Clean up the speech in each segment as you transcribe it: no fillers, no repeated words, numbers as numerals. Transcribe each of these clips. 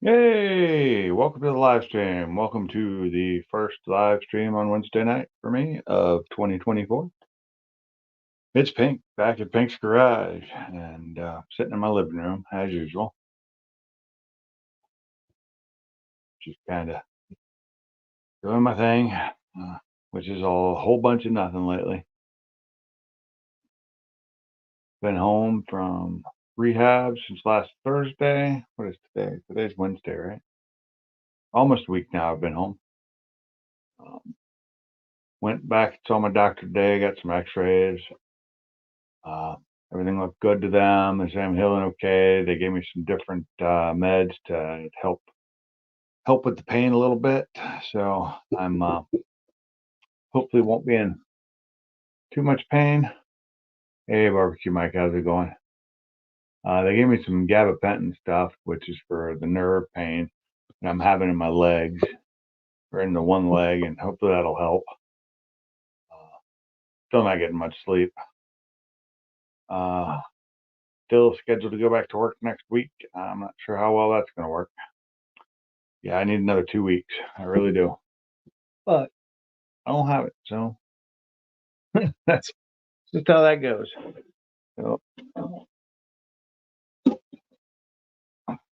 Hey, welcome to the live stream. Welcome to the first live stream on Wednesday night for me of 2024. It's Pink back at Pink's Garage and sitting in my living room as usual. Just kind of doing my thing, which is a whole bunch of nothing lately. Been home from rehab since last Thursday. What is today? Today's Wednesday, right? Almost a week now I've been home. Went back, saw my doctor today, got some x-rays. Uh, Everything looked good to them. They say I'm healing okay. They gave me some different meds to help with the pain a little bit. So I'm hopefully won't be in too much pain. Hey, Barbecue Mike, how's it going? They gave me some gabapentin stuff, which is for the nerve pain that I'm having in my legs or in the one leg, and hopefully that'll help. Still not getting much sleep. Still scheduled to go back to work next week. I'm not sure how well that's going to work. Yeah, I need another 2 weeks. I really do. But I don't have it, so that's just how that goes. So,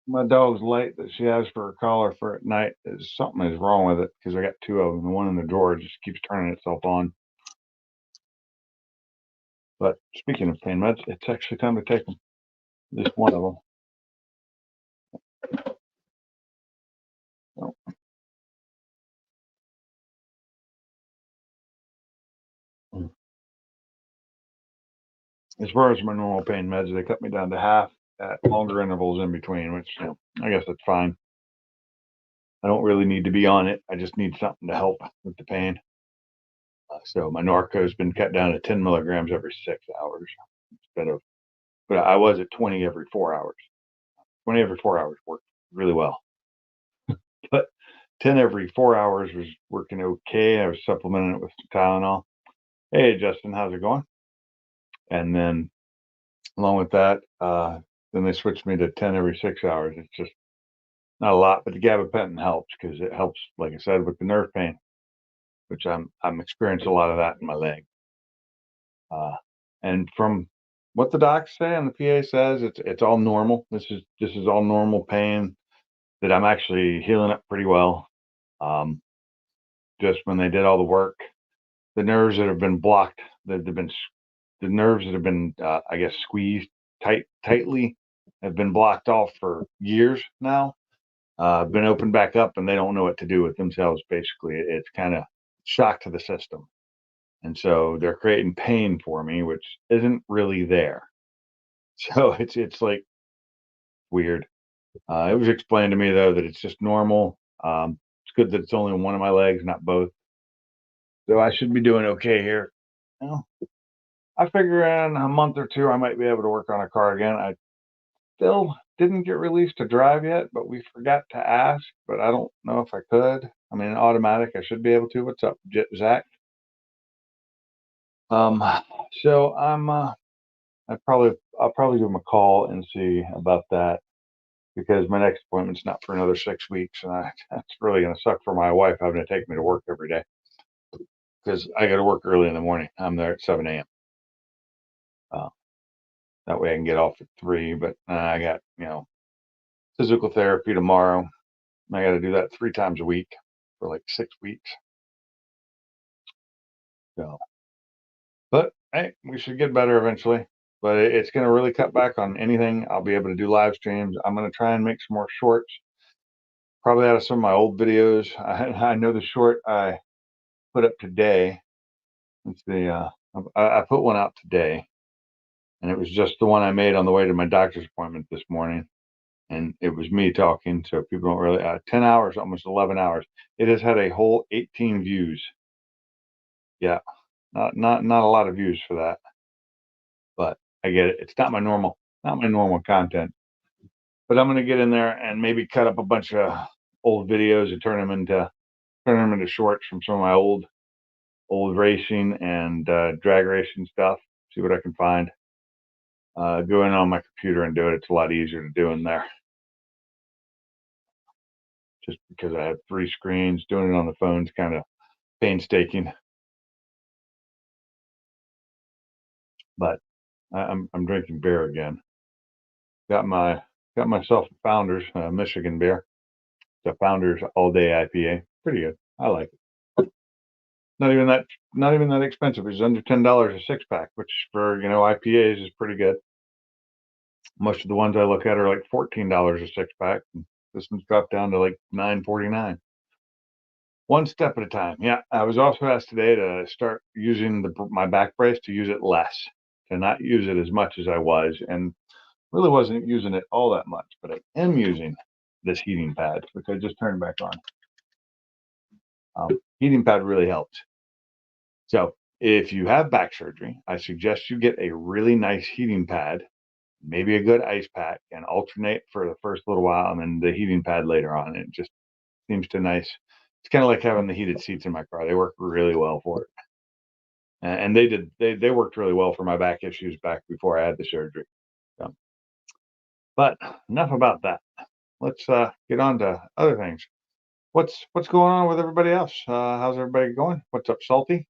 my dog's light that she has for her collar for at night is something is wrong with it because I got two of them. The one in the drawer just keeps turning itself on. But speaking of pain meds, it's actually time to take them. At least one of them. So, as far as my normal pain meds, they cut me down to half at longer intervals in between, which I guess that's fine. I don't really need to be on it. I just need something to help with the pain. So my Norco's been cut down to 10 milligrams every 6 hours instead of, but I was at 20 every 4 hours. 20 every 4 hours worked really well. But 10 every 4 hours was working okay. I was supplementing it with some Tylenol. Hey, Justin, how's it going? And then along with that, then they switched me to 10 every 6 hours. It's just not a lot, but the gabapentin helps because it helps, like I said, with the nerve pain, which I'm experiencing a lot of that in my leg. And from what the docs say and the PA says, it's all normal. This is all normal pain that I'm actually healing up pretty well. Just when they did all the work, the nerves that have been blocked, that have been the nerves that have been, I guess, squeezed tightly, have been blocked off for years now. Been opened back up, and they don't know what to do with themselves. Basically, it's kind of shock to the system, and so they're creating pain for me, which isn't really there. So it's like weird. It was explained to me though that it's just normal. It's good that it's only one of my legs, not both. So I should be doing okay here. Well, I figure in a month or two I might be able to work on a car again. I still didn't get released to drive yet, but we forgot to ask. But I don't know if I could. I mean, automatic, I should be able to. What's up, Zach? Um, so I'll probably give him a call and see about that because my next appointment's not for another 6 weeks, and that's really going to suck for my wife having to take me to work every day because I got to work early in the morning. I'm there at 7 a.m. Uh, that way I can get off at 3. But I got physical therapy tomorrow. I got to do that 3 times a week for like 6 weeks. So, but hey, we should get better eventually. But it's going to really cut back on anything. I'll be able to do live streams. I'm going to try and make some more shorts, probably out of some of my old videos. I know the short I put up today. Let's see. I put one out today, and it was just the one I made on the way to my doctor's appointment this morning. And it was me talking, so people don't really 10 hours, almost 11 hours. It has had a whole 18 views. Yeah, not a lot of views for that, but I get it. It's not my normal content. But I'm gonna get in there and maybe cut up a bunch of old videos and turn them into shorts from some of my old racing and drag racing stuff. See what I can find. Go in on my computer and do it. It's a lot easier to do in there. just because I have 3 screens. Doing it on the phone's kind of painstaking. But I'm drinking beer again. Got myself a Founders Michigan beer. The Founders All Day IPA. Pretty good. I like it. Not even that expensive. It's under $10 a 6-pack, which for IPAs is pretty good. Most of the ones I look at are like $14 a 6-pack. This one's dropped down to like $9.49. One step at a time. Yeah, I was also asked today to start using my back brace, to use it less, to not use it as much as I was, and really wasn't using it all that much. But I am using this heating pad, which I just turned back on. Heating pad really helps. So if you have back surgery, I suggest you get a really nice heating pad, maybe a good ice pack, and alternate for the first little while, and then the heating pad later on. It just seems to nice. It's kind of like having the heated seats in my car. They work really well for it, and they worked really well for my back issues back before I had the surgery. So, but enough about that. Let's get on to other things. What's going on with everybody else? How's everybody going? What's up, Salty?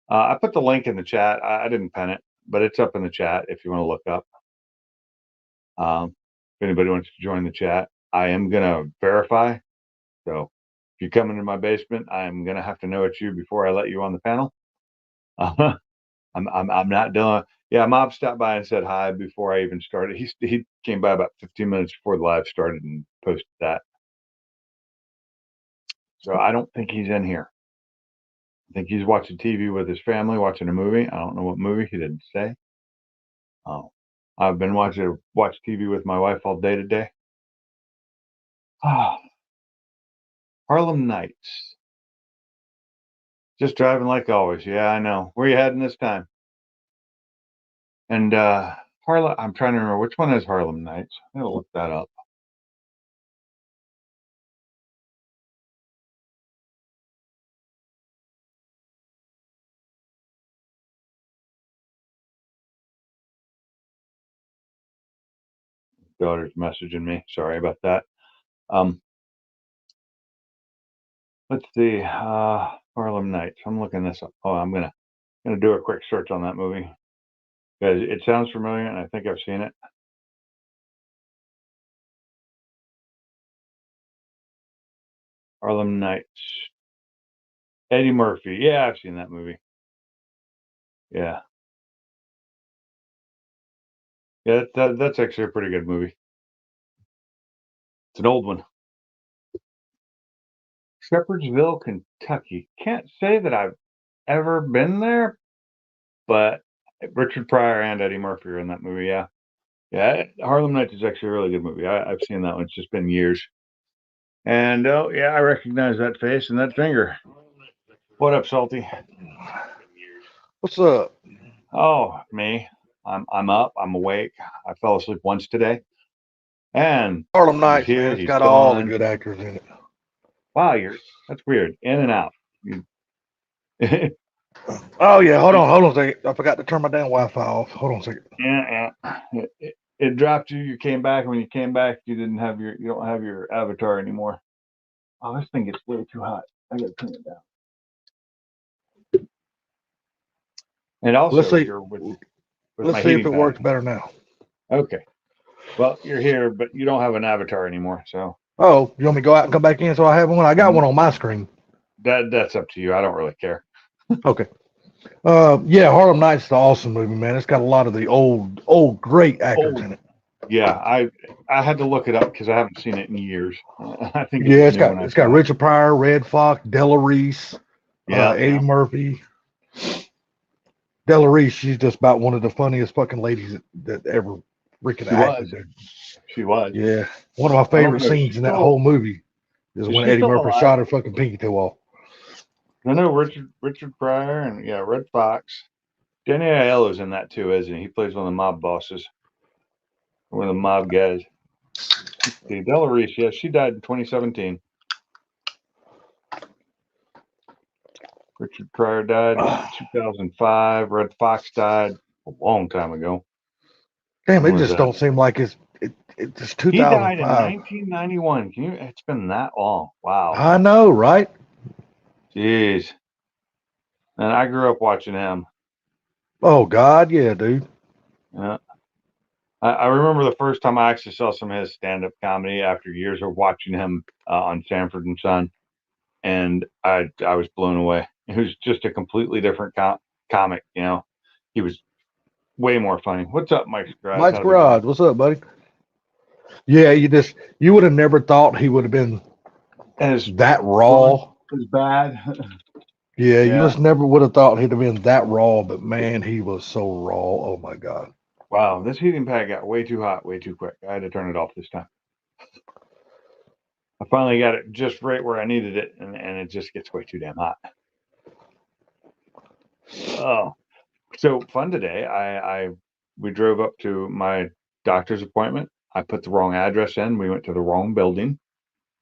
I put the link in the chat. I didn't pen it, but it's up in the chat if you want to look up. If anybody wants to join the chat, I am gonna verify. So if you come into my basement, I'm gonna have to know it's you before I let you on the panel. I'm not doing. Yeah, Mob stopped by and said hi before I even started. He came by about 15 minutes before the live started and posted that. So I don't think he's in here. I think he's watching TV with his family, watching a movie. I don't know what movie. He didn't say. I've been watch TV with my wife all day today. Harlem Nights. Just driving like always. Yeah, I know. Where you heading this time? And Harlem. I'm trying to remember which one is Harlem Nights. I gotta look that up. Daughter's messaging me. Sorry about that. Let's see. Harlem Nights. I'm looking this up. Oh, I'm gonna do a quick search on that movie because it sounds familiar and I think I've seen it. Harlem Nights. Eddie Murphy. Yeah, I've seen that movie. Yeah. Yeah, that's actually a pretty good movie. It's an old one. Shepherdsville, Kentucky. Can't say that I've ever been there, but Richard Pryor and Eddie Murphy are in that movie. Yeah. Yeah. Harlem Nights is actually a really good movie. I've seen that one. It's just been years. And oh, yeah, I recognize that face and that finger. What up, Salty? What's up? Oh, me. I'm up. I'm awake. I fell asleep once today. And Harlem Nights, here, man. It's he's got all the gone. good actors in it. Wow, that's weird. In and out. Oh yeah, hold on a second. I forgot to turn my damn Wi-Fi off. Hold on a second. Yeah. It dropped you. You came back. When you came back, you don't have your avatar anymore. Oh, this thing gets way too hot. I gotta turn it down. And also, Let's see. you're with Let's my see if heating it pad. works better now. Okay. Well, you're here, but you don't have an avatar anymore. So. Oh, you want me to go out and come back in so I have one? I got one on my screen. That's up to you. I don't really care. Okay. Yeah, Harlem Nights is an awesome movie, man. It's got a lot of the old great actors in it. Yeah, I had to look it up because I haven't seen it in years. I think yeah, it's got Richard Pryor, Red Fox, Della Reese, Eddie Murphy. Della Reese, she's just about one of the funniest fucking ladies that ever freaking acted. She was. Yeah, one of my favorite scenes in that whole movie is when Eddie Murphy shot her fucking pinky toe off. I know Richard Pryor and Red Fox. Danny Aiello's in that too, isn't he? He plays one of the mob bosses, one of the mob guys. See, Della Reese, yeah, she died in 2017. Richard Pryor died in 2005. Red Fox died a long time ago. Damn, it just don't seem like It's He died in 2005. 1991. It's been that long. Wow. I know, right? Jeez. And I grew up watching him. Oh God, yeah, dude. Yeah. I remember the first time I actually saw some of his stand-up comedy after years of watching him on Sanford and Son, and I was blown away. He was just a completely different comic. He was way more funny. What's up, Mike Scratch? Mike's How's it going? Garage. What's up, buddy? Yeah, you would have never thought he would have been As that fun raw. as bad. Yeah, you Yeah. just never would have thought he'd have been that raw, but man, he was so raw. Oh my God. Wow, this heating pad got way too hot, way too quick. I had to turn it off this time. I finally got it just right where I needed it, and it just gets way too damn hot. Oh, so fun today. We drove up to my doctor's appointment. I put the wrong address in. We went to the wrong building.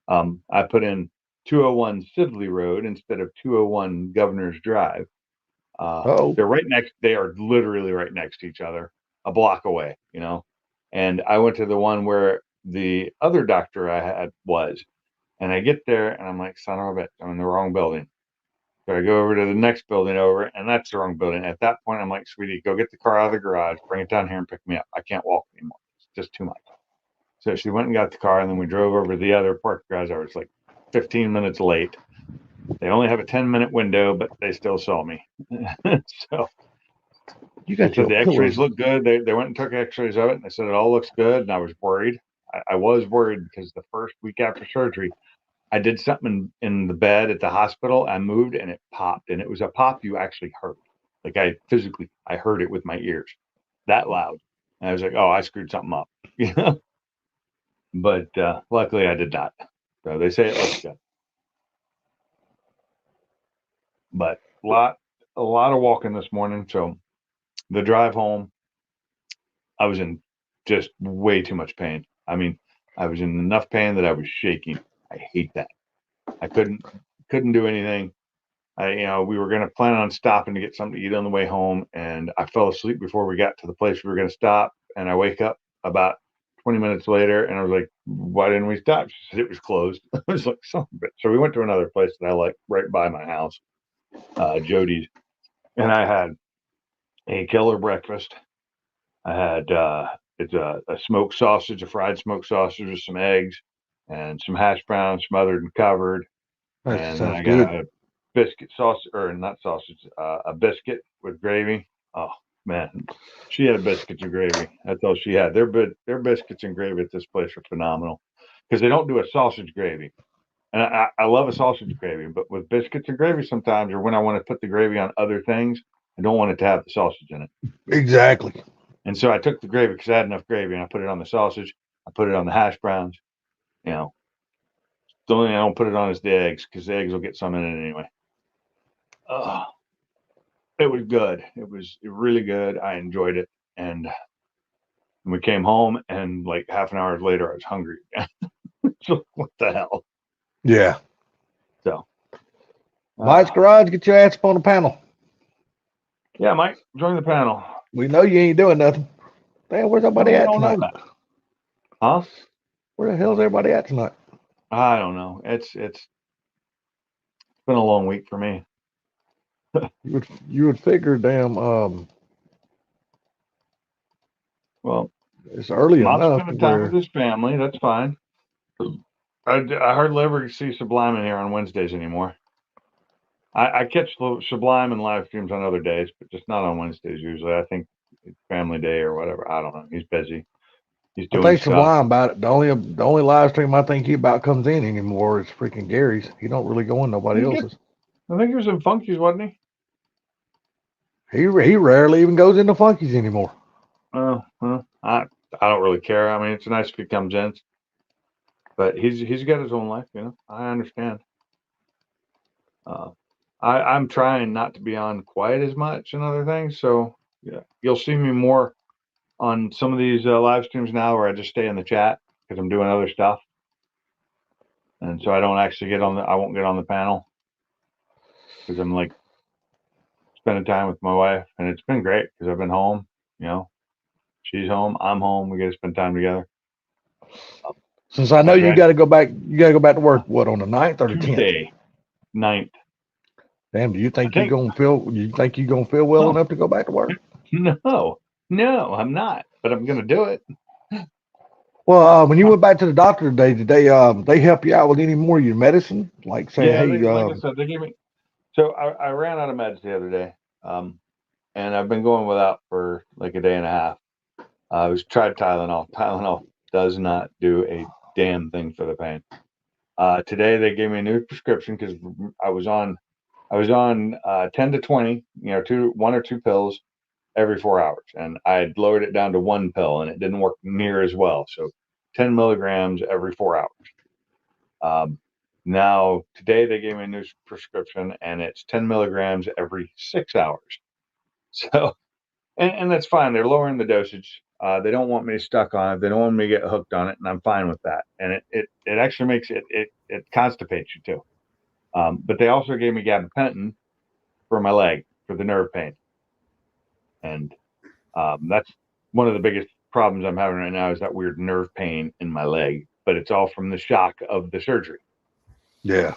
I put in 201 Sibley Road instead of 201 Governor's Drive. Oh, They are literally right next to each other, a block away, And I went to the one where the other doctor I had was. And I get there and I'm like, son of a bitch, I'm in the wrong building. So I go over to the next building over, and that's the wrong building. At that point, I'm like, sweetie, go get the car out of the garage, bring it down here and pick me up. I can't walk anymore. It's just too much. So she went and got the car, and then we drove over to the other park garage. I was like 15 minutes late. They only have a 10-minute window, but they still saw me. So you they got said your the x-rays pillows. look good. They went and took x-rays of it, and they said it all looks good. And I was worried. I was worried because the first week after surgery, I did something in the bed at the hospital. I moved and it popped, and it was a pop you actually heard. Like I heard it with my ears, that loud. And I was like, oh, I screwed something up, But luckily, I did not. So they say it looks good, but a lot of walking this morning. So the drive home, I was in just way too much pain. I mean, I was in enough pain that I was shaking. I hate that. I couldn't do anything. We were going to plan on stopping to get something to eat on the way home, and I fell asleep before we got to the place we were going to stop. And I wake up about 20 minutes later, and I was like, "Why didn't we stop?" She said it was closed. I was like, "Son of a bitch." So we went to another place that I like right by my house, Jody's, and I had a killer breakfast. I had it's a smoked sausage, a fried smoked sausage with some eggs and some hash browns, smothered and covered, That and then sounds I good. got a biscuit sausage, or not sausage, a biscuit with gravy. Oh man, she had biscuits and gravy. That's all she had. Their biscuits and gravy at this place are phenomenal because they don't do a sausage gravy. And I love a sausage gravy, but with biscuits and gravy sometimes, or when I want to put the gravy on other things, I don't want it to have the sausage in it. Exactly. And so I took the gravy because I had enough gravy, and I put it on the sausage. I put it on the hash browns. You know, the only thing I don't put it on is the eggs because the eggs will get some in it anyway. Oh, it was good. It was really good. I enjoyed it. And we came home, and like half an hour later, I was hungry again. So what the hell? Yeah. So, Mike's Garage, get your ass up on the panel. yeah, Mike, join the panel. We know you ain't doing nothing. Damn, where's No, everybody you at don't know tonight? that, huh? Where the hell's everybody at tonight? I don't know. It's been a long week for me. You would figure, damn, Well, it's early Mom's enough spending time with where his family. That's fine. I hardly ever see Sublime in here on Wednesdays anymore. I catch Sublime and live streams on other days, but just not on Wednesdays usually. I think it's family day or whatever. I don't know. He's busy. He's I doing think stuff. Sublime about it. The only live stream I think he about comes in anymore is freaking Gary's. He don't really go in nobody else's. I think he was in Funkies, wasn't he? He rarely even goes into Funkies anymore. I don't really care. I mean, it's nice if he comes in, but he's got his own life. I understand. I'm trying not to be on quite as much and other things, so yeah, you'll see me more on some of these live streams now, where I just stay in the chat because I'm doing other stuff, and so I don't actually I won't get on the panel because I'm like spending time with my wife, and it's been great because I've been home. She's home, I'm home. We get to spend time together. Since I know Okay. you got to go back, to work. What, on the 9th or the 10th? Tuesday, 9th. Damn, do you think I you're think- gonna feel? You think you're gonna feel well No. enough to go back to work? No, I'm not, but I'm going to do it. Well, when you went back to the doctor today, did they help you out with any more of your medicine? Like saying, Yeah, hey, like I said, they gave me. So I ran out of meds the other day, and I've been going without for like a day and a half. I was tried Tylenol. Tylenol does not do a damn thing for the pain. Today they gave me a new prescription because I was on 10 to 20, one or two pills every 4 hours, and I had lowered it down to one pill, and it didn't work near as well. So 10 milligrams every 4 hours. Now today they gave me a new prescription, and it's 10 milligrams every 6 hours. So, and that's fine. They're lowering the dosage. They don't want me stuck on it. They don't want me to get hooked on it, and I'm fine with that. And it actually makes it constipates you too. But they also gave me gabapentin for my leg for the nerve pain, and that's one of the biggest problems I'm having right now is that weird nerve pain in my leg. But it's all from the shock of the surgery. yeah.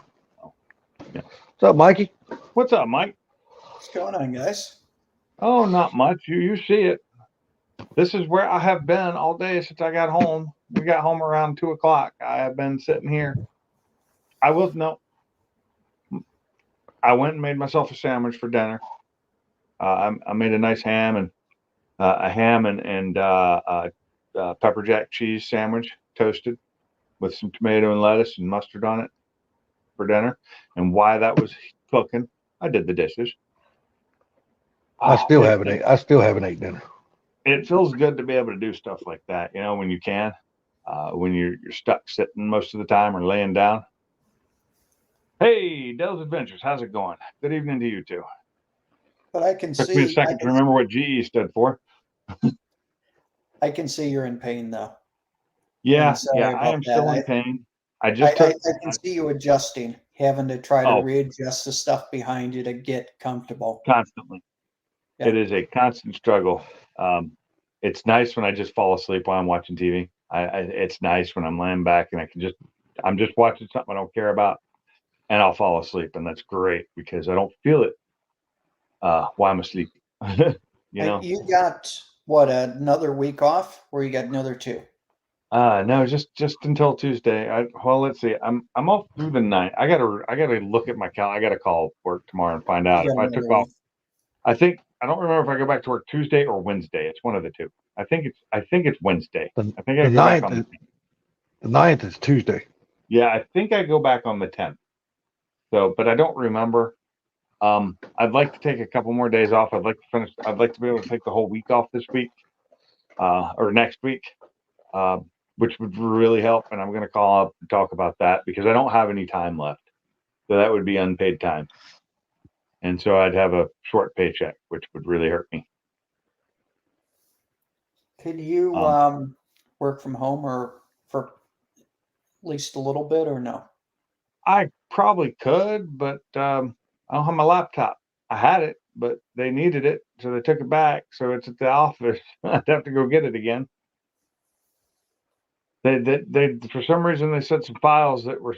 Yeah. What's up, Mikey? What's up, Mike? What's going on, guys? Oh, not much. You see it. This is where I have been all day since I got home. We got home around 2:00. I have been sitting here. I went and made myself a sandwich for dinner. I made a nice ham and pepper jack cheese sandwich, toasted with some tomato and lettuce and mustard on it for dinner. And while that was cooking, I did the dishes. I still haven't ate dinner. It feels good to be able to do stuff like that, when you can, when you're stuck sitting most of the time or laying down. Hey, Dell's Adventures, how's it going? Good evening to you too. But I can Took me a see, second to remember what GE stood for. I can see you're in pain though. Yeah, I'm sorry I about am that. still in pain. I I, just I, took. I can see you adjusting, having to try to Oh. readjust the stuff behind you to get comfortable. Constantly. Yeah. It is a constant struggle. It's nice when I just fall asleep while I'm watching TV. It's nice when I'm laying back and I'm just watching something I don't care about, and I'll fall asleep, and that's great because I don't feel it while I'm asleep. You got what, another week off, or you got another 2? No, just until Tuesday. Let's see. I'm off through the 9th. I gotta look at my calendar. I gotta call work tomorrow and find out You if got I took another off. week. I don't remember if I go back to work Tuesday or Wednesday. It's one of the two. I think it's Wednesday. I think I The go back 9th on. is, the 9th is Tuesday. Yeah, I think I go back on the 10th. So, but I don't remember. I'd like to take a couple more days off. I'd like to be able to take the whole week off this week, or next week, which would really help. And I'm going to call up and talk about that because I don't have any time left. So that would be unpaid time. And so I'd have a short paycheck, which would really hurt me. Could you work from home or for at least a little bit, or no? I probably could, but I don't have my laptop. I had it, but they needed it, so they took it back. So it's at the office. I'd have to go get it again. They for some reason they said some files that were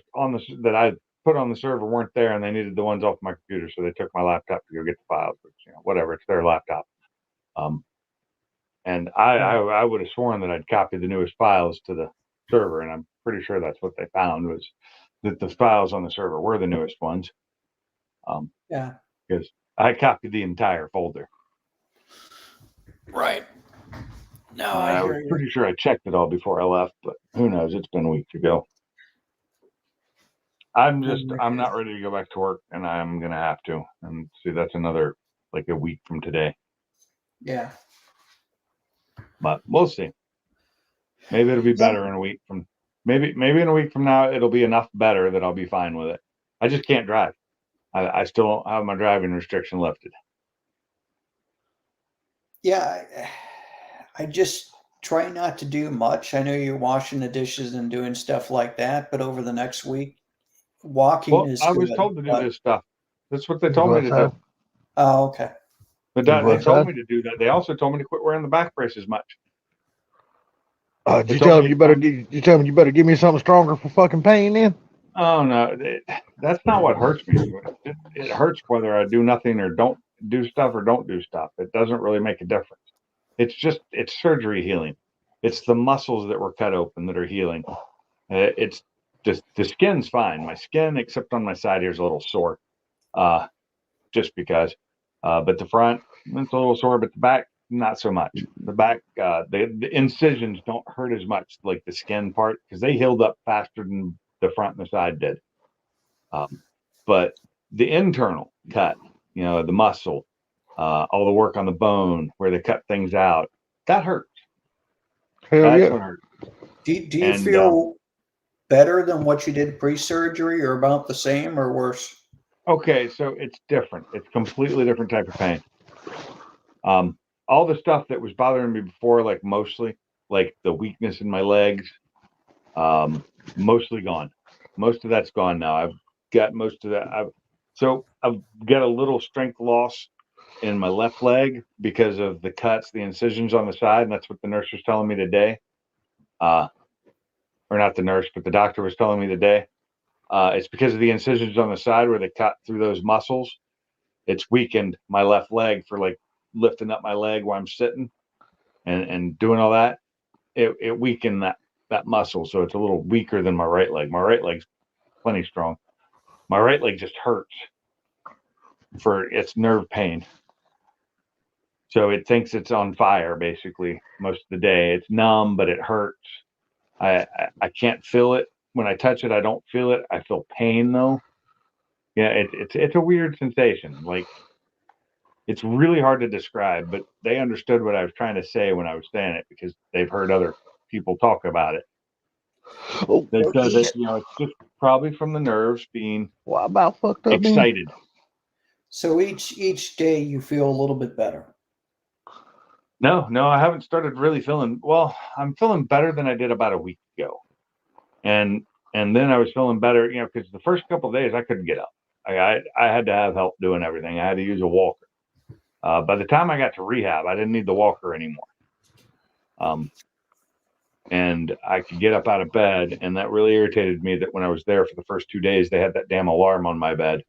that I put on the server weren't there, and they needed the ones off my computer, so they took my laptop to go get the files. Which, whatever, it's their laptop. And I would have sworn that I'd copied the newest files to the server, and I'm pretty sure that's what they found was that the files on the server were the newest ones. Yeah. Because I copied the entire folder. Right. No, I was pretty sure I checked it all before I left, but who knows? It's been weeks ago. I'm not ready to go back to work, and I'm gonna have to. And see, that's another like a week from today. Yeah. But we'll see. Maybe it'll be better in a week from. Maybe in a week from now it'll be enough better that I'll be fine with it. I just can't drive. I still don't have my driving restriction lifted. Yeah, I just try not to do much. I know you're washing the dishes and doing stuff like that, but over the next week, walking Well, is I was good, told to do but- this stuff. That's what they You told go me to do. outside? Oh, okay. But You go they told outside? me to do that. They also told me to quit wearing the back brace as much. Did you tell him you tell him you better give me something stronger for fucking pain then? Oh no, that's not what hurts me. It hurts whether I do nothing or don't do stuff or don't do stuff. It doesn't really make a difference. It's surgery healing. It's the muscles that were cut open that are healing. It's just the skin's fine. My skin, except on my side here, is a little sore, just because. But the front, it's a little sore, but the back, not so much. The back, the incisions don't hurt as much like the skin part because they healed up faster than the front and the side did. But the internal cut, the muscle, all the work on the bone where they cut things out, that hurts. Hell What hurts. Do you feel better than what you did pre-surgery, or about the same, or worse? Okay, so it's different. It's completely different type of pain. All the stuff that was bothering me before, like mostly, like the weakness in my legs, mostly gone. Most of that's gone now. I've got most of that. I've got a little strength loss in my left leg because of the cuts, the incisions on the side, and that's what the nurse was telling me today. Or not the nurse, but the doctor was telling me today. It's because of the incisions on the side where they cut through those muscles. It's weakened my left leg for like lifting up my leg while I'm sitting and doing all that. It weakened that muscle, so it's a little weaker than my right leg. My right leg's plenty strong. My right leg just hurts for its nerve pain. So it thinks it's on fire basically most of the day. It's numb, but it hurts. I can't feel it. When I touch it, I don't feel it. I feel pain though. Yeah, it's a weird sensation. Like, it's really hard to describe, but they understood what I was trying to say when I was saying it because they've heard other people talk about it. They said that it's just probably from the nerves being about fucked up excited. So each day you feel a little bit better. No, I haven't started really feeling well. I'm feeling better than I did about a week ago, and then I was feeling better, because the first couple of days I couldn't get up. I had to have help doing everything. I had to use a walker. By the time I got to rehab, I didn't need the walker anymore. And I could get up out of bed, and that really irritated me that when I was there for the first 2 days, they had that damn alarm on my bed.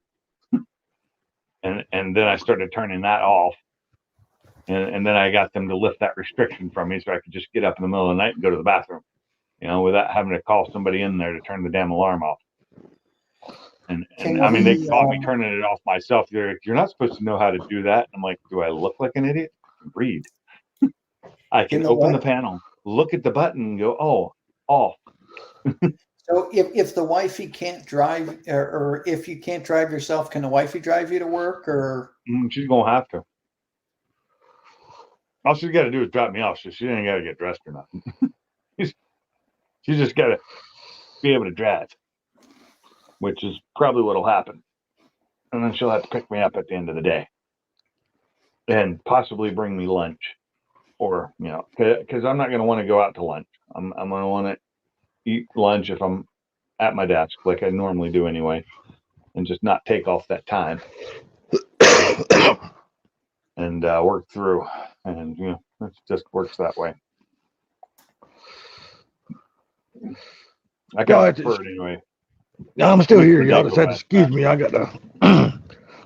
and then I started turning that off. And then I got them to lift that restriction from me so I could just get up in the middle of the night and go to the bathroom, without having to call somebody in there to turn the damn alarm off. And I mean, they caught me turning it off myself. They're like, "You're not supposed to know how to do that." I'm like, "Do I look like an idiot? Read." I can open the panel, look at the button, and go, "Oh, off." So if the wifey can't drive, or if you can't drive yourself, can the wifey drive you to work, or? She's gonna have to. All she's got to do is drop me off, so she ain't got to get dressed or nothing. She's just got to be able to drive, which is probably what'll happen. And then she'll have to pick me up at the end of the day and possibly bring me lunch, or, because I'm not going to want to go out to lunch. I'm going to want to eat lunch if I'm at my desk, like I normally do anyway, and just not take off that time and work through. And, it just works that way. I got preferred anyway. I'm still here. Y'all just had to excuse me. I got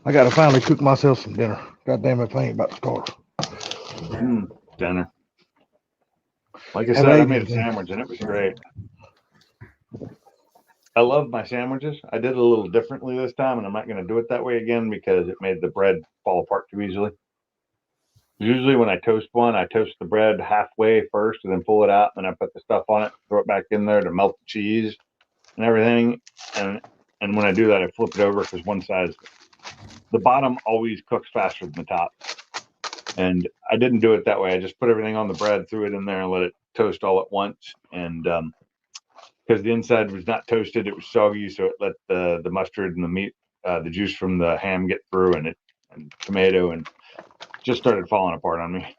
to finally cook myself some dinner. God damn it, if I ain't about to starve. Dinner. Like I said, I made a sandwich and it was great. I love my sandwiches. I did it a little differently this time, and I'm not going to do it that way again because it made the bread fall apart too easily. Usually when I toast one, I toast the bread halfway first and then pull it out, and I put the stuff on it, throw it back in there to melt the cheese and everything. And when I do that, I flip it over because one side, the bottom always cooks faster than the top. And I didn't do it that way. I just put everything on the bread, threw it in there, and let it toast all at once. And because the inside was not toasted, it was soggy, so it let the mustard and the meat, the juice from the ham get through, and tomato, and just started falling apart on me.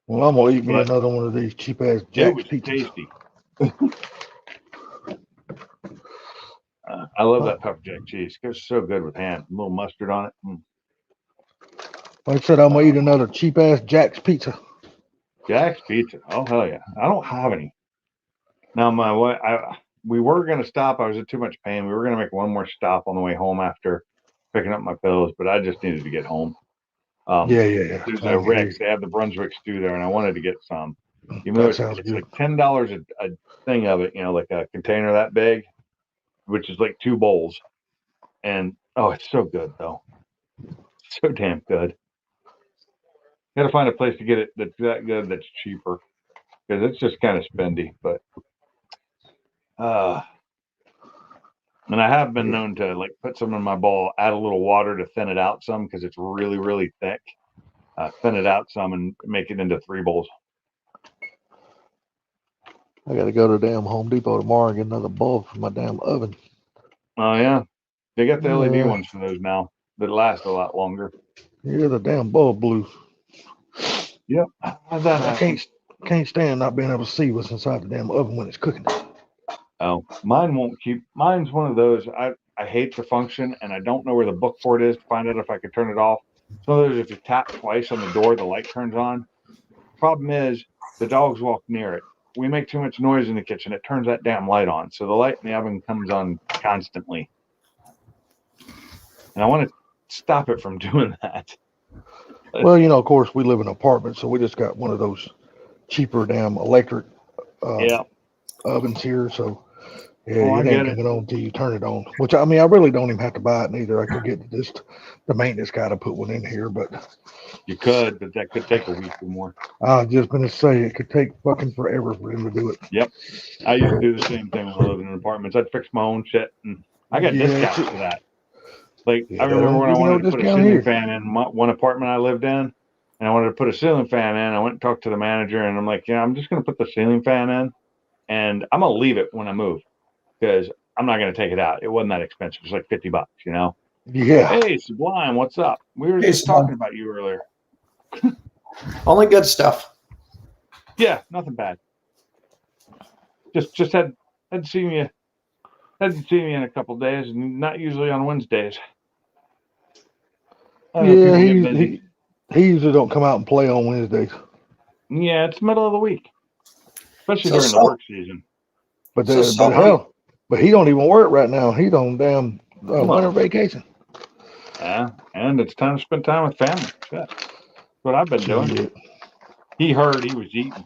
Well, I'm gonna eat me another one of these cheap ass Jack's pizzas. Tasty. I love that pepper jack cheese. It goes so good with ham. A little mustard on it. Like I said, I'm gonna eat another cheap ass Jack's pizza. Jack's Pizza. Oh hell yeah! I don't have any. Now my wife, we were gonna stop. I was in too much pain. We were gonna make one more stop on the way home after picking up my pills, but I just needed to get home. Yeah. There's I a can hear Rex. They have the Brunswick stew there, and I wanted to get some. you. Even though That it's, sounds it's good. like $10 a thing of it, like a container that big, which is like 2 bowls. And oh, it's so good though. So damn good. Got to find a place to get it that's that good that's cheaper because it's just kind of spendy. But and I have been known to like put some in my bowl, add a little water to thin it out some because it's really really thick. Thin it out some and make it into 3 bowls. I got to go to damn Home Depot tomorrow and get another bulb for my damn oven. Oh yeah, they got the LED Yeah. ones for those now that last a lot longer. Yeah, the damn bulb blew. Yep. How's that I happen? can't stand not being able to see what's inside the damn oven when it's cooking. Oh, mine won't keep. Mine's one of those. I hate the function, and I don't know where the book for it is to find out if I could turn it off. So there's if you tap twice on the door, the light turns on. Problem is, the dogs walk near it. We make too much noise in the kitchen. It turns that damn light on, so the light in the oven comes on constantly. And I want to stop it from doing that. Well, of course, we live in an apartment, so we just got one of those cheaper damn electric Yeah. ovens here. So yeah, Oh, I it get ain't it. coming on until you turn it on. Which I mean, I really don't even have to buy it neither. I could get just the maintenance guy to put one in here, but You could, but that could take a week or more. I was just gonna say it could take fucking forever for him to do it. Yep. I used to do the same thing when I lived in apartments. I'd fix my own shit, and I got Yeah, discounts for that. Like, Yeah, I remember when I there's no wanted to put a discount ceiling here. fan in one apartment I lived in, and I wanted to put a ceiling fan in. I went and talked to the manager, and I'm like, I'm just going to put the ceiling fan in, and I'm going to leave it when I move because I'm not going to take it out. It wasn't that expensive. It was like $50, Yeah. Hey, Sublime, what's up? We were Hey, just Sublime. talking about you earlier. Only good stuff. Yeah, nothing bad. Just hadn't seen you. Hadn't seen you in a couple of days, and not usually on Wednesdays. I know Yeah, people get busy. he usually don't come out and play on Wednesdays. Yeah, it's the middle of the week, especially So during the some- work season. But So some- but he don't even work right now. He on damn winter vacation. Yeah, and it's time to spend time with family. Shit. That's what I've been doing. Shit. He heard he was eating.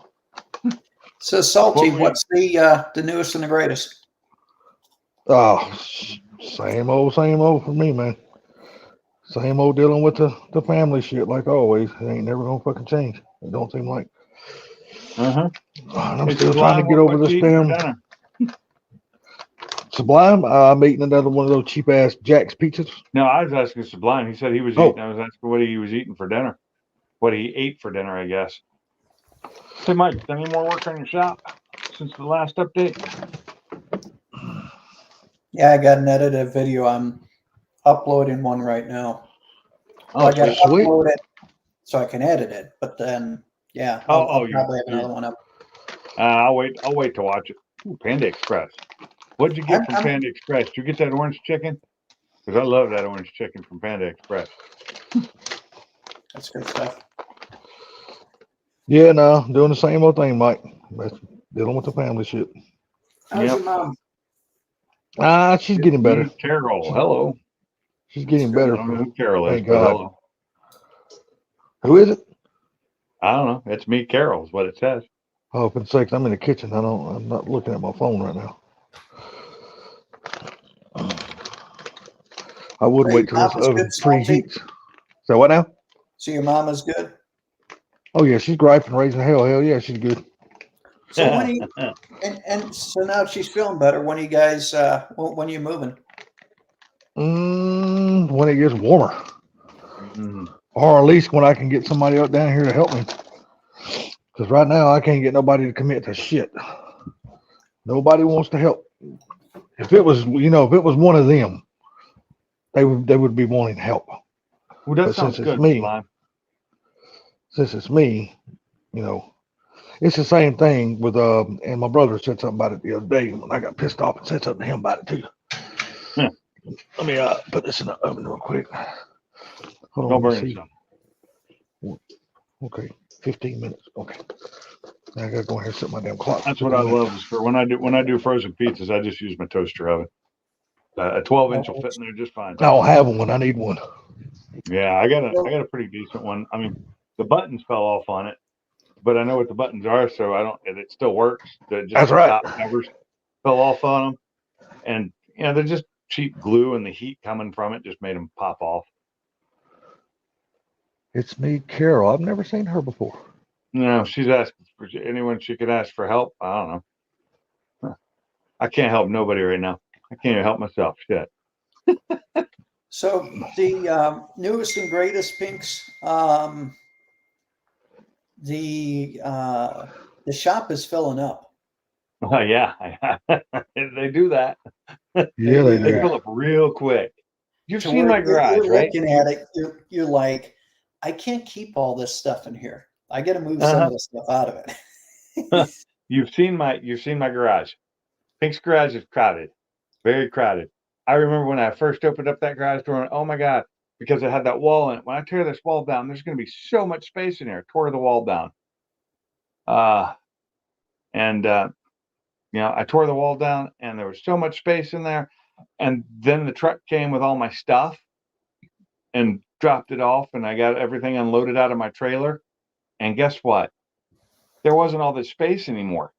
So Salty, What we- what's the newest and the greatest? Oh, same old for me, man. Same old dealing with the family shit like always. It ain't never gonna fucking change. It don't seem like. Uh-huh. And I'm Hey, still trying to Sublime, get over what this you eating for damn dinner? Sublime. I'm eating another one of those cheap ass Jack's pizzas. No, I was asking Sublime. He said he was Oh. eating. I was asking what he was eating for dinner. What he ate for dinner, I guess. Hey, Mike, done any more work on your shop since the last update? Yeah, I got an edited video. I'm uploading one right now. Oh, I got to sweet. upload it so I can edit it. But then, yeah, Oh, I'll you're- probably have another one up. I'll wait to watch it. Ooh, Panda Express. What'd you get from I'm- Panda Express? Did you get that orange chicken? Because I love that orange chicken from Panda Express. That's good stuff. Yeah, no, doing the same old thing, Mike. That's dealing with the family shit. How's Yep. your mom? She's getting better. Carol, hello. She's getting I better. don't know who Carol is, Thank but God. hello. Who is it? I don't know. It's me, Carol, is what it says. Oh, for sakes, I'm in the kitchen. I'm not looking at my phone right now. I would Hey, wait till this Mama's oven good, Salty? preheats. So what now? So your mom is good. Oh yeah, she's griping, raising hell. Hell yeah, she's good. So when you and so now she's feeling better. When you guys when you moving? When it gets warmer, or at least when I can get somebody up down here to help me. Because right now I can't get nobody to commit to shit. Nobody wants to help. If it was, if it was one of them, they would be wanting help. Well, that But sounds since it's good, me- Sublime. Since it's me, it's the same thing with and my brother said something about it the other day when I got pissed off and said something to him about it too. Yeah. Let me put this in the oven real quick. Hold Don't on, let burn me see. yourself. Okay. 15 minutes. Okay. Now I gotta go in here and set my damn clock. That's what I love is for when I do frozen pizzas, I just use my toaster oven. A 12-inch will fit in there just fine. I don't have one. I need one. Yeah, I got a pretty decent one. I mean, the buttons fell off on it, but I know what the buttons are, so I don't. It still works. That's right. Top covers fell off on them, and they're just cheap glue, and the heat coming from it just made them pop off. It's me, Carol. I've never seen her before. No, she's asking for anyone she could ask for help. I don't know. I can't help nobody right now. I can't even help myself. Shit. So the newest and greatest, Pinks. The shop is filling up. Oh yeah, they do that. Yeah, they They do. fill up real quick. You've So seen my garage, you're right? looking at it, you're like, I can't keep all this stuff in here. I got to move some of the stuff out of it. You've seen my garage. Pink's garage is crowded, very crowded. I remember when I first opened up that garage door, and oh my God, because it had that wall in it. When I tear this wall down, there's going to be so much space in here. Tore the wall down. I tore the wall down, and there was so much space in there. And then the truck came with all my stuff and dropped it off, and I got everything unloaded out of my trailer. And guess what? There wasn't all this space anymore.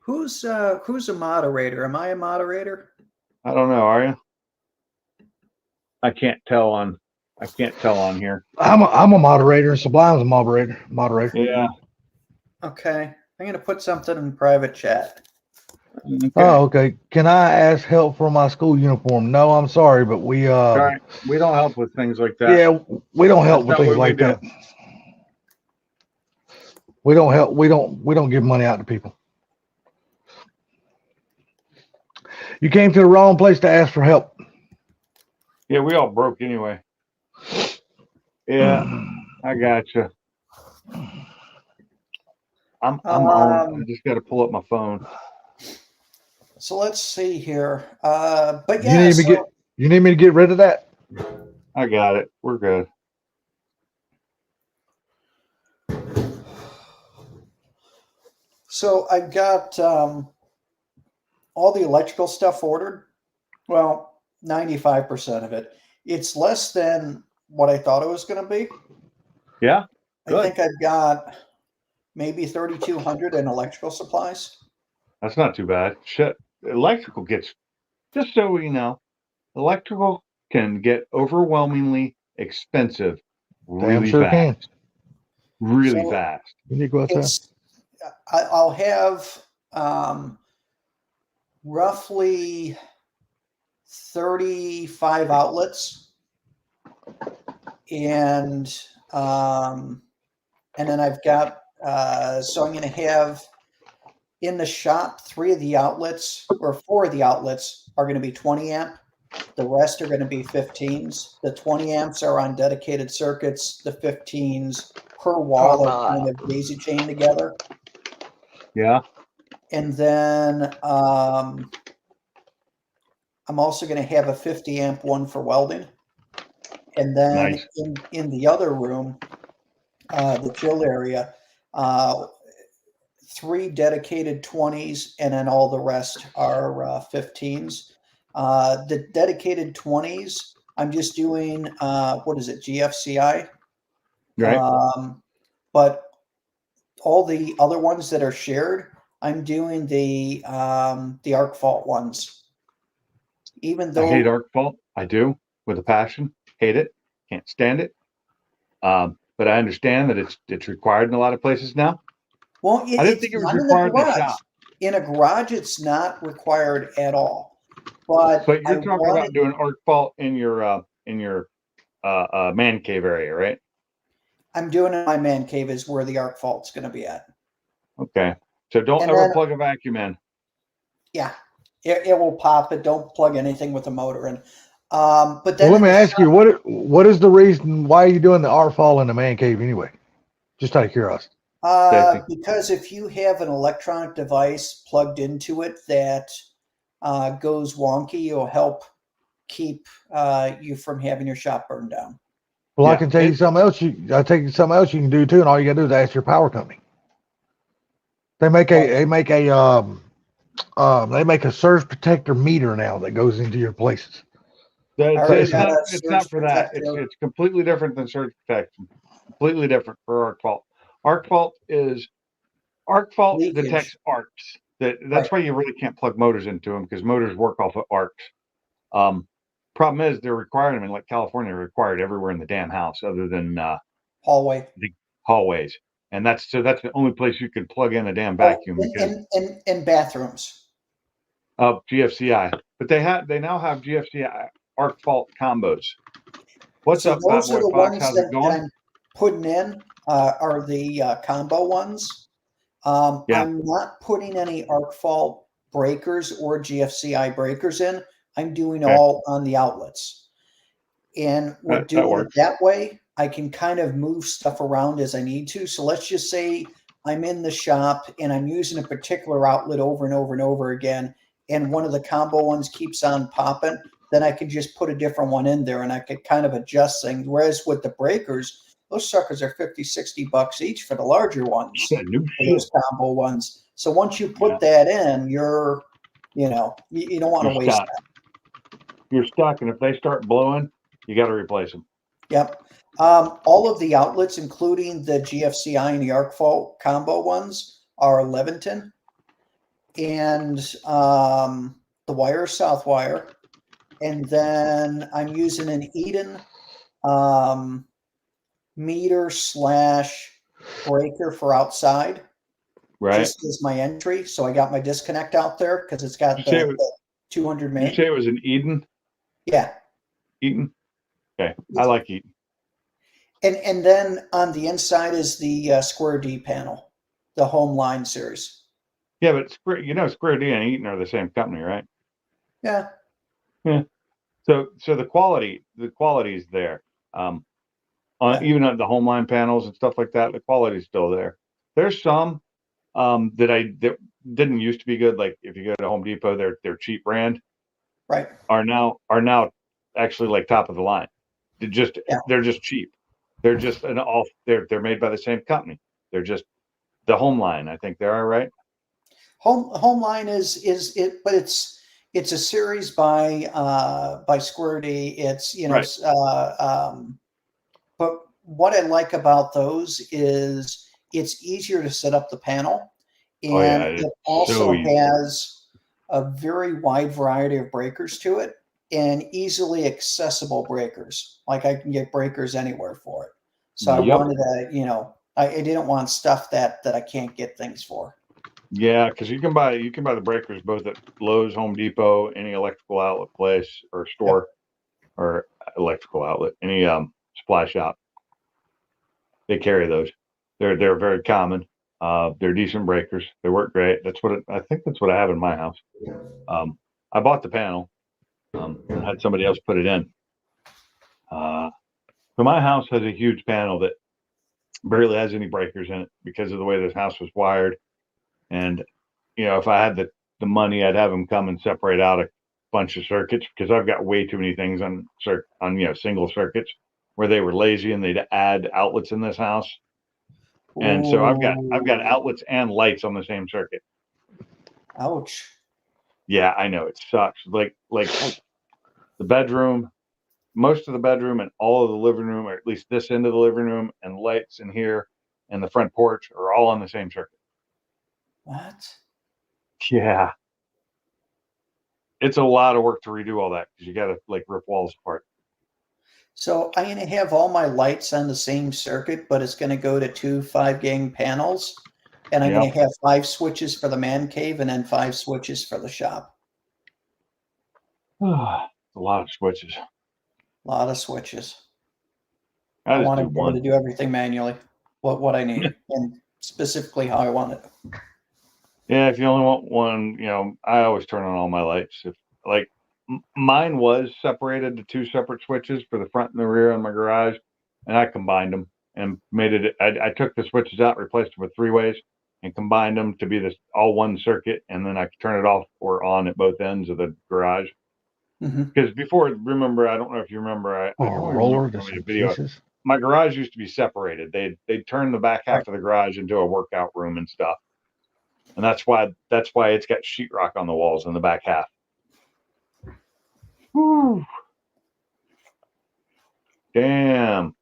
Who's a moderator? Am I a moderator? I don't know. Are you? I can't tell on here. I'm a moderator, and Sublime's a moderator. Yeah. Okay. I'm gonna put something in private chat. Okay. Oh, okay. Can I ask help for my school uniform? No, I'm sorry, but we All right. We don't help with things like that. yeah, we don't help with That's not things what we like do. that. We don't help. We don't give money out to people. You came to the wrong place to ask for help. Yeah, we all broke anyway. Yeah, I gotcha. I'm on. I just got to pull up my phone. So let's see here. But yeah, you need me to get rid of that? I got it. We're good. So I've got all the electrical stuff ordered. Well, 95% of it. It's less than what I thought it was going to be. Yeah. Good. I think I've got maybe 3,200 in electrical supplies. That's not too bad. Shit. Electrical gets, just so we know, electrical can get overwhelmingly expensive really Damn sure fast. can. Really So fast. You need to go outside. I'll have roughly 35 outlets, and then I've got so I'm going to have in the shop 4 of the outlets are going to be 20 amp. The rest are going to be 15s. The 20 amps are on dedicated circuits. The 15s per wall are kind of daisy chained together. Yeah. And then I'm also going to have a 50 amp one for welding. And then Nice. in the other room, the chill area, 3 dedicated 20s, and then all the rest are 15s. The dedicated 20s, I'm just doing, GFCI? Right. But all the other ones that are shared, I'm doing the arc fault ones. Even though I hate arc fault. I do with a passion. Hate it. Can't stand it. But I understand that it's required in a lot of places now. Well, I didn't think it was required in the shop. In a garage, it's not required at all. But you're talking about doing arc fault in your man cave area, right? I'm doing it in my man cave is where the arc fault's going to be at. Okay. So don't ever plug a vacuum in. Yeah, it will pop it. Don't plug anything with a motor in. But then let me ask you, what is the reason why are you doing the arc fault in the man cave anyway? Just out of curiosity. Because if you have an electronic device plugged into it that goes wonky, it'll help keep you from having your shop burned down. Well, I Yeah, can tell you something else. I tell you something else you can do too, and all you gotta do is ask your power company. They make a surge protector meter now that goes into your places. Already It's got not. a It's surge not for that. protector. It's completely different than surge protection. Completely different for arc fault. Arc fault Leakage. detects arcs. That's Right. why you really can't plug motors into them, because motors work off of arcs. Problem is they're requiring them in, like, California, required everywhere in the damn house other than Hallway. the hallways, and that's the only place you can plug in a damn Oh, vacuum because in bathrooms. of GFCI. But they now have GFCI arc fault combos. What's So up, Fat those are Boy the Fox? ones How's it that going? I'm putting in are the combo ones. Yeah. I'm not putting any arc fault breakers or GFCI breakers in. I'm doing Okay. all on the outlets. And with That doing it works. that way, I can kind of move stuff around as I need to. So let's just say I'm in the shop and I'm using a particular outlet over and over and over again, and one of the combo ones keeps on popping, then I can just put a different one in there and I could kind of adjust things. Whereas with the breakers, those suckers are 50, 60 bucks each for the larger ones, Yeah, new for shit. those combo ones. So once you put that in, you're, you don't want to You're waste stuck. that. You're stuck, and if they start blowing, you got to replace them. Yep. All of the outlets, including the GFCI and the arc fault combo ones, are Leventon, and the wire is Southwire, and then I'm using an Eden meter / breaker for outside, Right? just as my entry. So I got my disconnect out there because it's got Did you say it the 200 Did you main. say it was an Eden? Yeah. Eaton? Okay. I like Eaton. And then on the inside is the Square D panel, the Home Line series. Yeah, but Square D and Eaton are the same company, right? Yeah. Yeah. So the quality is there. Even on the Homeline panels and stuff like that, the quality is still there. There's some that didn't used to be good. Like if you go to Home Depot, their cheap brand Right. are now actually like top of the line. They're just cheap. They're just they're made by the same company. They're just the Homeline. I think they are, right. Home Line is it, but it's a series by Square D. It's Right. but what I like about those is it's easier to set up the panel, Oh yeah, and it is it also so easy. has a very wide variety of breakers to it and easily accessible breakers. Like I can get breakers anywhere for it. So I Yep. wanted to, I didn't want stuff that I can't get things for. Yeah, because you can buy the breakers both at Lowe's, Home Depot, any electrical outlet place or store, or electrical outlet, any supply shop. They carry those. They're very common. They're decent breakers. They work great. I think that's what I have in my house. I bought the panel and had somebody else put it in. So my house has a huge panel that barely has any breakers in it because of the way this house was wired. And if I had the money, I'd have them come and separate out a bunch of circuits, because I've got way too many things on single circuits where they were lazy and they'd add outlets in this house. And so I've got outlets and lights on the same circuit. Ouch. Yeah, I know it sucks. Like the bedroom, most of the bedroom and all of the living room, or at least this end of the living room, and lights in here and the front porch are all on the same circuit. What? Yeah. It's a lot of work to redo all that because you got to rip walls apart. So I'm going to have all my lights on the same circuit, but it's going to go to 2 5-gang panels. And I'm going to have 5 switches for the man cave and then 5 switches for the shop. A lot of switches. A lot of switches. I want just to be able to do everything manually, what I need, and specifically how I want it. Yeah, if you only want one, I always turn on all my lights. If mine was separated to 2 separate switches for the front and the rear on my garage, and I combined them and made it. I took the switches out, replaced them with 3-ways, and combined them to be this all one circuit, and then I could turn it off or on at both ends of the garage. Because before, remember, I don't know if you remember, I Oh, can only roller, remember there's from the some video. pieces. My garage used to be separated. They'd turn the back half Right. of the garage into a workout room and stuff. And that's why it's got sheetrock on the walls in the back half. Whew. Damn.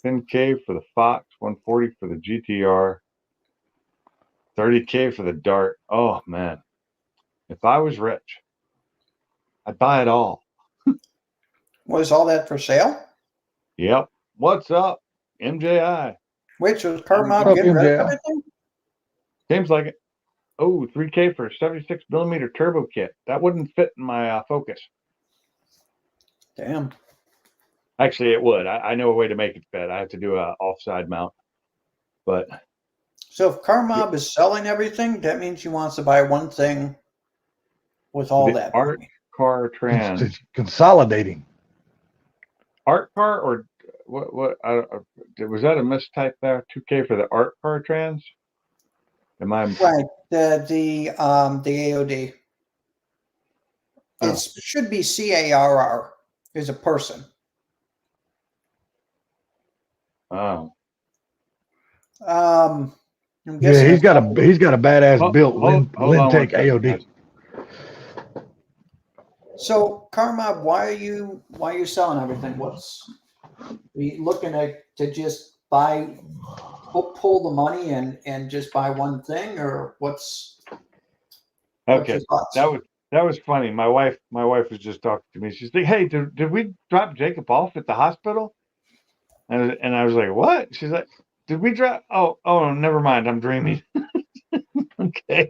10K for the Fox, 140 for the GTR, 30K for the Dart. Oh man. If I was rich, I'd buy it all. Was all that for sale? Yep. What's up? MJI. Wait, so is Car What's Mob up, getting rid of MJI? everything? Seems like it. Oh, 3K for a 76 millimeter turbo kit. That wouldn't fit in my Focus. Damn. Actually, it would. I know a way to make it fit. I have to do a offside mount. But So if Car Mob is selling everything, that means he wants to buy one thing with all the that Art money. Car Trans. It's consolidating. Art Car or what was that a mistype there? 2K for the Art Car Trans? Am I Right. The AOD. Oh. It should be CARR is a person. Oh. I'm Yeah, guessing he's got a badass built Hold on one Lintec second, AOD. guys. So Car Mob, why are you selling everything? What's are you looking to just pull the money and just buy one thing, or what's Okay. your thoughts? That was funny. My wife was just talking to me. She's like, "Hey, did we drop Jacob off at the hospital?" And I was like, "What?" She's like, "Did we drop? Oh, never mind. I'm dreaming." Okay,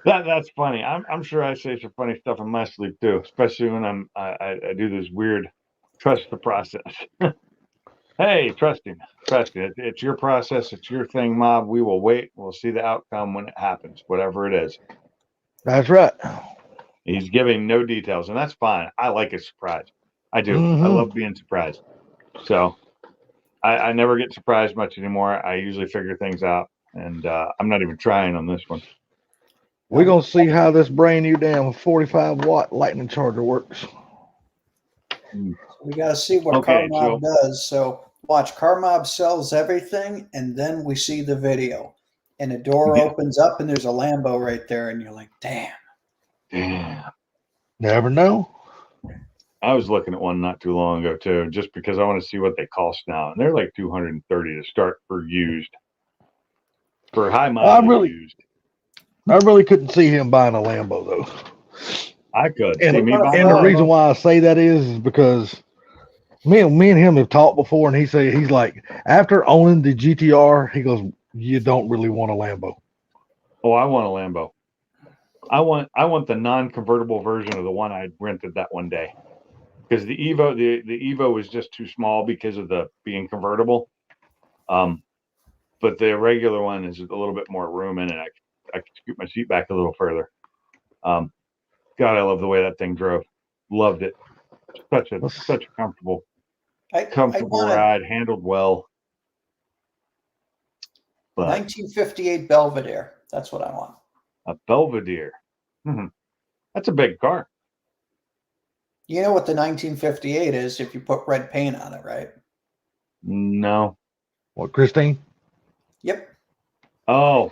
that's funny. I'm sure I say some funny stuff in my sleep too, especially when I do this weird trust the process. Hey, trust him. It's your process. It's your thing, Mob. We will wait. We'll see the outcome when it happens, whatever it is. That's right. He's giving no details, and that's fine. I like a surprise. I do. I Mhm. love being surprised. So I never get surprised much anymore. I usually figure things out, and I'm not even trying on this one. We're gonna see how this brand new damn 45-watt lightning charger works. We got to see what Okay, Car Mob does. So watch, Car Mob sells everything, and then we see the video, and a door Yeah. opens up, and there's a Lambo right there, and you're like, damn. Damn. Never know. I was looking at one not too long ago too, just because I want to see what they cost now, and they're like 230 to start for used. For high mileage used. I really couldn't see him buying a Lambo though. I could And, see me buying and the one. reason why I say that is because me and him have talked before, and he's like, after owning the GTR, he goes, you don't really want a Lambo. Oh, I want a Lambo. I want the non-convertible version of the one I rented that one day, because the Evo was just too small because of the being convertible. But the regular one is a little bit more room in it. I could scoot my seat back a little further. God, I love the way that thing drove. Loved it. Such a comfortable ride, handled well. But 1958 Belvedere. That's what I want. a Belvedere. That's a big car. You know what the 1958 is if you put red paint on it, right? No. What, Christine? Yep. Oh.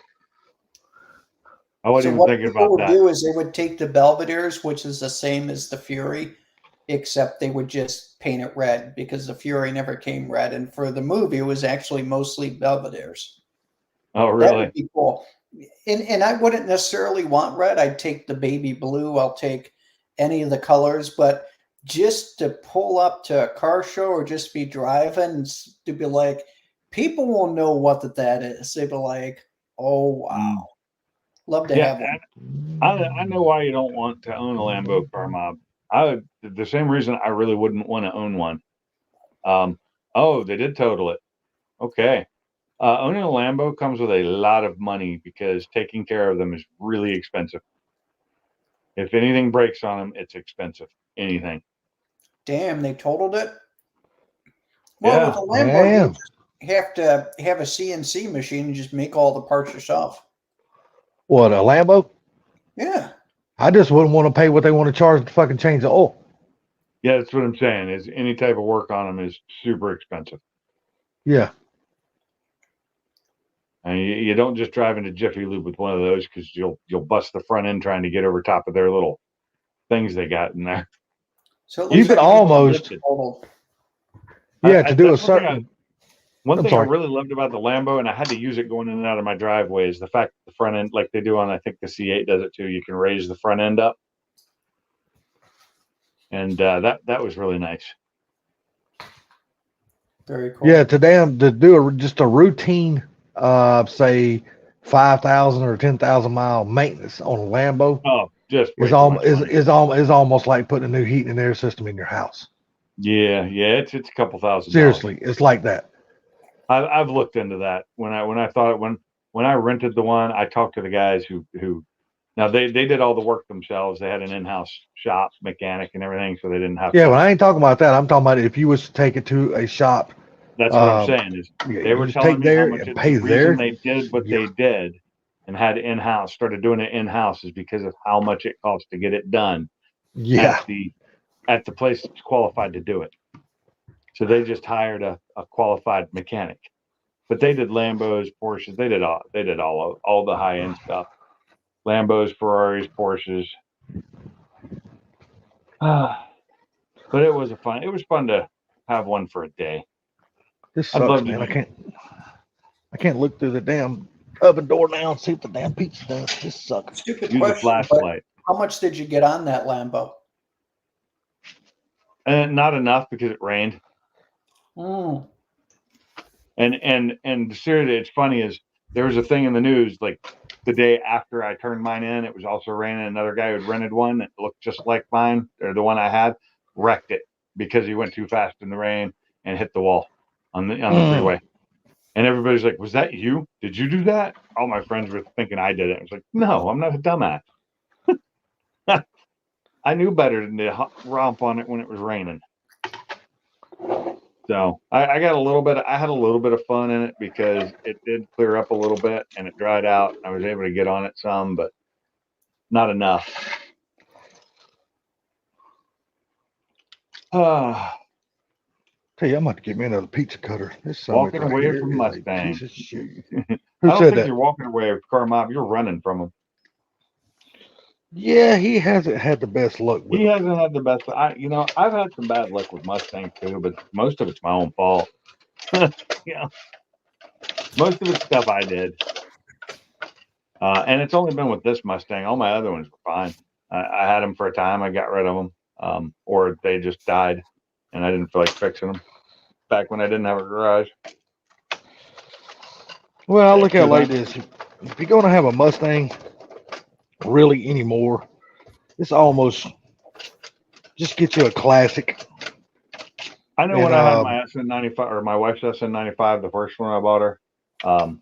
I wasn't even thinking about that. What people would do is they would take the Belvederes, which is the same as the Fury, except they would just paint it red because the Fury never came red. And for the movie, it was actually mostly Belvederes. Oh, really? That would be cool. And I wouldn't necessarily want red. I'd take the baby blue. I'll take any of the colors. But just to pull up to a car show or just be driving, to be like, people will know what that is. They'd be like, oh, wow. Love to have one. I know why you don't want to own a Lambo, Car Mob. The same reason I really wouldn't want to own one. Oh, they did total it. Okay. Owning a Lambo comes with a lot of money because taking care of them is really expensive. If anything breaks on them, it's expensive. Anything. Damn, they totaled it? Well, Yeah. with a Lambo, you just have to have a CNC machine and just make all the parts yourself. What, a Lambo? Yeah. I just wouldn't want to pay what they want to charge to fucking change the oil. Yeah, that's what I'm saying. Is any type of work on them is super expensive. Yeah. And you don't just drive into Jiffy Lube with one of those because you'll bust the front end trying to get over top of their little things they got in there. So it You looks could like almost, total. yeah, to do a that's certain. One I'm thing I sorry. really loved about the Lambo, and I had to use it going in and out of my driveway, is the fact that the front end, like they do on, I think the C8 does it too, you can raise the front end up. And that was really nice. Very cool. Yeah, to do just a routine, say 5,000 or 10,000 mile maintenance on a Lambo Oh, just way is too almost much money. is almost like putting a new heat and air system in your house. Yeah, it's a couple $1,000. Seriously, it's like that. I've looked into that. When I rented the one, I talked to the guys who now they did all the work themselves. They had an in-house shop mechanic and everything, so they didn't have Yeah, to. when I ain't talking about that, I'm talking about if you was to take it to a shop. That's what I'm saying is they were just telling take me how there much and the pay reason there. they did what Yeah. they did and had in-house, started doing it in-house, is because of how much it costs to get it done Yeah, at the place that's qualified to do it. So they just hired a qualified mechanic. But they did Lambos, Porsches. They did all the high end stuff. Lambos, Ferraris, Porsches. But it was fun to have one for a day. this I'd sucks, love man. to. I can't look through the damn oven door now and see what the damn pizza does. This sucks. Stupid Use a question, but flashlight. how much did you get on that Lambo? And not enough because it rained. Mm. And seriously, it's funny is there was a thing in the news like the day after I turned mine in, it was also raining. Another guy who'd rented one that looked just like mine, or the one I had, wrecked it because he went too fast in the rain and hit the wall on the freeway. And everybody's like, "Was that you? Did you do that?" All my friends were thinking I did it. I was like, "No, I'm not a dumbass. I knew better than to romp on it when it was raining." So I got I had a little bit of fun in it because it did clear up a little bit and it dried out. I was able to get on it some, but not enough. Tell you, I'm about to get me another pizza cutter. This Walking right away here from is Mustang. a piece of shit. I Who don't said think that? you're walking away with Car Mob. You're running from him. Yeah, he hasn't had the best luck with He them. hasn't had the best. I've had some bad luck with Mustangs too, but most of it's my own fault. Most of it's stuff I did. And it's only been with this Mustang. All my other ones were fine. I had them for a time. I got rid of them, or they just died, and I didn't feel like fixing them. Back when I didn't have a garage. Well, I look at it like this: if you're gonna have a Mustang, really anymore, it's almost just get you a classic. I know when I had my SN95 or my wife's SN95, the first one I bought her, I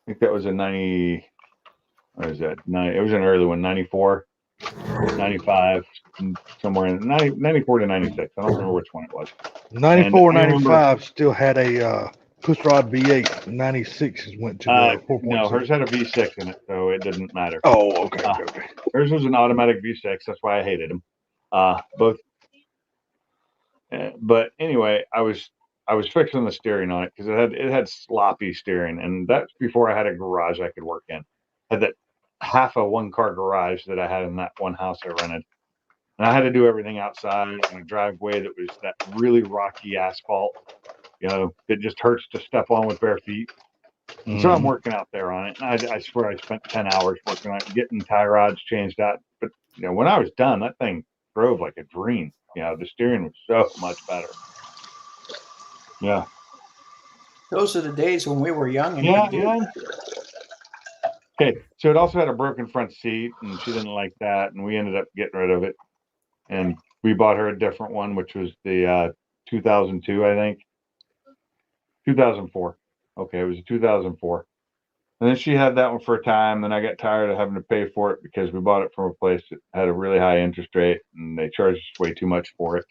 think that was in 90. What is that? It was an early one, 94, 95, somewhere in 94 to 96. I don't remember which one it was. 94, 95 still had a pushrod V8. 96 went to 4.6. No, hers had a V6 in it, so it didn't matter. Oh, okay, okay. Hers was an automatic V6. That's why I hated them. Both. But anyway, I was fixing the steering on it because it had sloppy steering, and that's before I had a garage I could work in. I had that half a 1-car garage that I had in that one house I rented, and I had to do everything outside in a driveway that was that really rocky asphalt, that just hurts to step on with bare feet. And so I'm working out there on it, and I swear I spent 10 hours working on it, getting tie rods changed out. But when I was done, that thing drove like a dream. The steering was so much better. Yeah. Those are the days when we were young. And Yeah. Okay, so it also had a broken front seat, and she didn't like that, and we ended up getting rid of it. And we bought her a different one, which was the 2002, I think. 2004. Okay, it was a 2004. And then she had that one for a time. Then I got tired of having to pay for it because we bought it from a place that had a really high interest rate, and they charged us way too much for it.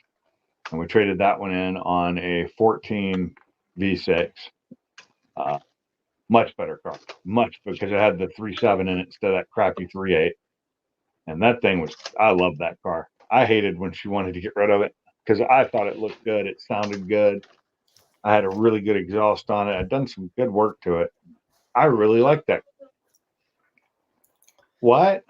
And we traded that one in on a 14 V6. Much better car. Much, because it had the 3.7 in it instead of that crappy 3.8. And that thing was, I love that car. I hated when she wanted to get rid of it because I thought it looked good. It sounded good. I had a really good exhaust on it. I'd done some good work to it. I really liked that. What?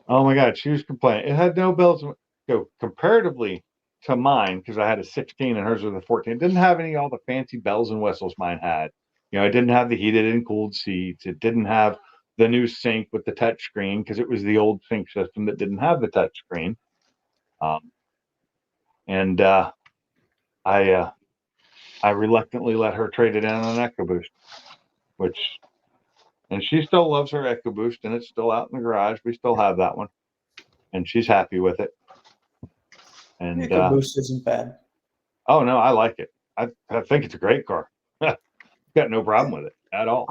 Oh my God, she was complaining. It had no bells. So comparatively to mine, because I had a 16 and hers was a 14, it didn't have any all the fancy bells and whistles mine had. You know, it didn't have the heated and cooled seats. It didn't have the new sync with the touch screen because it was the old sync system that didn't have the touch screen. And I reluctantly let her trade it in on an EcoBoost, and she still loves her EcoBoost, and it's still out in the garage. We still have that one, and she's happy with it. And EcoBoost isn't bad. Oh no, I like it. I think it's a great car. Got no problem with it at all.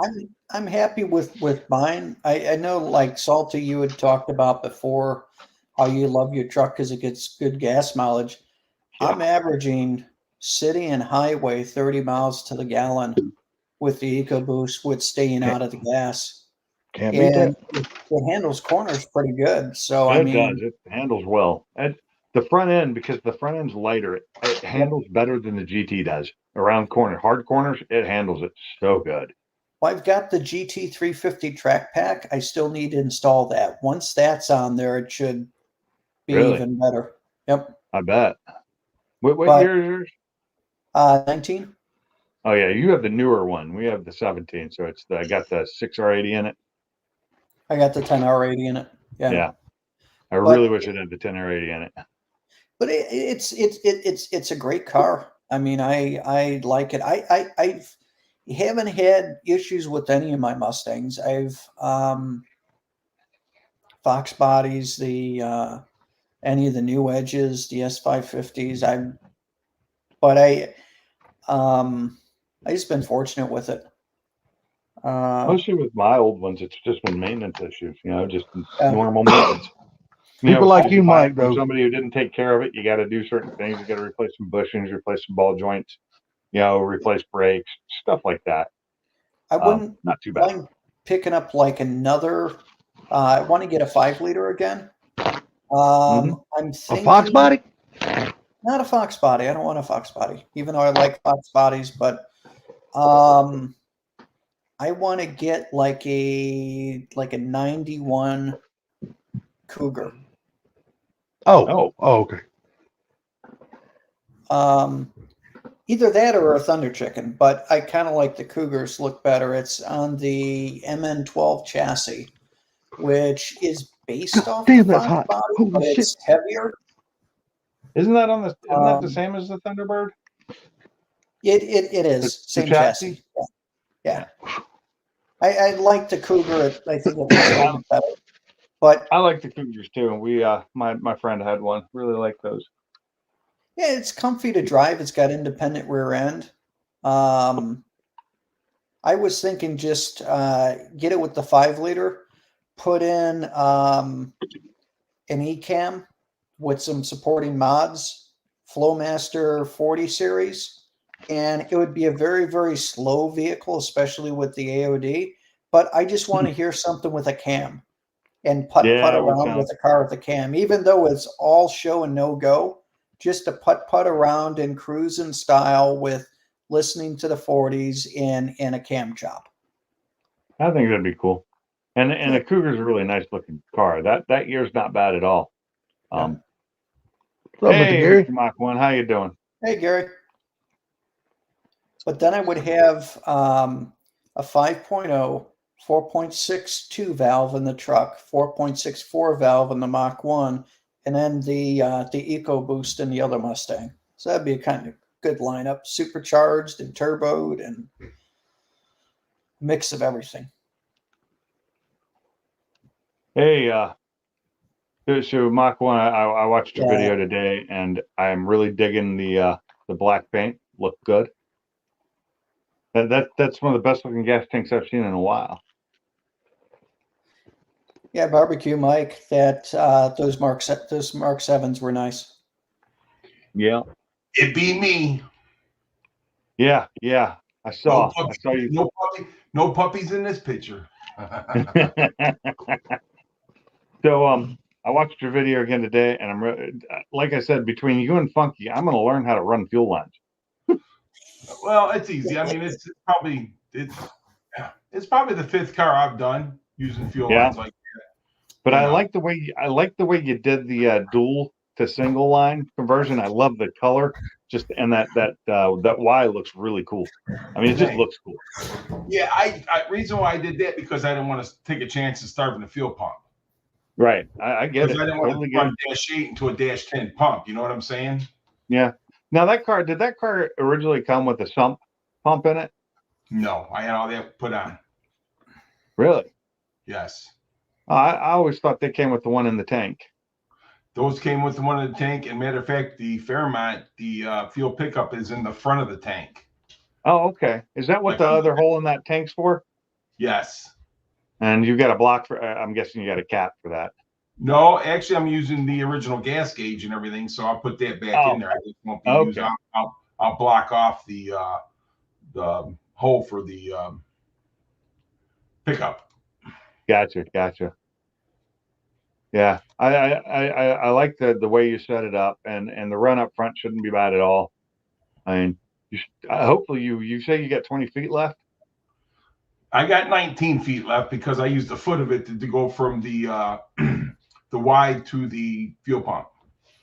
I'm happy with mine. I know, like Salty, you had talked about before how you love your truck because it gets good gas mileage. Yeah. I'm averaging city and highway 30 miles to the gallon with the EcoBoost with staying out of the gas. Can't beat that. It handles corners pretty good. So It I mean, does. It handles well. And the front end, because the front end's lighter, it handles better than the GT does. Around hard corners, it handles it so good. well, I've got the GT350 track pack. I still need to install that. Once that's on there, it should be Really? even better. Yep. I bet. What But- year is yours? 19. Oh yeah, you have the newer one. We have the 17, so I got the 6R80 in it. I got the 10R80 in it. Yeah. I really wish it had the 10R80 in it. But it's a great car. I mean, I like it. I haven't had issues with any of my Mustangs. I've Fox bodies, the any of the new Edges, the S550s. I just been fortunate with it. Mostly with my old ones, it's just been maintenance issues. You know, just Yeah. normal maintenance. People like you, buy it Mike, from though. somebody who didn't take care of it, you got to do certain things. You got to replace some bushings, replace some ball joints, you know, replace brakes, stuff like that. I wouldn't Not too bad. mind picking up like another. I want to get a 5-liter again. I'm A thinking Fox body? not a Fox body. I don't want a Fox body, even though I like Fox bodies. But I want to get like a 91 Cougar. Oh, okay. Either that or a Thunder Chicken, but I kind of like the Cougars look better. It's on the MN12 chassis, which is based off damn, the that's Fox hot. body, Holy but shit. it's heavier. Isn't that the Um, same as the Thunderbird? It is The same chassis? chassis. Yeah. I like the Cougar. I think it looks a little bit better. But I like the Cougars too, and we my friend had one. Really like those. yeah, it's comfy to drive. It's got independent rear end. I was thinking just get it with the 5-liter, put in an eCam with some supporting mods, Flowmaster 40 series, and it would be a very, very slow vehicle, especially with the AOD. But I just want to hear something with a cam and putt Yeah, it would around sound- with a car with a cam, even though it's all show and no go. Just to putt around in cruising style with listening to the 40s in a cam chop. I think that'd be cool. And a Cougar's a really nice looking car. That year's not bad at all. What's up, Mr. Hey, Gary? Mr. Mach 1, how you doing? Hey, Gary. But then I would have a 5.0, 4.62 valve in the truck, 4.64 valve in the Mach 1, and then the EcoBoost in the other Mustang. So that'd be a kind of good lineup, supercharged and turboed and mix of everything. Hey, so Mach 1, I watched your Yeah. video today, and I'm really digging the black paint. Look good. That's one of the best looking gas tanks I've seen in a while. Yeah, barbecue, Mike. That those Mark 7s were nice. Yeah. It be me. Yeah. I saw you. No puppies in this picture. So I watched your video again today, and like I said, between you and Funky, I'm going to learn how to run fuel lines. Well, it's easy. I mean, it's probably the 5th car I've done using fuel lines like that. But I like the way you did the dual to single line conversion. I love the color. Just and that Y looks really cool. I mean, it just looks cool. Yeah, I reason why I did that because I didn't want to take a chance of starving the fuel pump. Right, I get it. I didn't want to run -8 into a -10 pump. You know what I'm saying? Yeah. Now did that car originally come with a sump pump in it? No, I had all that put on. Really? Yes. I always thought they came with the one in the tank. Those came with the one in the tank. And matter of fact, the Fairmont, the fuel pickup is in the front of the tank. Oh, okay. Is that what the other hole in that tank's for? Yes. And you've got a block for, I'm guessing you got a cap for that. No, actually, I'm using the original gas gauge and everything, so I'll put that back in there. I just won't be using. I'll block off the hole for the pickup. Gotcha. Yeah, I like the way you set it up, and the run up front shouldn't be bad at all. I mean, hopefully you say you got 20 feet left. I got 19 feet left because I used the foot of it to go from the the Y to the fuel pump.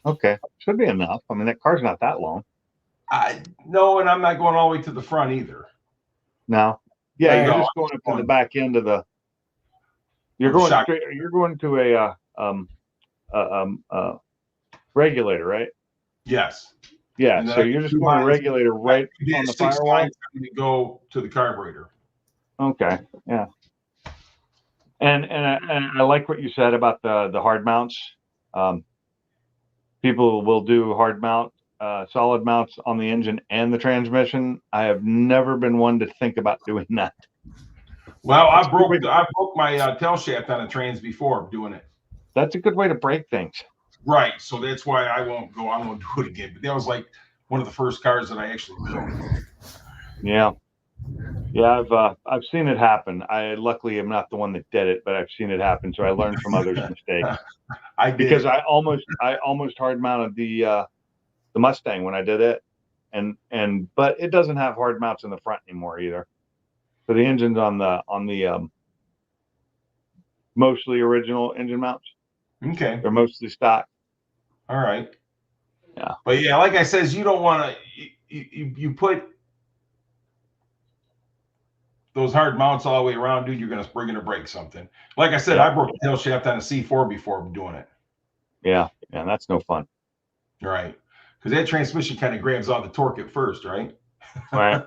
Okay, should be enough. I mean, that car's not that long. No, and I'm not going all the way to the front either. No. Yeah, you're just going up to the back end of the. You're going straight. You're going to a regulator, right? Yes. Yeah. So you're just going to regulator right on the firewall. To go to the carburetor. Okay. Yeah. And I like what you said about the hard mounts. People will do hard mount, solid mounts on the engine and the transmission. I have never been one to think about doing that. Well, I broke my tail shaft on a trans before doing it. That's a good way to break things. Right. So that's why I won't do it again. But that was like one of the first cars that I actually built. Yeah. Yeah, I've seen it happen. I luckily am not the one that did it, but I've seen it happen. So I learned from others' mistakes. Because I almost hard mounted the Mustang when I did it, but it doesn't have hard mounts in the front anymore either. So the engine's on the mostly original engine mounts. Okay. They're mostly stock. All right. Yeah. But yeah, like I says, you don't want to you put those hard mounts all the way around, dude, we're gonna break something. Like I said, I broke the tail shaft on a C4 before doing it. Yeah, that's no fun. Right. Because that transmission kind of grabs all the torque at first, right? Right.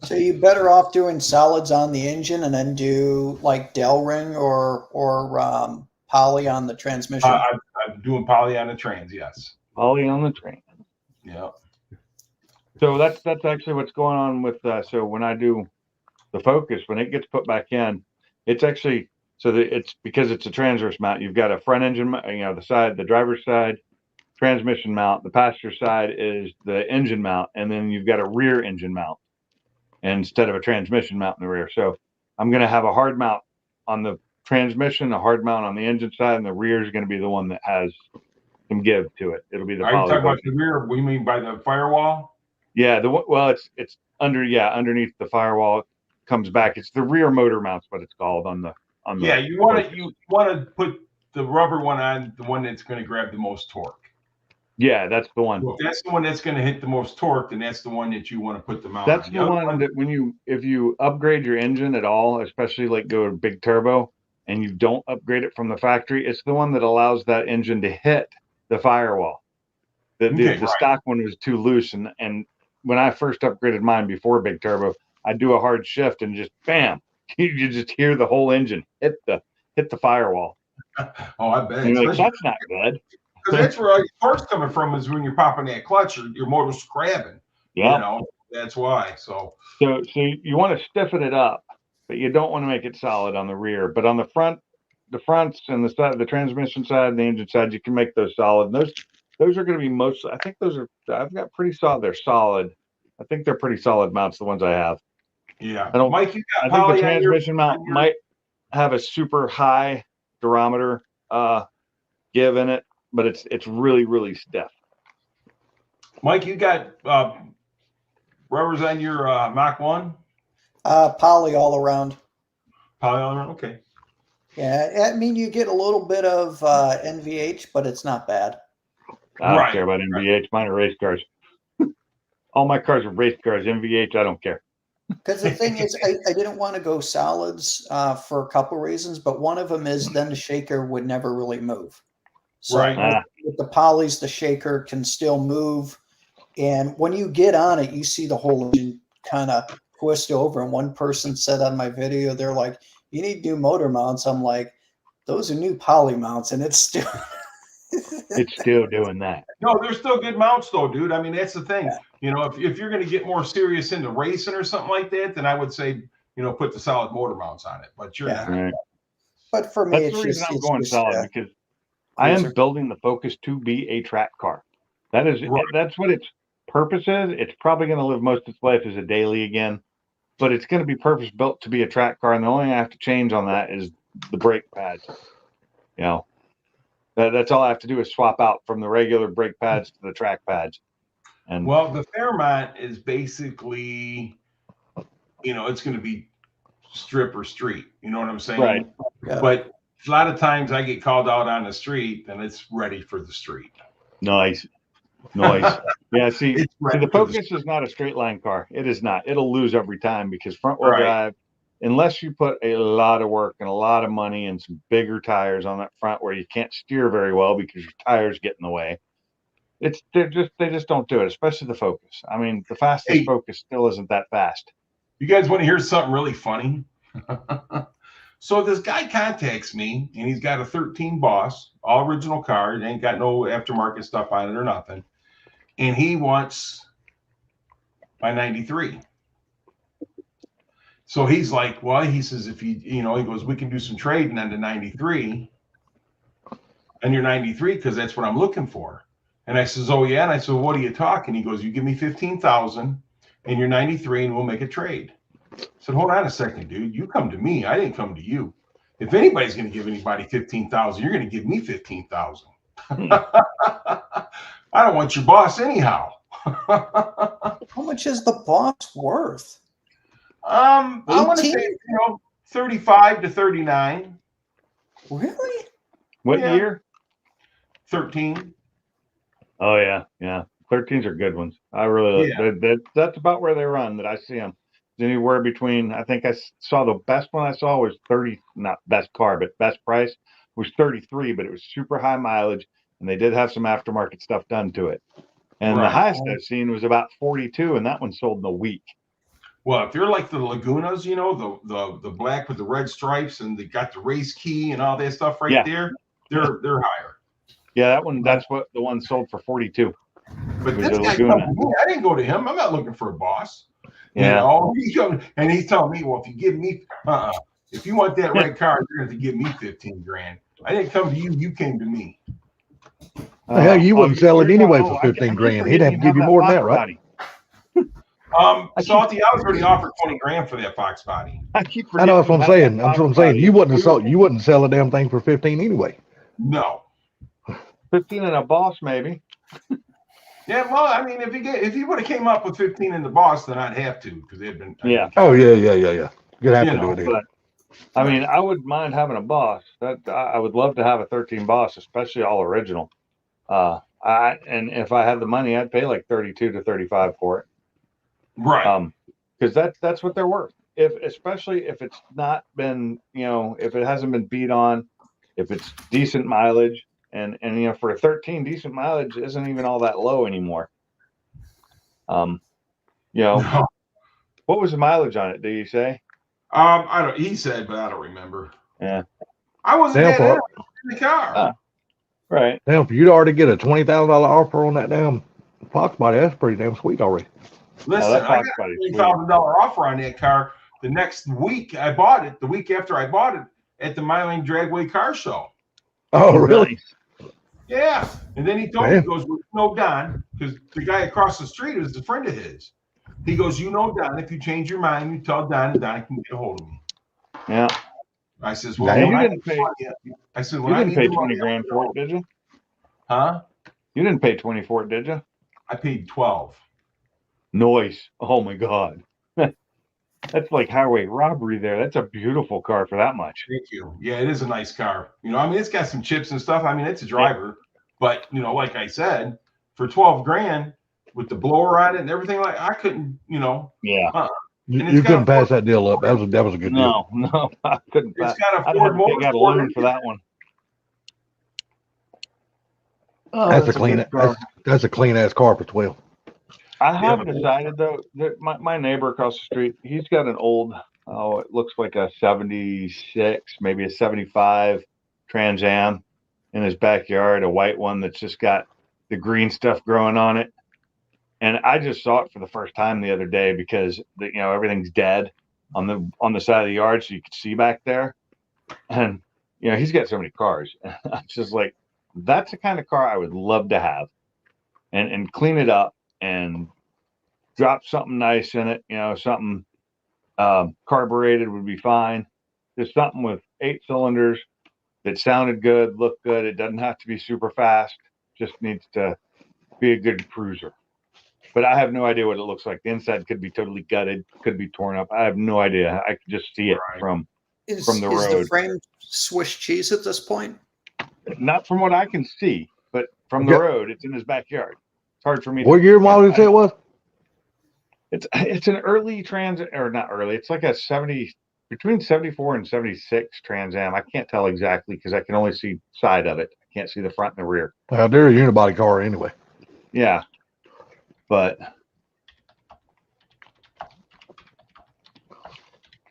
So you're better off doing solids on the engine and then do like Delring or poly on the transmission. I'm doing poly on the trans, yes. Poly on the trans. Yeah. So that's actually what's going on with so when I do the Focus, when it gets put back in, it's actually it's because it's a transverse mount. You've got a front engine, the side, the driver's side, transmission mount. The passenger side is the engine mount, and then you've got a rear engine mount instead of a transmission mount in the rear. So I'm going to have a hard mount on the transmission, a hard mount on the engine side, and the rear is going to be the one that has some give to it. It'll be the. Are you talking about the rear? What do you mean by the firewall? Yeah. It's underneath the firewall. Comes back. It's the rear motor mounts, what it's called on the. Yeah, you want to put the rubber one on the one that's going to grab the most torque. Yeah, that's the one. Well, if that's the one that's going to hit the most torque, then that's the one that you want to put the mount. That's the one that if you upgrade your engine at all, especially like go to big turbo, and you don't upgrade it from the factory, it's the one that allows that engine to hit the firewall. The stock one was too loose, and when I first upgraded mine before big turbo, I'd do a hard shift and just bam, you just hear the whole engine hit the firewall. Oh, I bet. And you're like, that's not good. Because that's where all your torque's coming from is when you're popping that clutch, your motor's scrabbing. Yeah. That's why. So you want to stiffen it up, but you don't want to make it solid on the rear. But on the fronts and the side, the transmission side and the engine side, you can make those solid. And those are going to be I think I've got pretty solid. They're solid. I think they're pretty solid mounts, the ones I have. Yeah. Mike, I think the transmission mount might have a super high durometer give in it, but it's really, really stiff. Mike, you got rubbers on your Mach 1? Poly all around. Polymer? Okay. Yeah, I mean, you get a little bit of NVH, but it's not bad. I don't care about NVH. Mine are race cars. All my cars are race cars. NVH, I don't care. Because the thing is, I didn't want to go solids for a couple reasons, but one of them is then the shaker would never really move. So with the polys, the shaker can still move. And when you get on it, you see the whole engine kind of twist over. And one person said on my video, they're like, you need new motor mounts. I'm like, those are new poly mounts, and it's still it's still doing that. No, they're still good mounts though, dude. I mean, that's the thing. You know, if you're going to get more serious into racing or something like that, then I would say, you know, put the solid motor mounts on it. But you're not. Right. But for me, that's the reason I'm going solid, because I am building the Focus to be a track car. That's what its purpose is. It's probably going to live most of its life as a daily again, but it's going to be purpose built to be a track car. And the only thing I have to change on that is the brake pads. You know, that's all I have to do is swap out from the regular brake pads to the track pads. And well, the Fairmont is basically, you know, it's going to be strip or street. You know what I'm saying? Right. Yeah. But a lot of times I get called out on the street and it's ready for the street. Nice. Yeah, see the Focus is not a straight line car. It is not. It'll lose every time because front wheel drive, unless you put a lot of work and a lot of money and some bigger tires on that front where you can't steer very well because your tires get in the way. They just don't do it, especially the Focus. I mean, the fastest Focus still isn't that fast. You guys want to hear something really funny? So this guy contacts me and he's got a 13 Boss, all original car. It ain't got no aftermarket stuff on it or nothing. And he wants my 93. So he's like, well, he says, if you know, he goes, we can do some trading on the 93 and your 93 because that's what I'm looking for. And I says, oh yeah. And I said, well, what are you talking? He goes, you give me 15,000 and your 93 and we'll make a trade. I said, hold on a second, dude. You come to me. I didn't come to you. If anybody's going to give anybody 15,000, you're going to give me 15,000. I don't want your boss anyhow. How much is the Boss worth? I want to say, you know, 35 to 39. Really? What year? 13. Oh yeah. 13s are good ones. I really that's about where they run that I see them. Anywhere between, I think I saw the best one I saw was 30, not best car, but best price was 33, but it was super high mileage and they did have some aftermarket stuff done to it. And the highest I've seen was about 42, and that one sold in a week. Well, if you're like the Lagunas, you know, the black with the red stripes and they got the race key and all that stuff there, they're higher. Yeah, that one, that's what the one sold for 42. But this guy come to me, I didn't go to him. I'm not looking for a boss. Yeah. You know, and he's telling me, well, if you give me, if you want that red car, you're going to give me 15 grand. I didn't come to you. You came to me. Hell, you wouldn't sell it anyway for 15 grand. He'd have to give you more than that, right? Salty, I was already offered 20 grand for that Fox body. I know that's what I'm saying. That's what I'm saying. You wouldn't sell a damn thing for 15 anyway. No. 15 and a Boss, maybe. Yeah, well, I mean, if you would have came up with 15 in the Boss, then I'd have to because they've been. Oh yeah. You'd have to do it. But, I mean, I wouldn't mind having a Boss. I would love to have a 13 Boss, especially all original. And if I had the money, I'd pay like 32 to 35 for it. Right. Because that's what they're worth. Especially if it's not been, you know, if it hasn't been beat on, if it's decent mileage. And you know, for a 13, decent mileage isn't even all that low anymore. You know, What was the mileage on it? Did you say? I don't. He said, but I don't remember. Yeah, I wasn't in the car. Right. Damn, for you to already get a $20,000 offer on that damn Fox body, that's pretty damn sweet already. Listen, I got a $20,000 offer on that car. The next week I bought it. The week after I bought it at the Milan Dragway Car Show. Oh, really? Yeah. And then he told me, he goes, well, you know Don, because the guy across the street is a friend of his. He goes, you know Don, if you change your mind, you tell Don and Don can get a hold of me. Yeah. I says, well, Damn. You when I didn't pay. I said, You when I didn't need pay the 20 money, grand for it, did you? huh? You didn't pay 20 for it, did you? I paid 12. Noise. Oh my God. That's like highway robbery there. That's a beautiful car for that much. Thank you. Yeah, it is a nice car. You know, I mean, it's got some chips and stuff. I mean, it's a driver, but you know, like I said, for 12 grand with the blower on it and everything, like I couldn't, you know, Yeah. And it's You got couldn't a pass Ford- that deal up. That was a good deal. No, I couldn't. it's got a I'd Ford have to take out a Motorsport loan for that one. Oh, That's a good clean. car. That's a clean ass car for 12. I Yeah, have but- decided though that my neighbor across the street, he's got an old, it looks like a 76, maybe a 75 Trans Am in his backyard, a white one that's just got the green stuff growing on it. And I just saw it for the first time the other day because everything's dead on the side of the yard, so you can see back there. And he's got so many cars. I'm just like, that's the kind of car I would love to have, and clean it up and drop something nice in it. Something carbureted would be fine. Just something with 8 cylinders that sounded good, looked good. It doesn't have to be super fast. Just needs to be a good cruiser. But I have no idea what it looks like. The inside could be totally gutted, could be torn up. I have no idea. I could just see it Right. from the Is the road. frame Swiss cheese at this point? Not from what I can see, but from the Okay. road. It's in his backyard. It's hard for me. What year model did you say it was? It's an early Trans, or not early. It's like a 70, between 74 and 76 Trans Am. I can't tell exactly because I can only see side of it. I can't see the front and the rear. Well, they're a unibody car anyway. Yeah, but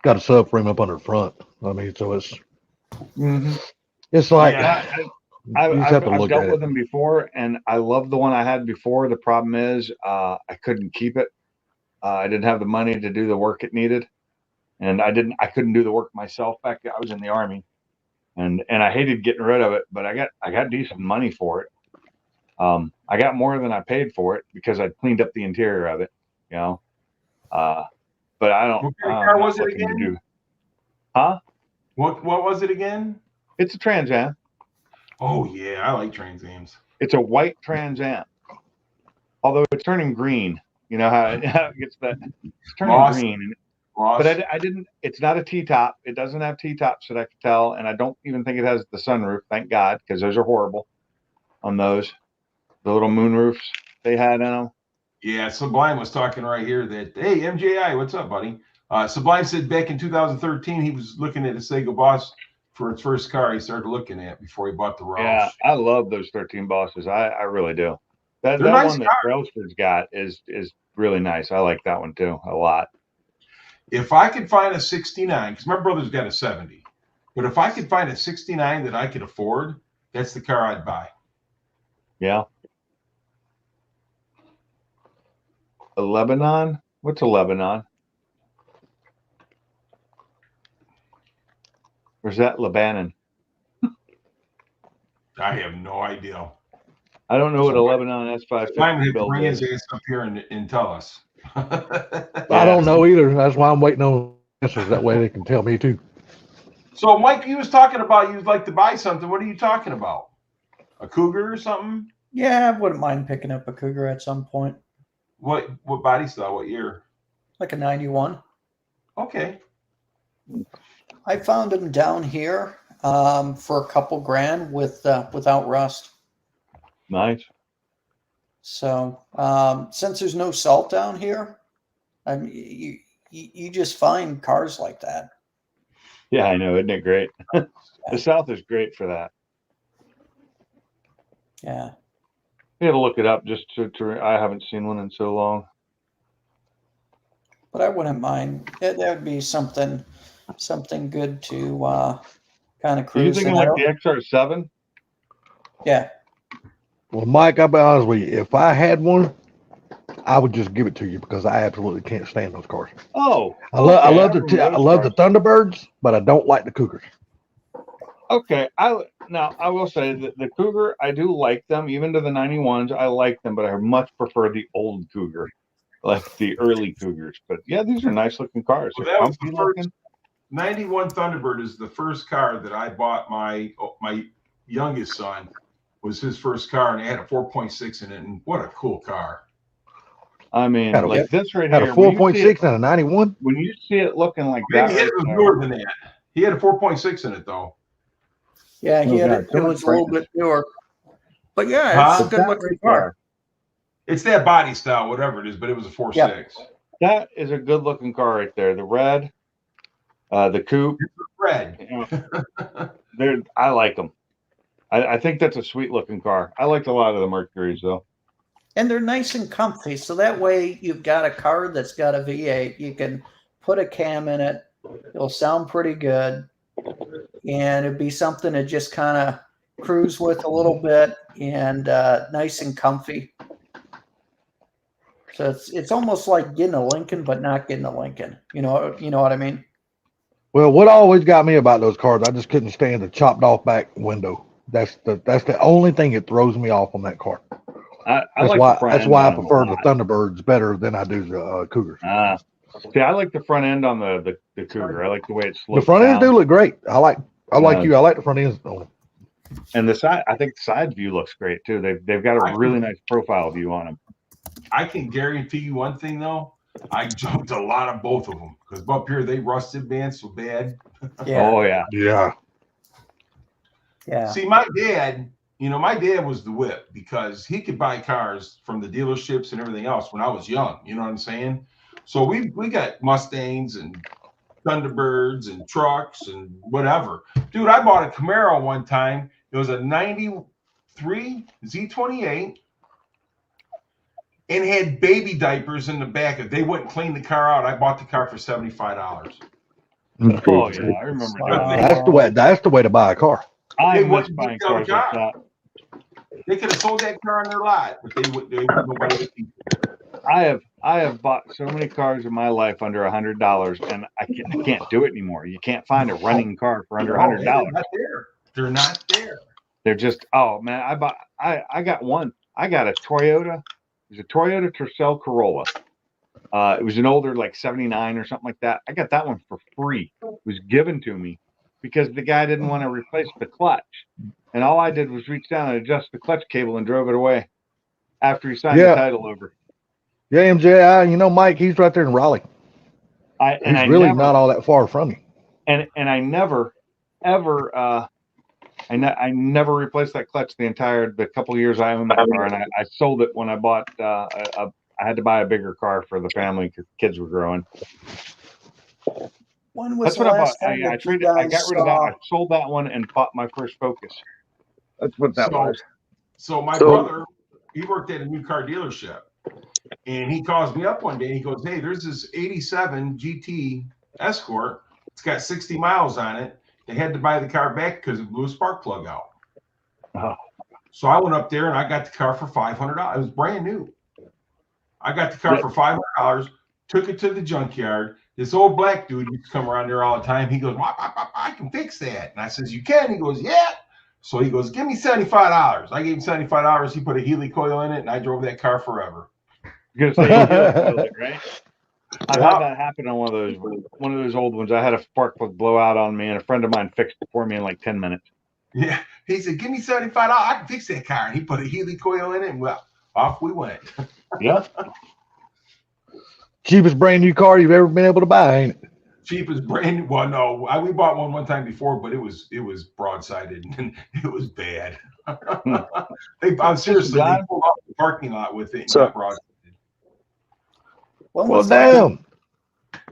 Got a subframe up under the front. I mean, so it's like Yeah. you just have to I've look dealt at with it. them before, and I love the one I had before. The problem is I couldn't keep it. I didn't have the money to do the work it needed, and I couldn't do the work myself back then. I was in the Army, and I hated getting rid of it, but I got decent money for it. I got more than I paid for it because I cleaned up the interior of it, but I don't. What kind of I'm car not was it looking to again? do- Huh? What was it again? It's a Trans Am. Oh yeah, I like Trans Ams. It's a white Trans Am. Although it's turning green. You know how it gets that? It's turning Moss. green. Ross. But I didn't. It's not a T-top. It doesn't have T-tops that I can tell, and I don't even think it has the sunroof. Thank God, because those are horrible on those. The little moon roofs they had in them. Yeah, Sublime was talking right here that, hey, MJI, what's up, buddy? Sublime said back in 2013 he was looking at a Sega Boss for its first car he started looking at before he bought the Roush. Yeah, I love those 13 Bosses. I really do. That They're nice one that Brailsford's got is really nice. I like that one too a lot. If I could find a 69, because my brother's got a 70, but if I could find a 69 that I could afford, that's the car I'd buy. Yeah. A Lebanon? What's a Lebanon? Or is that Lebanon? I have no idea. I don't know what a Lebanon Sublime S550 would build bring his is. ass up here and tell us. I don't know either. That's why I'm waiting on answers. That way they can tell me too. So, Mike, you was talking about you'd like to buy something. What are you talking about? A Cougar or something? Yeah, I wouldn't mind picking up a Cougar at some point, What body style? What year? like a 91. Okay. I found them down here for a couple grand without rust. Nice. So since there's no salt down here, I mean, you just find cars like that. Yeah, I know. Isn't it great? The South is great for that. Yeah. You have to look it up just to I haven't seen one in so long. But I wouldn't mind. That would be something good to kind of Are you cruise. thinking in. I like don't- the XR7? Yeah. Well, Mike, I'll be honest with you. If I had one, I would just give it to you because I absolutely can't stand those cars. Oh, I love remember I those love the cars. Thunderbirds, but I don't like the Cougars. Okay. Now I will say that the Cougar, I do like them, even to the 91s. I like them, but I much prefer the old Cougar, like the early Cougars. But yeah, these are nice looking cars. Well, They're that was comfy the first- looking. 91 Thunderbird is the first car that I bought my youngest son. Was his first car, and it had a 4.6 in it, and what a cool car. I mean, Had a- like this right Had here. a 4.6 and a 91. When you see it looking like Maybe that, his right was there, newer than that. He had a 4.6 in it though. Yeah, he Oh, had God, it. so It much was a little brightness. bit newer. But yeah, Huh? it's a but good that looking right car. there, It's that body style, whatever it is, but it was a 4.6. that is a good looking car right there. The red, the coupe. Red. You know, I like them. I think that's a sweet looking car. I liked a lot of the Mercuries though. And they're nice and comfy. So that way you've got a car that's got a V8. You can put a cam in it. It'll sound pretty good. And it'd be something to just kind of cruise with a little bit and nice and comfy. So it's almost like getting a Lincoln, but not getting a Lincoln. You know what I mean? Well, what always got me about those cars, I just couldn't stand the chopped off back window. That's the only thing that throws me off on that car. I That's like why the front that's end why I on them a prefer the lot. Thunderbirds better than I do the Cougars. See, I like the front end on the Cougar. I like the way it slopes The front ends down. do look great. I like you. I like the front ends on them. And the side, I think the side view looks great too. They've got a really nice profile view on them. I can guarantee you one thing though. I jumped a lot of both of them because up here they rusted, man, so bad. Yeah. Oh yeah. Yeah. Yeah. See, my dad was the whip because he could buy cars from the dealerships and everything else when I was young. You know what I'm saying? So we got Mustangs and Thunderbirds and trucks and whatever. Dude, I bought a Camaro one time. It was a 93 Z28 and had baby diapers in the back. If they wouldn't clean the car out, I bought the car for $75. Oh yeah, I remember Wow. that. That's the way to buy a car. I They miss wouldn't buying sell the cars like car. that. They could have sold that car on their lot, but nobody would keep it. I have bought so many cars in my life under $100, and I can't do it anymore. You can't find a running car for under $100. They're not there. They're not there. They're just, oh man, I got one. I got a Toyota. It was a Toyota Tercel Corolla. It was an older, like 79 or something like that. I got that one for free. It was given to me because the guy didn't want to replace the clutch. And all I did was reach down and adjust the clutch cable and drove it away after he signed the title over. Yeah, MJ, Mike, he's right there in Raleigh. He's really not all that far from you. And I never, ever, I never replaced that clutch the couple of years I owned that car, and I sold it when I bought. I had to buy a bigger car for the family because kids were growing. When was That's what I bought. time I that traded. you I guys got rid of that. saw- I sold that one and bought my first Focus. That's what that was. So my brother, he worked at a new car dealership, and he calls me up one day and he goes, "Hey, there's this 87 GT Escort. It's got 60 miles on it. They had to buy the car back because it blew a spark plug out." Oh. So I went up there and I got the car for $500. It was brand new. I got the car for $500, took it to the junkyard. This old black dude used to come around there all the time. He goes, I can fix that. And I says, you can? He goes, yeah. So he goes, give me $75. I gave him $75. He put a Healy coil in it, and I drove that car forever. You're gonna say you killed it, right? I've had that happen on one of those old ones. I had a spark plug blow out on me, and a friend of mine fixed it for me in like 10 minutes. Yeah. He said, give me $75. I can fix that car. And he put a Healy coil in it, and well, off we went. Yeah. Cheapest brand new car you've ever been able to buy, ain't it? Cheapest brand new. Well, no, we bought one time before, but it was broadsided and it was bad. I'm seriously, they pulled off the parking lot with it. And got broadsided. Well, damn.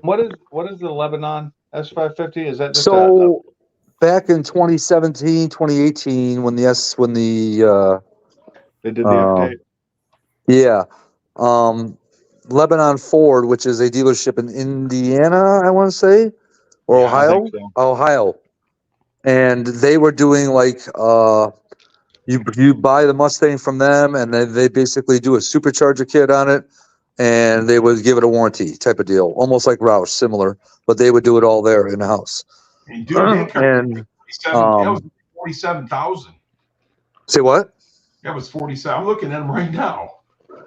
What is the Lebanon S550? Is that just back in 2017, 2018, when they did the update? Lebanon Ford, which is a dealership in Indiana, I want to say, or Ohio, Ohio, and they were doing like you buy the Mustang from them, and then they basically do a supercharger kit on it, and they would give it a warranty type of deal, almost like Roush, similar, but they would do it all there in the house. And dude, that was 47,000. Say what? That was 47. I'm looking at them right now.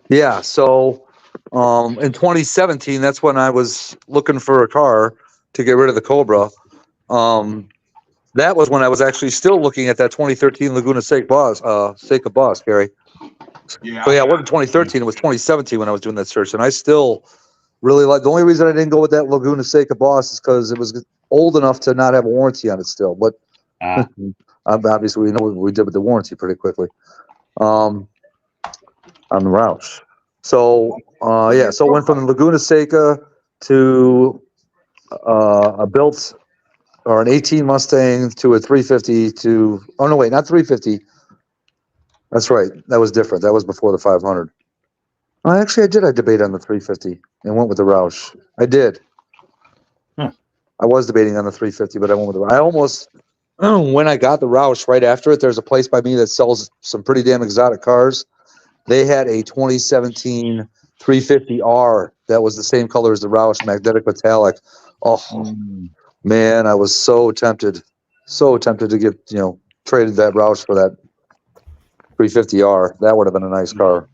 Yeah, so in 2017, that's when I was looking for a car to get rid of the Cobra, That was when I was actually still looking at that 2013 Laguna Seca Boss, Gary. Yeah. So yeah, it wasn't 2013, it was 2017 when I was doing that search. And I still really like, the only reason I didn't go with that Laguna Seca Boss is because it was old enough to not have a warranty on it still. But obviously we know what we did with the warranty pretty quickly. On the Roush. So yeah, so it went from the Laguna Seca to a built or an 18 Mustang to a 350 to, oh no, wait, not 350. That's right. That was different. That was before the 500. Actually, I did. I debate on the 350 and went with the Roush. I did. I was debating on the 350, but I went with the, I almost, when I got the Roush right after it, there's a place by me that sells some pretty damn exotic cars. They had a 2017 350R that was the same color as the Roush, magnetic metallic. Oh, man, I was so tempted to get, traded that Roush for that 350R. That would have been a nice car.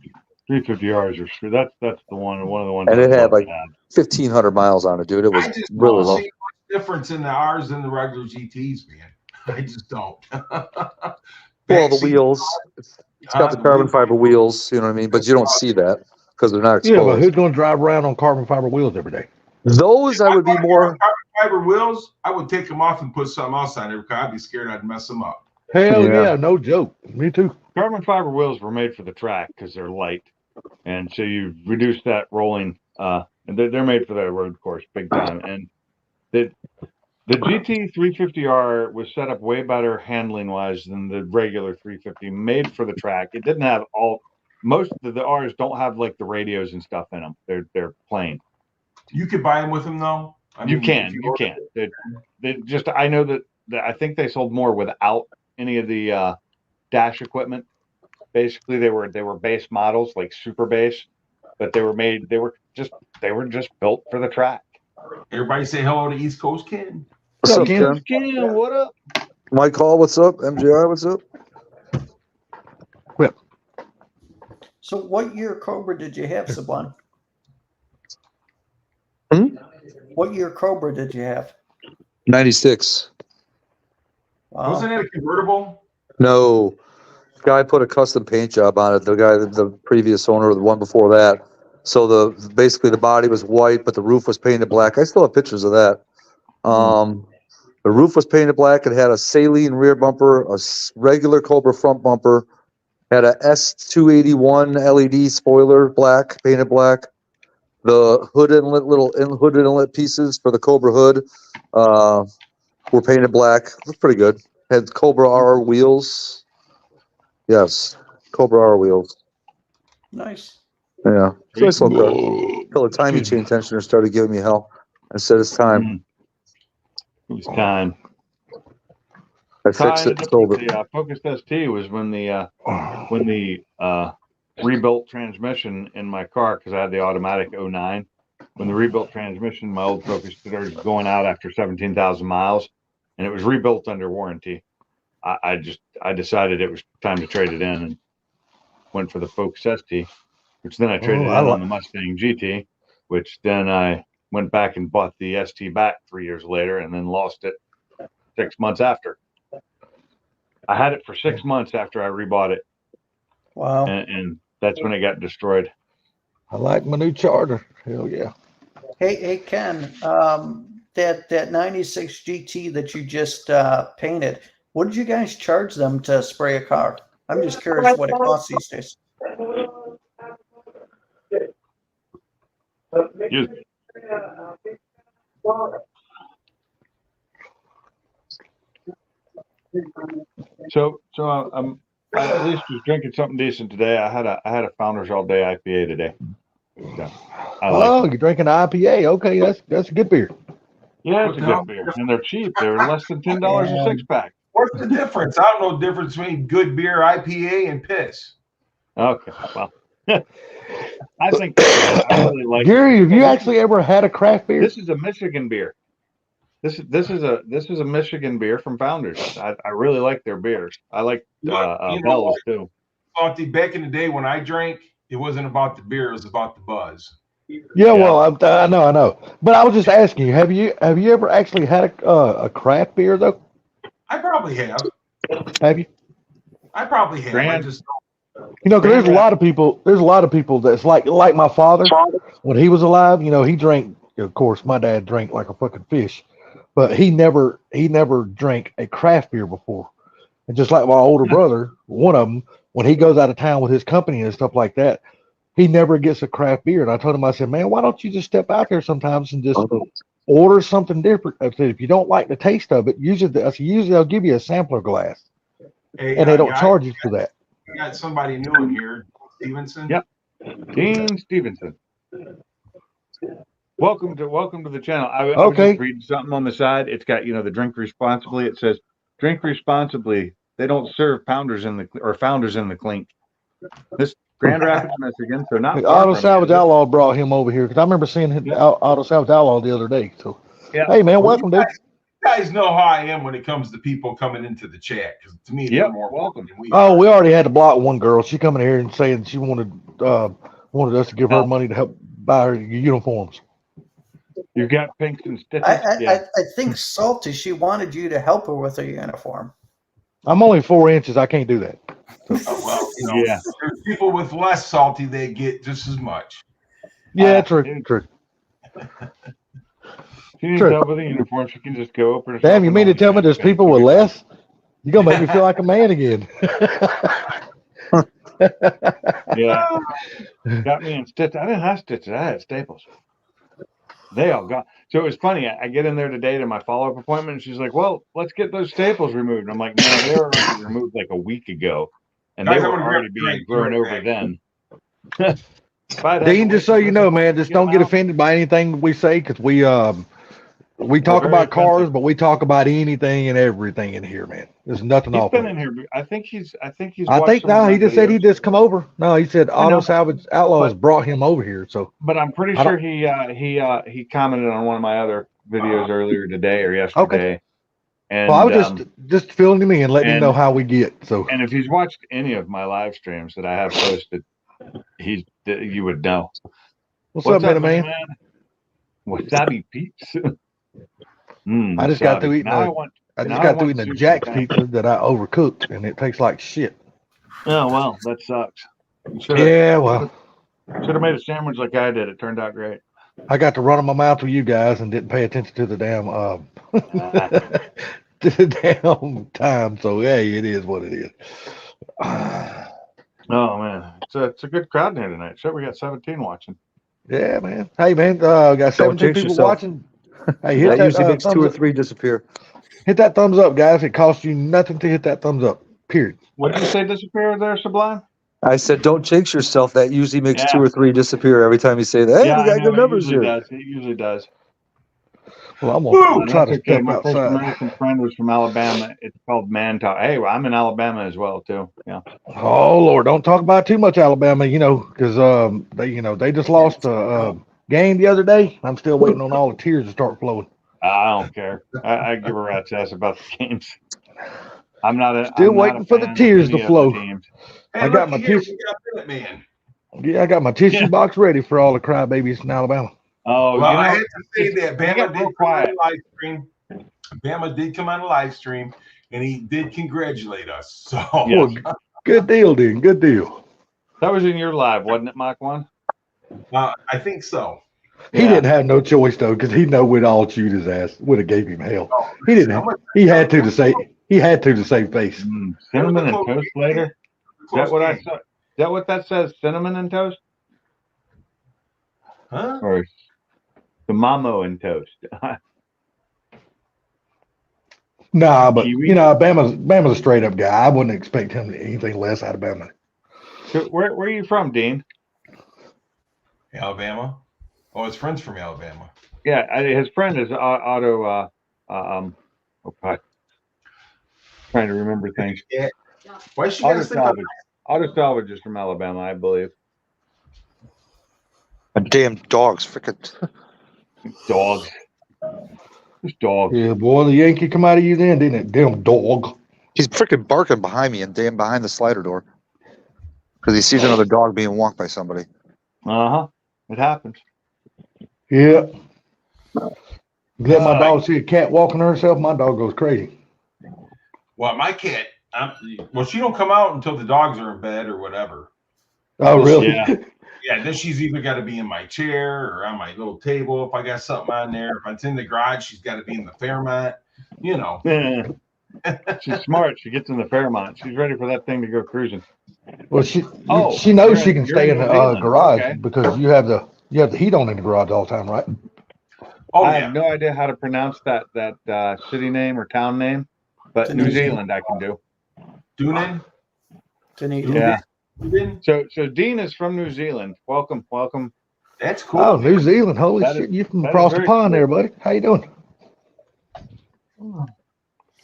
350Rs are sure. That's the one of the ones. And it had like to 1,500 miles on it, dude. It was I just really don't low. see much difference in the R's than the regular GTs, man. I just don't. Well, the wheels. It's got the carbon fiber wheels, you know what I mean? But you don't see that because they're not exposed. Yeah, but who's going to drive around on carbon fiber wheels every day? Those I would be more. Carbon fiber wheels, I would take them off and put something else on there because I'd be scared I'd mess them up. Hell yeah, no joke. Me too. Carbon fiber wheels were made for the track because they're light, and so you reduce that rolling. And they're made for the road course big time. And the GT 350R was set up way better handling wise than the regular 350, made for the track. It didn't have most of the R's don't have like the radios and stuff in them. They're plain. You could buy them with them though. You can. They just, I know that I think they sold more without any of the dash equipment. Basically, they were base models, like super base, but they were just built for the track. Everybody say hello to East Coast Ken. What's up, Ken? Ken, what up? Mike Hall, what's up? MJR, what's up? Whip. So what year Cobra did you have, Sublime? What year Cobra did you have? 96. Wow. Wasn't it a convertible? No. Guy put a custom paint job on it. The previous owner, or the one before that. So basically the body was white, but the roof was painted black. I still have pictures of that. The roof was painted black. It had a Saline rear bumper, a regular Cobra front bumper, had a S281 LED spoiler, painted black. The hood inlet, hood inlet pieces for the Cobra hood were painted black. It was pretty good. Had Cobra R wheels. Yes, Cobra R wheels. Nice. Yeah, nice little car. Until the timing chain tensioner started giving me hell. I said it's time. It was time. I fixed it and sold it. The Focus ST was when the rebuilt transmission in my car, because I had the automatic 09. When the rebuilt transmission, my old Focus started going out after 17,000 miles, and it was rebuilt under warranty. I decided it was time to trade it in and went for the Focus ST, which then I traded in on the Mustang GT, which then I went back and bought the ST back 3 years later and then lost it 6 months after. I had it for 6 months after I rebought it. Wow. And that's when it got destroyed. I like my new Charger. Hell yeah. Hey Ken, that 96 GT that you just painted, what did you guys charge them to spray a car? I'm just curious what it costs these days. So I at least was drinking something decent today. I had a Founders All Day IPA today. So you're drinking IPA. Okay, that's a good beer. Yeah, it's a good beer, and they're cheap. They're less than $10 a 6-pack. What's the difference? I don't know the difference between good beer, IPA, and piss. Okay, well, I think I really like. Gary, have you actually ever had a craft beer? This is a Michigan beer. This is a Michigan beer from Founders. I really like their beers. I like Bell's too. Back in the day when I drank, it wasn't about the beer; it was about the buzz. Yeah, well, I know. But I was just asking you, have you ever actually had a craft beer though? I probably have. Have you? I probably have. I Grand- just You know, 'cause Grand there's a lot of people. There's a lot of people that's like my father when he was alive. You know, he drank. Of course, my dad drank like a fucking fish, but he never drank a craft beer before. And just like my older brother, one of them, when he goes out of town with his company and stuff like that, he never gets a craft beer. And I told him, I said, man, why don't you just step out there sometimes and just order something different? I said, if you don't like the taste of it, usually they'll give you a sampler glass, hey, and they don't guys, charge you for that. we got somebody new in here, Stevenson. Yep. Dean Stevenson. Welcome to the channel. I was just reading something on the side. It's got, the drink responsibly. It says, drink responsibly. They don't serve founders in the clink. This Grand Rapids, Michigan. So not far Auto from Salvage here. Outlaw brought him over here because I remember seeing him, Auto Salvage Outlaw the other day. So, Yeah. hey man, welcome, dude. You guys know how I am when it comes to people coming into the chat, because to me, they're more welcome than we Oh, are. we already had to block one girl. She coming here and saying she wanted us to give her money to help buy her uniforms. You've got pinks and stitches. I think Salty, she wanted you to help her with her uniform. I'm only 4 inches. I can't do that. Well, Yeah. there's people with less salty, they get just as much. Yeah, true. She needs help with the uniform. She can just go open herself. Damn, you mean to tell me there's people with less? You're gonna make me feel like a man again. Yeah. Got me in stitches. I didn't have stitches. I had staples. They all got. So it was funny. I get in there today to my follow-up appointment, and she's like, well, let's get those staples removed. And I'm like, no, they were already removed like a week ago. And they were already being grown over then. Dean, just so you know, man, just don't get offended by anything we say, because we talk about cars, but we talk about anything and everything in here, man. There's nothing off. He's been in here. I think he's. I think no. He just said he just come over. No, he said Auto Salvage Outlaws brought him over here. So, but I'm pretty sure he commented on one of my other videos earlier today or yesterday. Okay. And well, I was just filling him in, letting him know how we get. So, and if he's watched any of my live streams that I have posted, you would know. What's up, man? Wasabi pizza. I just got through eating. I just got through eating a Jack's pizza that I overcooked, and it tastes like shit. Oh well, that sucks. Yeah, well, should have made a sandwich like I did. It turned out great. I got to run my mouth with you guys and didn't pay attention to the damn to the damn time. So hey, it is what it is. Oh man, it's a good crowd in here tonight. So we got 17 watching. Yeah, man. Hey man, got 17 people watching. Hey, hit that usually makes 2 or 3 disappear. Hit that thumbs up, guys. It costs you nothing to hit that thumbs up. Period. What did you say disappear there, Sublime? I said, don't jinx yourself. That usually makes 2 or 3 disappear every time you say that. Hey, we got good numbers here. It usually does. Well, I'm gonna try to step my outside. first American friend was from Alabama. It's called Man Talk. Hey, well, I'm in Alabama as well too. Yeah. Oh Lord, don't talk about too much Alabama. Because they just lost a game the other day. I'm still waiting on all the tears to start flowing. I don't care. I give a rat's ass about the games. I'm waiting for the tears to flow. Hey, I got my tissue. Man. Yeah, I got my tissue box ready for all the crybabies in Alabama. Oh, well, I had to say that Bama did come on the live stream. Bama did come on the live stream, and he did congratulate us. So well, good deal, dude. Good deal. That was in your live, wasn't it, Mike One? I think so. He didn't have no choice though, because he know we'd all chewed his ass. Would have gave him hell. He didn't. He had to save face. Cinnamon and toast later. Is that what I saw? Is that what that says? Cinnamon and toast? Huh? Or the mamo and toast? Nah, but Bama's a straight up guy. I wouldn't expect him anything less out of Bama. So where are you from, Dean? Alabama. Oh, his friend's from Alabama. Yeah, his friend is Otto. Trying to remember things. Yeah. Why she got to Auto Salvage is from Alabama, I believe. Damn dogs, freaking dogs. Just dogs. Yeah, boy, the Yankee come out of you then, didn't it? Damn dog. He's freaking barking behind me and damn behind the slider door because he sees another dog being walked by somebody. It happens. Yeah. Let my dog see a cat walking herself, my dog goes crazy. Well, my cat, she don't come out until the dogs are in bed or whatever. Oh, really? Yeah. Yeah, then she's either got to be in my chair or on my little table if I got something on there. If it's in the garage, she's got to be in the Fairmont, you know. She's smart. She gets in the Fairmont. She's ready for that thing to go cruising. Well, she knows you're she can you're stay in New the Zealand. garage Okay. because you have the heat on in the garage all the time, right? Oh, I yeah. have no idea how to pronounce that city name or town name, but New Zealand I can do. Dunedin? Dunedin. Yeah. Dunedin? So Dean is from New Zealand. Welcome. That's cool. Oh, New Zealand. Holy That shit. is- You from that is across the very pond cool. there, buddy. How you doing?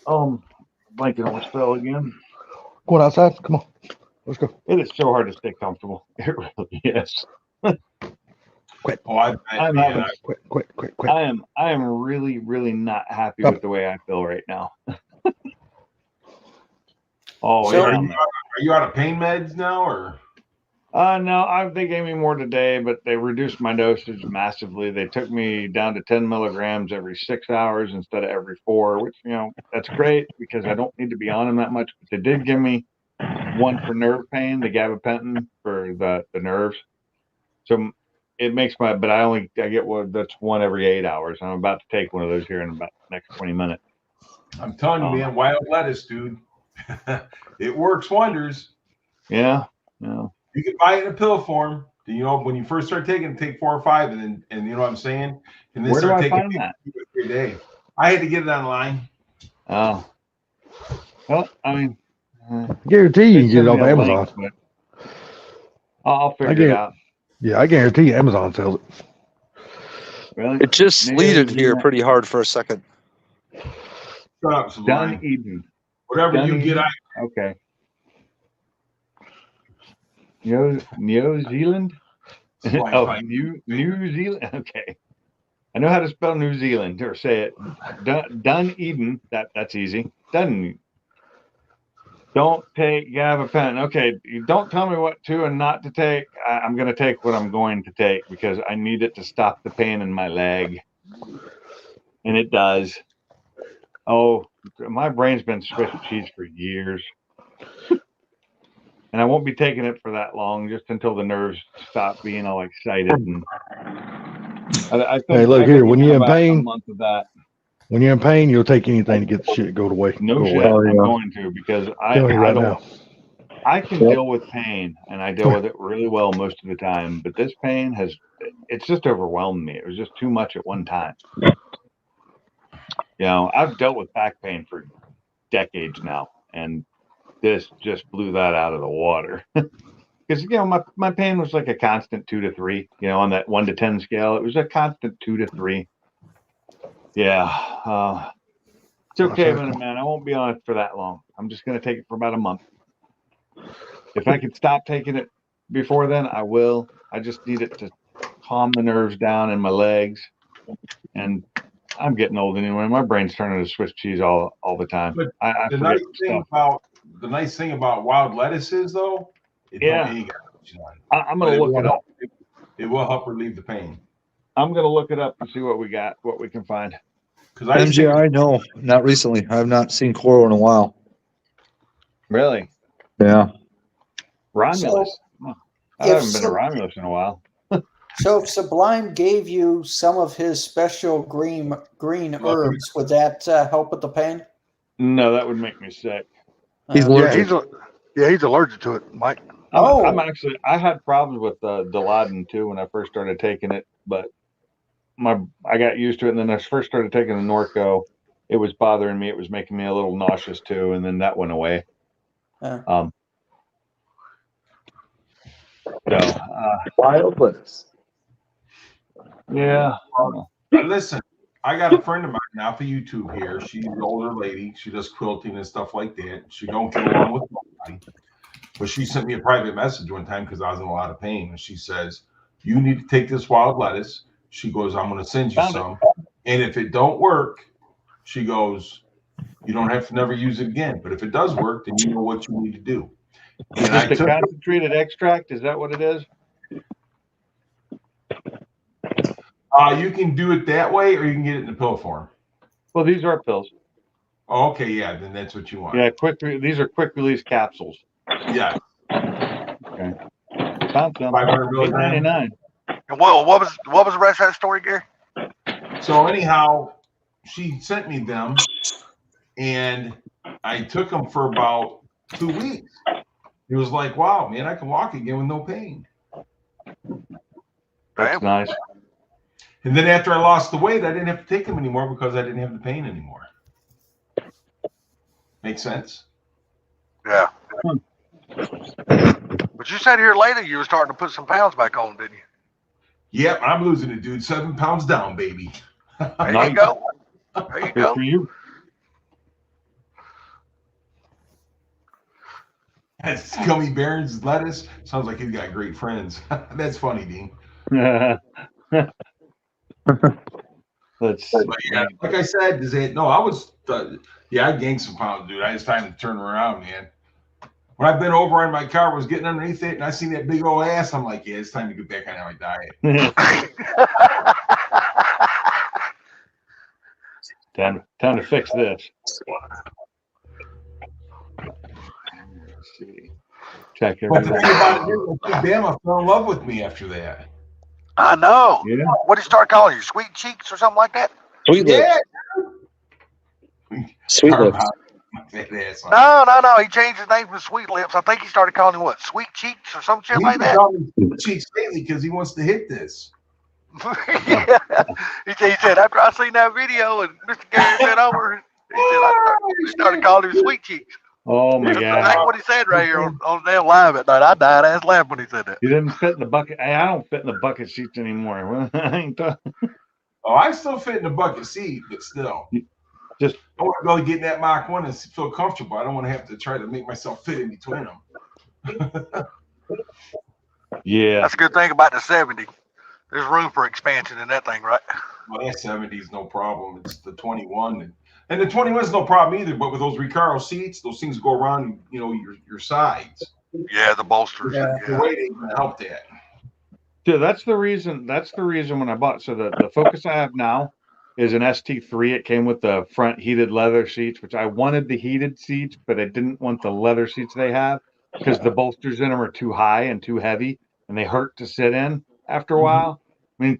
Blanking on spell again. Going outside? Come on. Let's go. It is so hard to stay comfortable. It really is. Oh, I I'm bet. having- Yeah. Quick. I am really, really not happy with the way I feel right now. Oh, So- yeah. Are you out of pain meds now, or? No, they gave me more today, but they reduced my dosage massively. They took me down to 10 milligrams every 6 hours instead of every 4, which, that's great because I don't need to be on them that much. But they did give me one for nerve pain, the gabapentin for the nerves. So it makes I get one, that's one every 8 hours. I'm about to take one of those here in about the next 20 minutes. I'm telling you, man, wild lettuce, dude. It works wonders. Yeah. You can buy it in a pill form. When you first start taking it, take 4 or 5, and you know what I'm saying? And then Where do start I taking find that? 2 or 3 a day. I had to get it online. Oh. Well, I mean, Guarantee you can get it send off me a Amazon. link, but I'll figure it out. Yeah, I guarantee you Amazon sells it. Really? It just Maybe sleeted I here can- pretty hard for a second. Shut up, Sublime. Dunedin. Whatever you get, Dunedin. Okay. New Zealand? Sublime Oh, fine. New Zealand. Okay. I know how to spell New Zealand or say it. Dunedin. That's easy. Dunedin. Don't take gabapentin. Okay. You don't tell me what to and not to take. I'm going to take what I'm going to take because I need it to stop the pain in my leg. And it does. Oh, my brain's been Swiss cheese for years. And I won't be taking it for that long, just until the nerves stop being all excited. And I think, Hey, look I here, think when we you're have in about pain- a month of that. When you're in pain, you'll take anything to get the shit go away. No go shit, away. I'm going to because I Telling you right don't. now. I can deal with pain, and I deal with it really well most of the time. But this pain it's just overwhelmed me. It was just too much at one time. I've dealt with back pain for decades now, and this just blew that out of the water. Because my pain was like a constant 2 to 3. On that 1 to 10 scale, it was a constant 2 to 3. Yeah, it's okay, man. I won't be on it for that long. I'm just gonna take it for about a month. If I could stop taking it before then, I will. I just need it to calm the nerves down in my legs. And I'm getting old anyway. My brain's turning to Swiss cheese all the time. But I The forget nice thing about wild lettuce is though, I'm gonna look it up. It will help relieve the pain. I'm gonna look it up and see what we got, what we can find. Because I used to MGI, no, not recently. I've not seen Coro in a while. Really, Yeah. Romulus. I if haven't been to Romulus in a while. So if Sublime gave you some of his special green herbs, would that help with the pain? No, that would make me sick. He's allergic. He's allergic to it, Mike. I had problems with Dilaudid too when I first started taking it, but I got used to it. And then I first started taking the Norco, it was bothering me. It was making me a little nauseous too. And then that went away. Wild lettuce. Yeah. But listen, I got a friend of mine now for YouTube here. She's an older lady. She does quilting and stuff like that. She don't get along with nobody. But she sent me a private message one time because I was in a lot of pain. And she says, you need to take this wild lettuce. She goes, I'm going to send you some. And if it don't work, she goes, you don't have to never use it again. But if it does work, then you know what you need to do. And I Just a took concentrated extract, is that what it is? You can do it that way, or you can get it in the pill form. Well, these are pills. Oh, okay, yeah, then that's what you want. Yeah, these are quick release capsules. Yeah. Okay. Found some. 500 milligrams. $8.99. And what was the rest of that story, Gary? So anyhow, she sent me them, and I took them for about 2 weeks. It was like, wow, man, I can walk again with no pain. That's nice. And then after I lost the weight, I didn't have to take them anymore because I didn't have the pain anymore. Make sense? Yeah. But you said here later you were starting to put some pounds back on, didn't you? Yep, I'm losing it, dude. 7 pounds down, baby. There you go. There you Good go. for you. That's gummy bears, lettuce. Sounds like he's got great friends. That's funny, Dean. Let's But yeah, like I said, I gained some pounds, dude. It's time to turn around, man. When I've been over in my car, was getting underneath it, and I seen that big old ass, I'm like, yeah, it's time to get back on my diet. time to fix this. Let's see. Check But the everything. thing about it is, Bama fell in love with me after that. I know. Yeah. What did he start calling you? Sweet cheeks or something like that? Sweet Yeah. lips. Sweet lips. That ass. No. He changed his name from Sweet Lips. I think he started calling you what? Sweet Cheeks or some shit He's like been that. calling me cheeks lately because he wants to hit this. Yeah. He said after I seen that video and Mr. Gary been over, he said I started calling him Sweet Cheeks. Oh my That's God. exactly what he said right here on damn live at night. I died ass laughing when he said that. You didn't fit in the bucket. I don't fit in the bucket seats anymore. I ain't talking. Oh, I still fit in the bucket seat, but still. Just I want to go get in that Mach 1 and feel comfortable. I don't want to have to try to make myself fit in between them. yeah. That's a good thing about the 70. There's room for expansion in that thing, right? Well, that 70 is no problem. It's the 21. And the 21 is no problem either, but with those Recaro seats, those things go around, your sides. Yeah, the bolsters. Yeah. The weight ain't gonna help that. Yeah, that's the reason when I bought. So the Focus I have now is an ST3. It came with the front heated leather seats, which I wanted the heated seats, but I didn't want the leather seats they have because the bolsters in them are too high and too heavy, and they hurt to sit in after a while. I mean,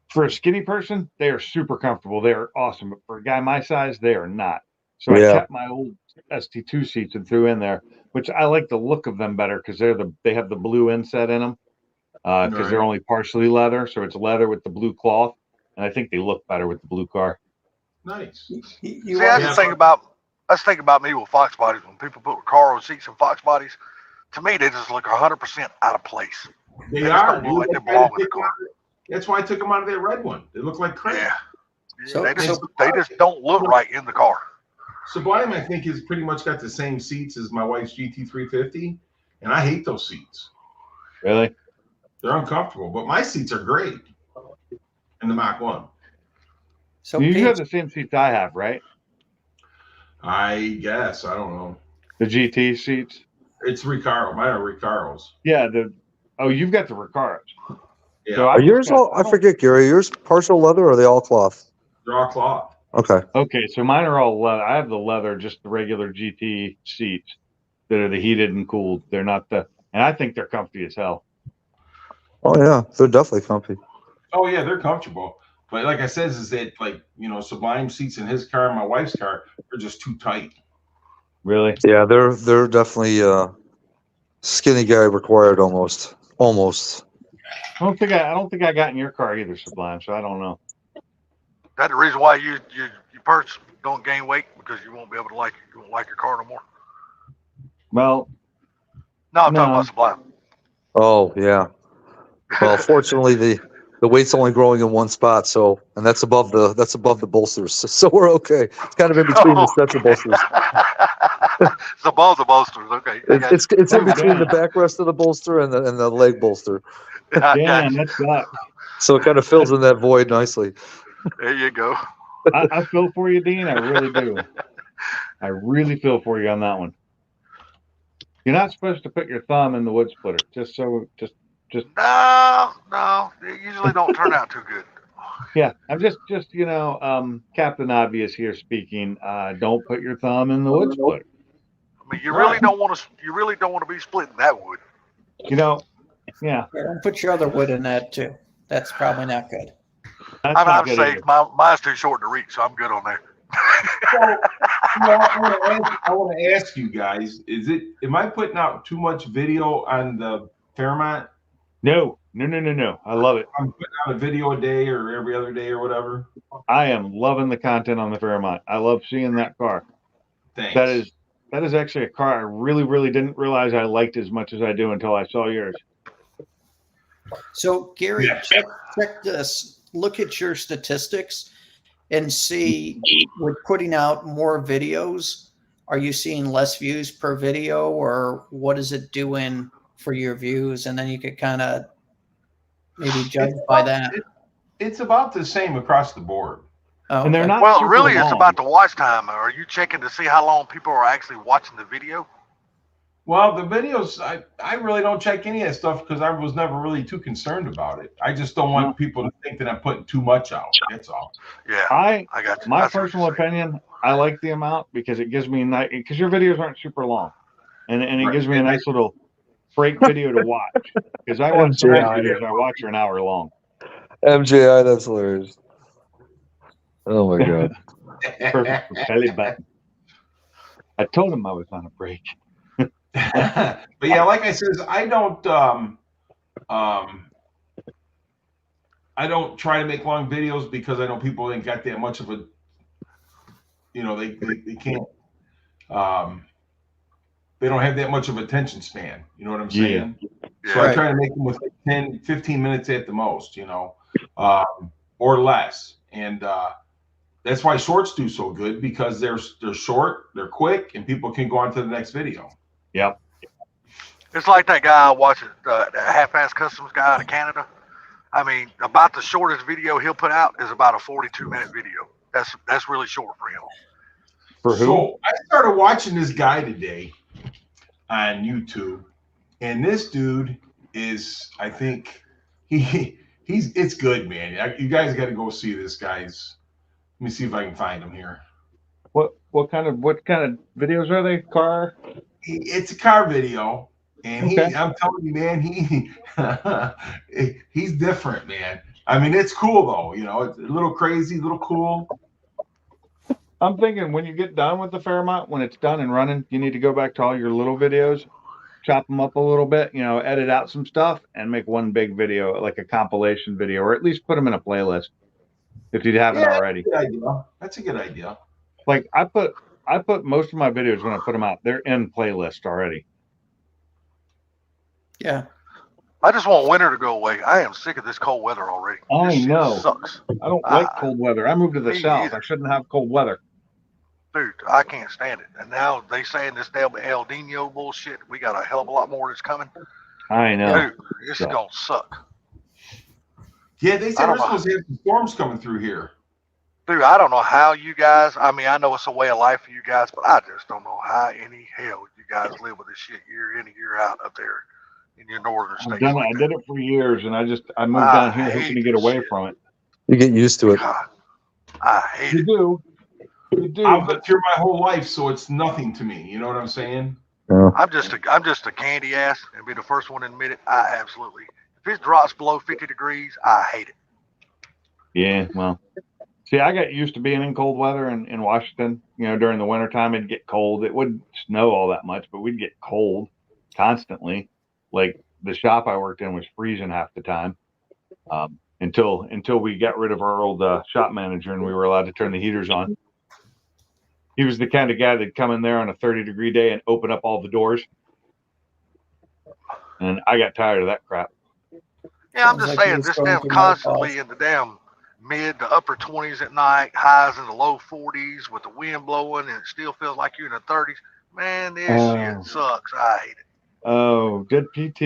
for a skinny person, they are super comfortable. They are awesome, but for a guy my size, they are not. So I kept my old ST2 seats and threw in there, which I like the look of them better because they have the blue inset in them. Because they're only partially leather, so it's leather with the blue cloth, and I think they look better with the blue car. Nice. That's the thing about me with Fox bodies. When people put Recaro seats in Fox bodies, to me they just look 100% out of place. They just are. don't look like they belong in the car. That's why I took them out of that red one. They look like crap. Yeah. So- they just don't look right in the car. Sublime, I think, has pretty much got the same seats as my wife's GT350, and I hate those seats. Really? They're uncomfortable, but my seats are great in the Mach 1. So You Pete, have the same seats I have, right? I guess. I don't know. The GT seats. It's Recaro. Mine are Recaros. Yeah. You've got the Recaros. Yeah. So Are yours all? I forget, Gary. Are yours partial leather or are they all cloth? They're all cloth. Okay. Okay, so mine are all leather. I have the leather, just the regular GT seats that are the heated and cooled. They're not and I think they're comfy as hell. Oh yeah, they're definitely comfy. Oh, yeah, they're comfortable. But like I said, is that Sublime seats in his car and my wife's car are just too tight. Really? Yeah, they're definitely skinny guy required almost. I don't think I got in your car either, Sublime. So I don't know. That's the reason why your parts don't gain weight, because you won't be able to you won't like your car no more. Well, No, I'm talking No. about Sublime. Oh yeah. Well, fortunately the weight's only growing in one spot, and that's above the bolsters, so we're okay. It's kind of in between the sets of bolsters. It's above the bolsters. Okay. It's in between the backrest of the bolster and the leg bolster, damn, that sucks. so it kind of fills in that void nicely. There you go. I feel for you, Dean. I really do. I really feel for you on that one. You're not supposed to put your thumb in the wood splitter, just No, they usually don't turn out too good. Yeah, I'm just Captain Obvious here speaking. Don't put your thumb in the wood splitter. I mean, you really don't want to be splitting that wood. Yeah. Yeah, don't put your other wood in that too. That's probably not good. That's I'm good safe. either. Mine's too short to reach, so I'm good on there. I want to ask you guys: am I putting out too much video on the Fairmont? No. I love it. I'm putting out a video a day or every other day or whatever. I am loving the content on the Fairmont. I love seeing that car. Thanks. That is actually a car I really, really didn't realize I liked as much as I do until I saw yours. So Gary, check this. Look at your statistics and see, with putting out more videos, are you seeing less views per video, or what is it doing for your views? And then you could kind of maybe judge by that. It's about the same across the board. Oh, And they're not Well, super really, it's long. about the watch time. Are you checking to see how long people are actually watching the video? Well, the videos, I really don't check any of that stuff because I was never really too concerned about it. I just don't want people to think that I'm putting too much out. That's all. Yeah, I got you. My That's what personal you're saying. opinion, I like the amount because it gives me because your videos aren't super long, and it Right. gives me a nice little break video to watch. Because I watch some of these videos I watch are an hour long. MJI, that's hilarious. Oh my god. Perfect for belly button. I told him I was on a break. But yeah, like I said, I don't try to make long videos because I know people ain't got that much of a, they can't, they don't have that much of attention span. You know what I'm saying? Yeah. So I try to make them with 10, 15 minutes at the most, or less. And that's why shorts do so good, because they're short, they're quick, and people can go on to the next video. Yep. It's like that guy I watched, the Half-Ass Customs guy out of Canada. I mean, about the shortest video he'll put out is about a 42-minute video. That's really short for him. For who? So I started watching this guy today on YouTube, and this dude is, I think it's good, man. You guys got to go see this guy's. Let me see if I can find him here. What kind of videos are they? Car? It's a car video, and Okay. I'm telling you, man, he's different, man. I mean, it's cool though. It's a little crazy, a little cool. I'm thinking when you get done with the Fairmont, when it's done and running, you need to go back to all your little videos, chop them up a little bit, edit out some stuff, and make one big video, like a compilation video, or at least put them in a playlist if you haven't already. That's a good idea. Like I put most of my videos when I put them out, they're in playlist already. Yeah. I just want winter to go away. I am sick of this cold weather already. I This shit know. sucks. I don't like cold weather. I moved to the Me south. either. I shouldn't have cold weather. Dude, I can't stand it. And now they saying this damn El Nino bullshit. We got a hell of a lot more that's coming. I know. Dude, this is gonna suck. Yeah, they I said don't we're supposed to have some storms coming through here. Dude, I don't know how you guys, I mean, I know it's a way of life for you guys, but I just don't know how any hell you guys live with this shit year in and year out up there in your northern states. I did it for years, and I moved down here hoping to get away from it. You get used to it. God, I hate You it. do. You do. I've lived here my whole life, so it's nothing to me. You know what I'm saying? Yeah. I'm just a candy ass, and be the first one to admit it. I absolutely, if it drops below 50 degrees, I hate it. Yeah, well. See, I got used to being in cold weather in Washington. During the wintertime, it'd get cold. It wouldn't snow all that much, but we'd get cold constantly. Like the shop I worked in was freezing half the time until we got rid of our old shop manager and we were allowed to turn the heaters on. He was the kind of guy that'd come in there on a 30-degree day and open up all the doors. And I got tired of that crap. Yeah, I'm Sounds just like saying, you're this going damn through constantly menopause. in the damn mid to upper 20s at night, highs in the low 40s with the wind blowing, and it still feels like you're in the 30s. Man, this shit sucks. I hate it. Oh, did PT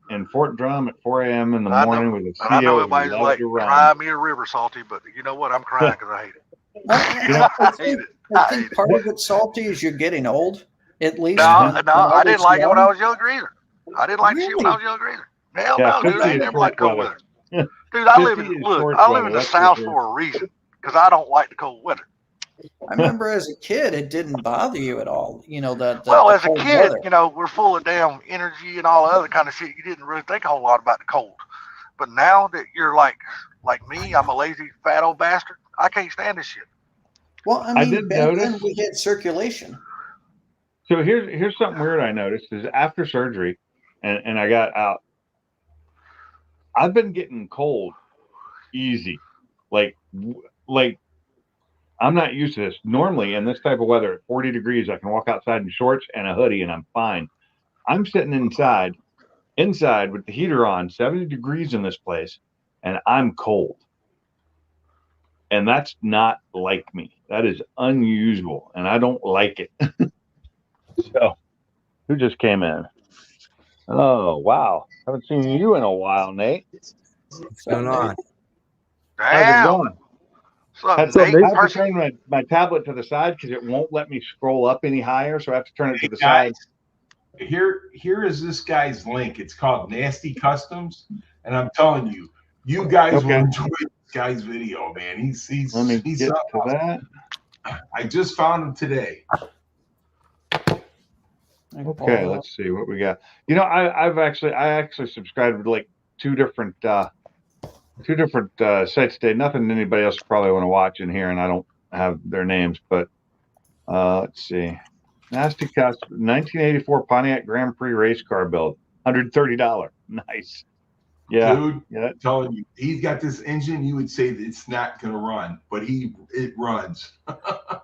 in Fort Drum at 4 a.m. in the I know. morning with a And I know CO who everybody's loves like, to run. cry me a river, Salty, but you know what? I'm crying because I hate it. I I hate it. I I hate think it. part of it, Salty, is you're getting old. At least. No, when I didn't was like it when young. I was younger either. I didn't like shit when I was younger either. Hell Yeah, no, dude. I 50 ain't is never liked short cold weather. weather. Dude, I live 50 in is look. shorts I live weather, in the that's for South sure. for a reason because I don't like the cold weather. I remember as a kid, it didn't bother you at all. You know, the Well, as a cold kid, weather. you know, we're full of damn energy and all the other kind of shit. You didn't really think a whole lot about the cold. But now that you're like me, I'm a lazy fat old bastard. I can't stand this shit. Well, I I mean, did back then notice. we had circulation. So here's something weird I noticed is after surgery, and I got out. I've been getting cold easy, like I'm not used to this. Normally in this type of weather, at 40 degrees, I can walk outside in shorts and a hoodie and I'm fine. I'm sitting inside with the heater on, 70 degrees in this place, and I'm cold. And that's not like me. That is unusual, and I don't like it. So, who just came in? Oh, wow. Haven't seen you in a while, Nate. What's going on? How's it Damn. going? What's I up, Nate? have to turn my tablet to the side because it won't let me scroll up any higher, so I have to turn it to the Guys, side. here is this guy's link. It's called Nasty Customs, and I'm telling you, you guys will enjoy this guy's video, man. He's Let me get to that. I just found him today. Okay, let's see what we got. You know, I actually subscribed to like two different sites today. Nothing anybody else probably want to watch in here, and I don't have their names, but let's see. Nasty Cost 1984 Pontiac Grand Prix race car build, $130. Nice. Yeah. Dude, yeah. I'm telling you, he's got this engine. You would say that it's not going to run, but it runs.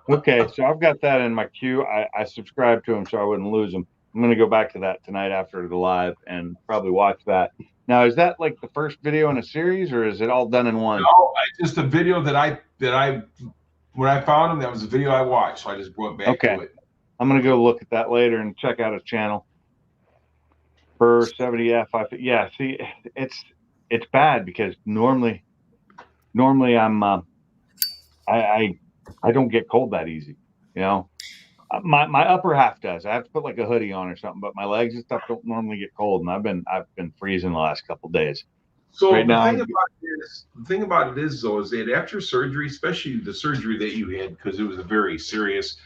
Okay, so I've got that in my queue. I subscribed to him so I wouldn't lose him. I'm going to go back to that tonight after the live and probably watch that. Now, is that like the first video in a series, or is it all done in one? No, just a video that I when I found him, that was a video I watched, so I just went back to it. I'm going to go look at that later and check out his channel. For 70F, yeah. See, it's bad because normally I'm I don't get cold that easy, you know. My upper half does. I have to put like a hoodie on or something, but my legs and stuff don't normally get cold, and I've been freezing the last couple of days. So right now, the thing about it is though, is that after surgery, especially the surgery that you had, because it was a very serious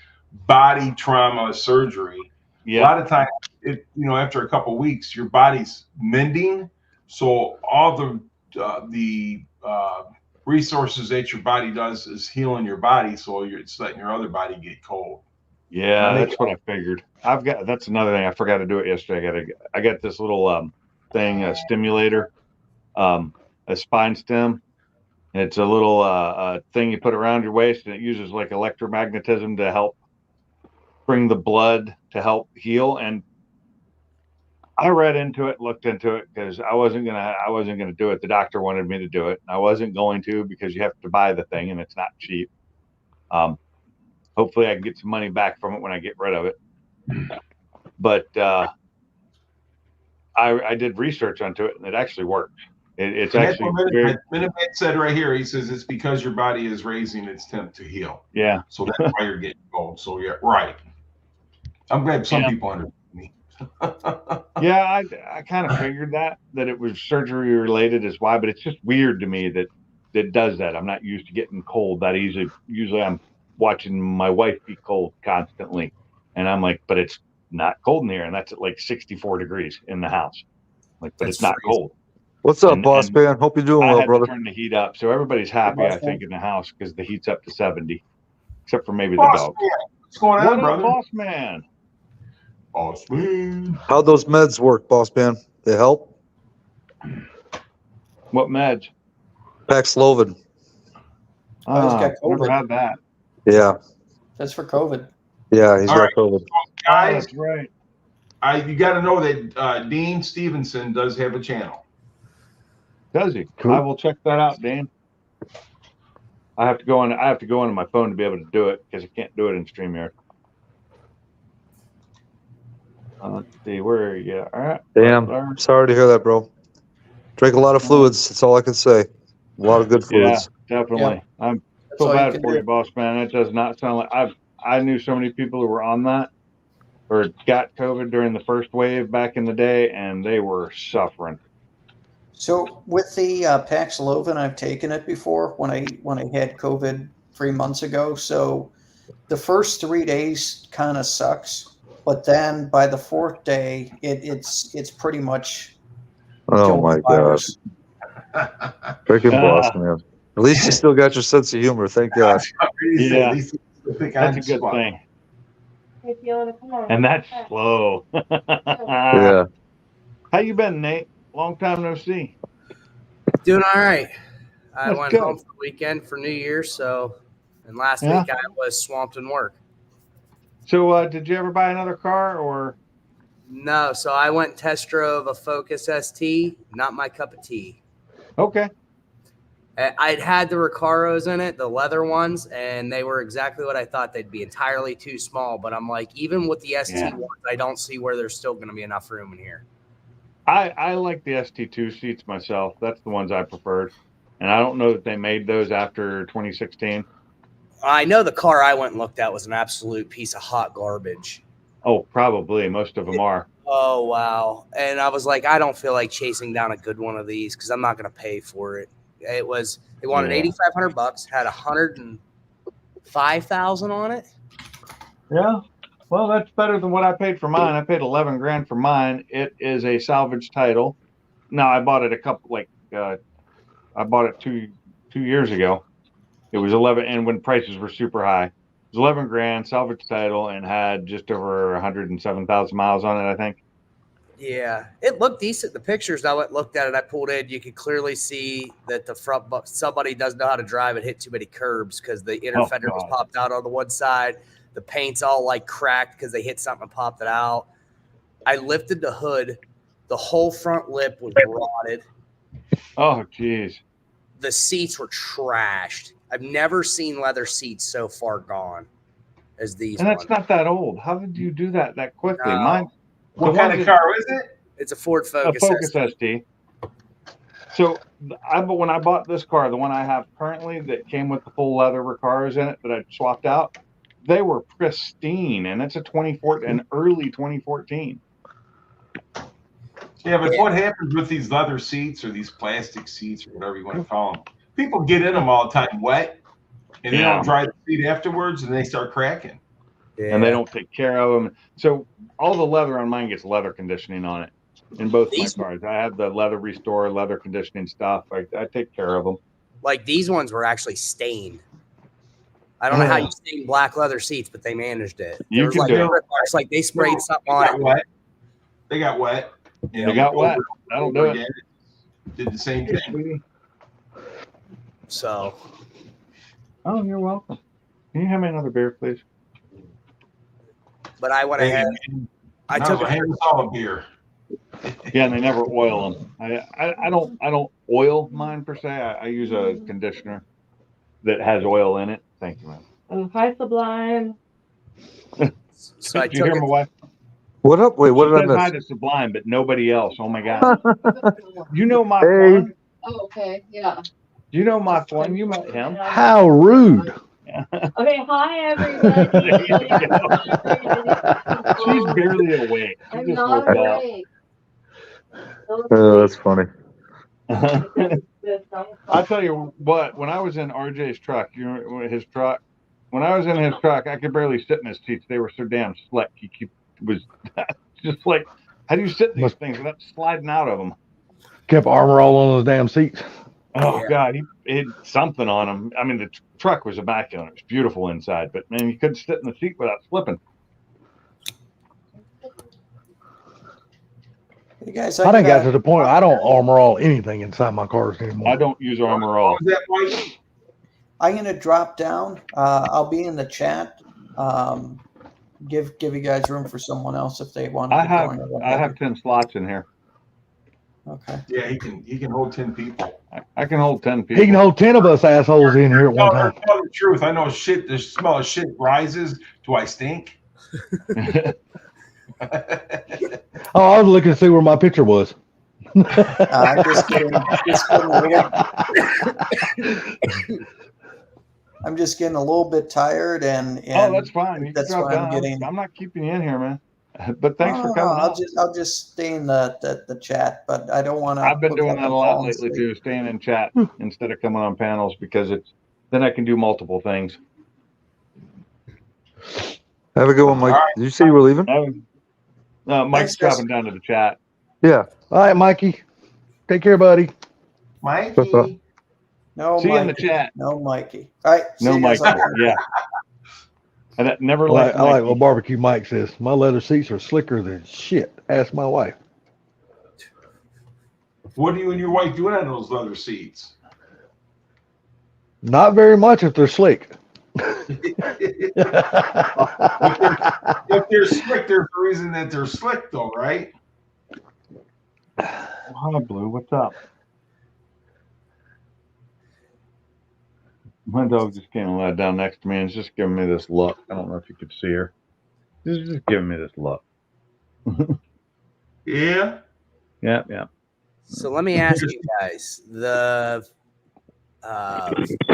body trauma surgery. Yeah. A lot of times, after a couple of weeks, your body's mending, so all the resources that your body does is healing your body, so it's letting your other body get cold. Yeah, that's what I figured. That's another thing I forgot to do it yesterday. I got this little thing, a stimulator, a spine stim. It's a little thing you put around your waist, and it uses like electromagnetism to help bring the blood to help heal. And I read into it, looked into it, because I wasn't gonna do it. The doctor wanted me to do it, and I wasn't going to because you have to buy the thing, and it's not cheap. Hopefully I can get some money back from it when I get rid of it. But I did research onto it, and it actually works. It's actually very. Minuteman said right here, he says it's because your body is raising its temp to heal. Yeah. So that's why you're getting cold. So yeah, right. I'm glad some people understand me. Yeah, I kind of figured that it was surgery related is why, but it's just weird to me that it does that. I'm not used to getting cold that easy. Usually I'm watching my wife be cold constantly, and I'm like, but it's not cold in here, and that's at like 64 degrees in the house. Like, but it's not cold. What's up, boss man? Hope you're doing well, brother. I had to turn the heat up, so everybody's happy, I think, in the house because the heat's up to 70, except for maybe boss the dog. Man. What's going on, brother? Boss man. Boss man. How'd those meds work, boss man? They help? What meds? Paxlovid. Never had that. Yeah. That's for COVID. Yeah, he's got COVID. Guys, that's right. You got to know that Dean Stevenson does have a channel. Does he? Cool. I will check that out, Dan. I have to go into my phone to be able to do it because I can't do it in StreamYard. Let's see, where are you? All right. Damn. Sorry to hear that, bro. Drink a lot of fluids. That's all I can say. A lot of good fluids. Yeah, definitely. Yeah. I'm so bad for you, boss man. It does not sound like I knew so many people who were on that or got COVID during the first wave back in the day, and they were suffering. So with the Paxlovid, I've taken it before when I had COVID 3 months ago. So the first 3 days kind of sucks, but then by the 4th day, it's pretty much Oh killed my the gosh. virus. Freaking boss, man. At least you still got your sense of humor. Thank God. Yeah. At least think That's I'm a good smart. thing. And that's slow. Yeah. How you been, Nate? Long time no see. Doing all right. I That's went good. home for the weekend for New Year's, and last Yeah. week I was swamped in work. So, did you ever buy another car, or? No, so I went and test drove a Focus ST. Not my cup of tea. Okay. I'd had the Recaros in it, the leather ones, and they were exactly what I thought they'd be, entirely too small. But I'm like, even with the ST ones, I don't see where there's still going to be enough room in here. I like the ST2 seats myself. That's the ones I preferred. And I don't know that they made those after 2016. I know the car I went and looked at was an absolute piece of hot garbage. Oh, probably. Most of them are. Oh, wow. And I was like, I don't feel like chasing down a good one of these because I'm not going to pay for it. They wanted $8,500, had 105,000 on it. Yeah. Well, that's better than what I paid for mine. I paid 11 grand for mine. It is a salvage title. Now I bought it I bought it two years ago. It was 11, and when prices were super high, it was 11 grand salvage title and had just over 107,000 miles on it, I think. Yeah, it looked decent. The pictures, I went looked at it. I pulled in. You could clearly see that the front, somebody doesn't know how to drive it. Hit too many curbs because the inner fender was popped out on the one side. The paint's all like cracked because they hit something and popped it out. I lifted the hood. The whole front lip was rotted. Oh, geez. The seats were trashed. I've never seen leather seats so far gone as these. And that's not that old. How did you do that quickly? No. Mine. What kind of car is it? It's a Ford Focus. A Focus ST. So, when I bought this car, the one I have currently that came with the full leather Recaros in it that I swapped out, they were pristine, and it's an early 2014. Yeah, but what happens with these leather seats or these plastic seats or whatever you want to call them? People get in them all the time wet, and they don't dry the seat afterwards, and they start cracking. Yeah. And they don't take care of them. So all the leather on mine gets leather conditioning on it. In both my cars, I have the leather restore, leather conditioning stuff. I take care of them. Like these ones were actually stained. I don't know how you stain black leather seats, but they managed it. You can do it. It's like they sprayed something on it. Wet. They got wet. They got wet. That'll do it. Did the same thing. So. Oh, you're welcome. Can you have me another beer, please? But I went ahead. I took a beer. Yeah, and they never oil them. I don't oil mine per se. I use a conditioner that has oil in it. Thank you, man. Oh, hi, Sublime. So did you hear my wife? What up? Wait, what did I miss? Hi to Sublime, but nobody else. Oh my God. You know my Hey. Oh, okay, yeah. You know my friend. You met him. How rude. Okay, hi, everybody. She's barely awake. She I'm just not woke up. awake. Oh, that's funny. I'll tell you what, when I was in RJ's truck, his truck, when I was in his truck, I could barely sit in his seats. They were so damn slick. He was just like, how do you sit in these things without sliding out of them? Kept armor all on those damn seats. Oh, God, he had something on him. I mean, the truck was immaculate. It was beautiful inside, but, man, you couldn't sit in the seat without slipping. You guys, I done got to the point I don't armor all anything inside my cars anymore. I don't use armor all. I'm going to drop down. I'll be in the chat. Give you guys room for someone else if they want to. I have 10 slots in here. Okay. Yeah, he can hold 10 people. I can hold 10 people. He can hold 10 of us assholes in here at one time. Tell the truth. I know shit. The smell of shit rises. Do I stink? Oh, I was looking to see where my picture was. I'm just kidding. I'm just getting a little bit tired, and oh, that's fine. You that's can drop why I'm down. getting. I'm not keeping you in here, man. But thanks for coming. I'll just stay in the chat, but I don't want to. I've been doing that a lot lately too, staying in chat instead of coming on panels, because then I can do multiple things. Have a good one, Mike. Did you say you were leaving? Mike's dropping down to the chat. Yeah. All right, Mikey. Take care, buddy. Mikey. No, See Mikey. you in the chat. No, Mikey. All right. No, Mikey. Yeah. And never I let like what Barbecue Mike says. My leather seats are slicker than shit. Ask my wife. What are you and your wife doing on those leather seats? Not very much if they're slick. If they're slick, there's a reason that they're slick, though, right? Hi, Blue. What's up? My dog just came and laid down next to me and is just giving me this look. I don't know if you could see her. She's just giving me this look. Yeah. Yeah. So let me ask you guys, the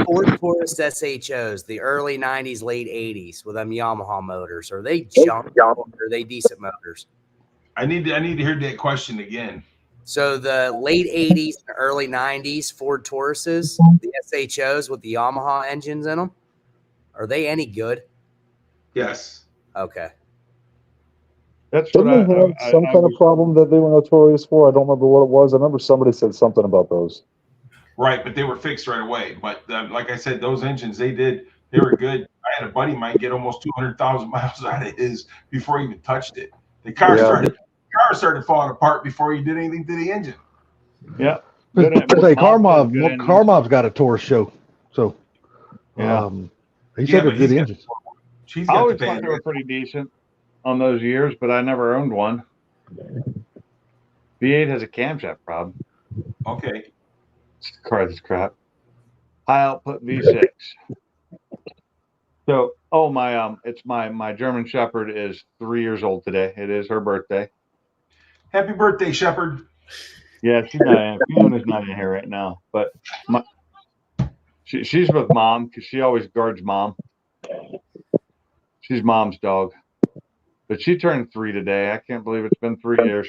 Ford Taurus SHOs, the early 90s, late 80s with them Yamaha motors, are they junk or are they decent motors? I need to hear that question again. So the late 80s and early 90s Ford Tauruses, the SHOs with the Yamaha engines in them, are they any good? Yes. Okay. That's Didn't what they have some kind of problem that they were notorious for? I don't remember what it was. I remember somebody said something about those. Right, but they were fixed right away. But like I said, those engines, they were good. I had a buddy of mine get almost 200,000 miles out of his before he even touched it. The car started falling apart before he did anything to the engine. Yeah. Car Mob's got a Taurus show. So he said they're good engines. I always thought they were pretty decent on those years, but I never owned one. V8 has a camshaft problem. Okay. Car this crap. High output V6. So, it's my German Shepherd is 3 years old today. It is her birthday. Happy birthday, Shepherd. Yeah, she's not in. Fiona's not in here right now, but she's with Mom because she always guards Mom. She's Mom's dog, but she turned 3 today. I can't believe it's been 3 years.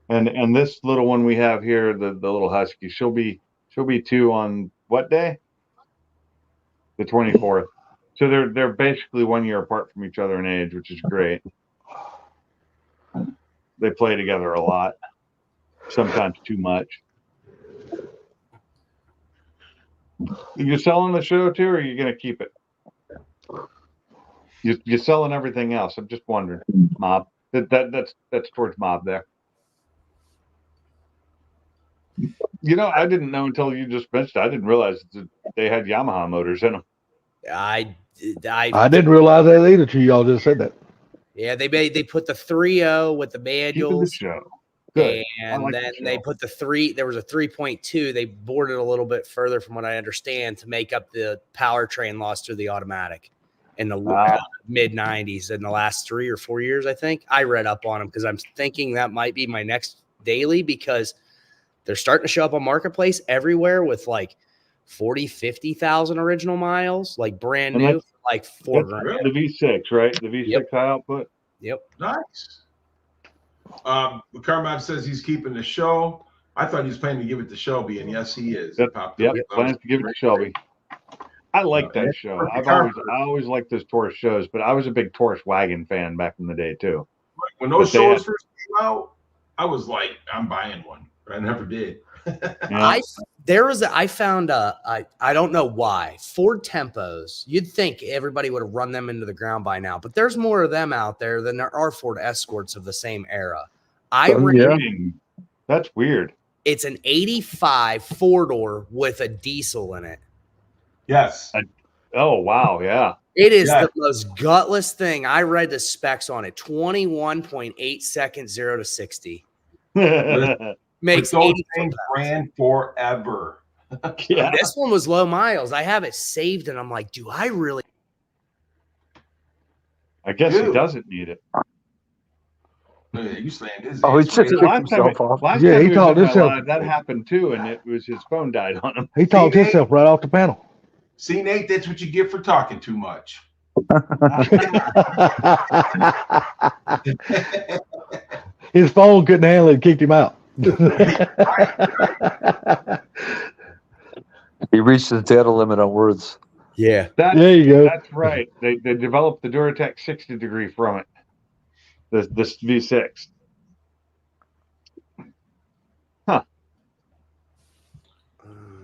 And this little one we have here, the little husky, she'll be 2 on what day? The 24th. So they're basically 1 year apart from each other in age, which is great. They play together a lot, sometimes too much. You selling the show too, or are you gonna keep it? You're selling everything else. I'm just wondering, Mob. That's towards Mob there. You know, I didn't know until you just mentioned it. I didn't realize that they had Yamaha motors in them. I didn't realize that either till y'all just said that. Yeah, they put the 3.0 with the manuals. The show. Good. And then they put the 3. There was a 3.2. They bored it a little bit further, from what I understand, to make up the powertrain loss through the automatic in the mid 90s. In the last 3 or 4 years, I think. I read up on them because I'm thinking that might be my next daily, because they're starting to show up on Marketplace everywhere with like 40, 50,000 original miles, like brand new, like $4,000. The V6, right? The V6 high output. Yep. Nice. Carmob says he's keeping the show. I thought he was planning to give it to Shelby, and yes, he is. Plans to give it to Shelby. I like that show. I always liked those Taurus shows, but I was a big Taurus wagon fan back in the day too. When those shows first came out, I was like, I'm buying one, but I never did. I found I don't know why, Ford Tempos. You'd think everybody would have run them into the ground by now, but there's more of them out there than there are Ford Escorts of the same era. That's weird. It's an 85 4-door with a diesel in it. Yes. Oh wow, yeah. It is the most gutless thing. I read the specs on it. 21.8 seconds 0 to 60. Makes those things ran forever. Yeah. This one was low miles. I have it saved, and I'm like, do I really? I guess he doesn't need it. You slammed his. Oh, he just kicked himself off. Yeah, he talked himself. That happened too, and it was his phone died on him. He talked himself right off the panel. See, Nate, that's what you get for talking too much. His phone couldn't handle it, kicked him out. He reached his data limit on words. Yeah. There you go. That's right. They developed the Duratec 60 degree from it. This V6. Huh.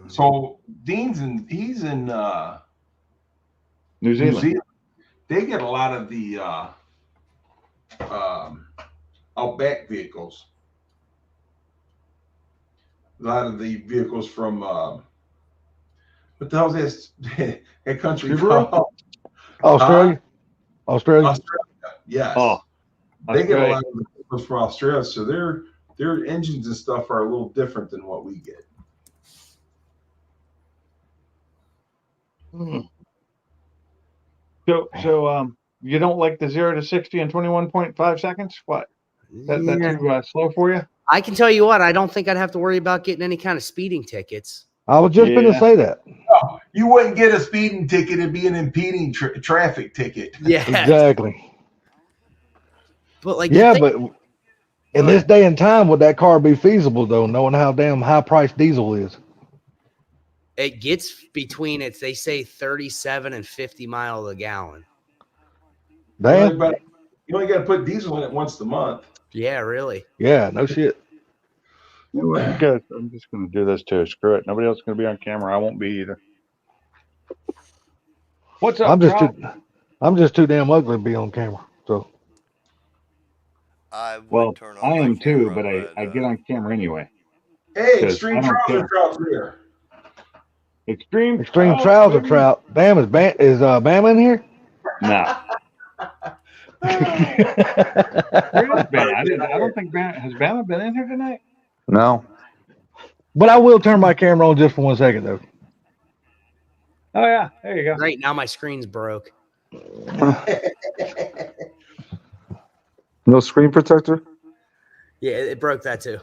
So he's in New Zealand. They get a lot of the Outback vehicles. A lot of the vehicles from what the hell is this? That country called Australia. Australia. Yes. Oh, they get a lot of the vehicles from Australia, so their engines and stuff are a little different than what we get. So you don't like the 0 to 60 in 21.5 seconds? What? That's too slow for you? I can tell you what, I don't think I'd have to worry about getting any kind of speeding tickets. I was just going to say that. No, you wouldn't get a speeding ticket. It'd be an impeding traffic ticket. Yeah, exactly. But like, but in this day and time, would that car be feasible though, knowing how damn high priced diesel is? It gets between they say 37 and 50 miles a gallon. Damn. You only got to put diesel in it once a month. Yeah, really. Yeah, no shit. Good. I'm just going to do this too. Screw it. Nobody else is going to be on camera. I won't be either. What's up? I'm just too damn ugly to be on camera. So. I am too, but I get on camera anyway. Hey, Extreme Trouser Trout's here. Extreme Trouser Trout. Bam, is Bama in here? No. Where is Bama? I don't think Bama has Bama been in here tonight. No. But I will turn my camera on just for 1 second though. Oh yeah, there you go. Great, now my screen's broke. No screen protector? Yeah, it broke that too.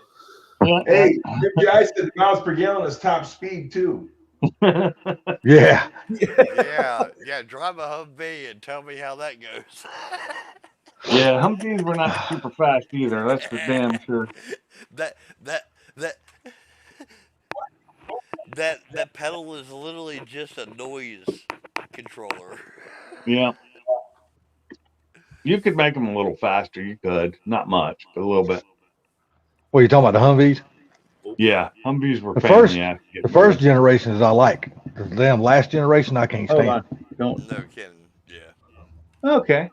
Hey, the guy said miles per gallon is top speed too. Yeah. Yeah. Drive a Humvee and tell me how that goes. Yeah, Humvees were not super fast either. That's for damn sure. That pedal is literally just a noise controller. Yeah. You could make them a little faster. You could. Not much, but a little bit. What are you talking about, the Humvees? Yeah, Humvees were the first generations I like. The damn last generation I can't stand. No kidding. Yeah. Okay.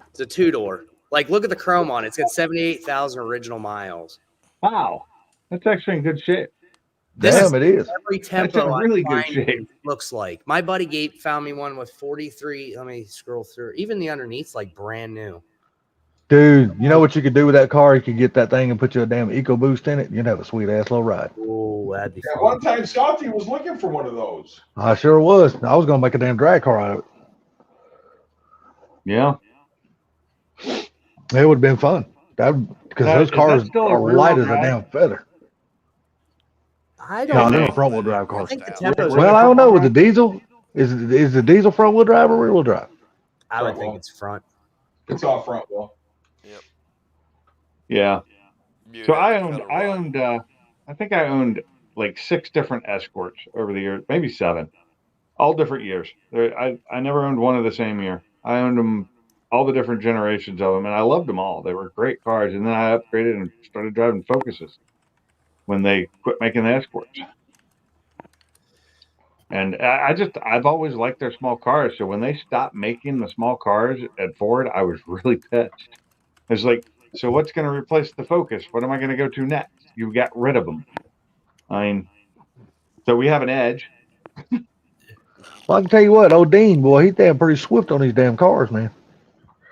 It's a 2-door. Like, look at the chrome on it. It's got 78,000 original miles. Wow. That's actually in good shape. Damn, it is. Every tempo That's in really good shape. Looks like. My buddy Gabe found me one with 43. Let me scroll through. Even the underneath's like brand new. Dude, you know what you could do with that car? You could get that thing and put your damn EcoBoost in it. You'd have a sweet ass little ride. Oh, that'd be fun. One time Salty was looking for one of those. I sure was. I was gonna make a damn drag car out of it. Yeah. It would have been fun. Because those cars are light as a damn feather. I don't know. Front wheel drive cars. Well, I don't know. With the diesel, is the diesel front wheel drive or rear wheel drive? I would think it's front. It's all front wheel. Yep. Yeah. So I think I owned like 6 different Escorts over the years, maybe 7, all different years. I never owned one of the same year. I owned them, all the different generations of them, and I loved them all. They were great cars. And then I upgraded and started driving Focuses when they quit making the Escorts. And I've always liked their small cars. So when they stopped making the small cars at Ford, I was really pissed. It's like, so what's going to replace the Focus? What am I going to go to next? You got rid of them. I mean, so we have an Edge. Well, I can tell you what, old Dean, boy, he's damn pretty swift on these damn cars, man.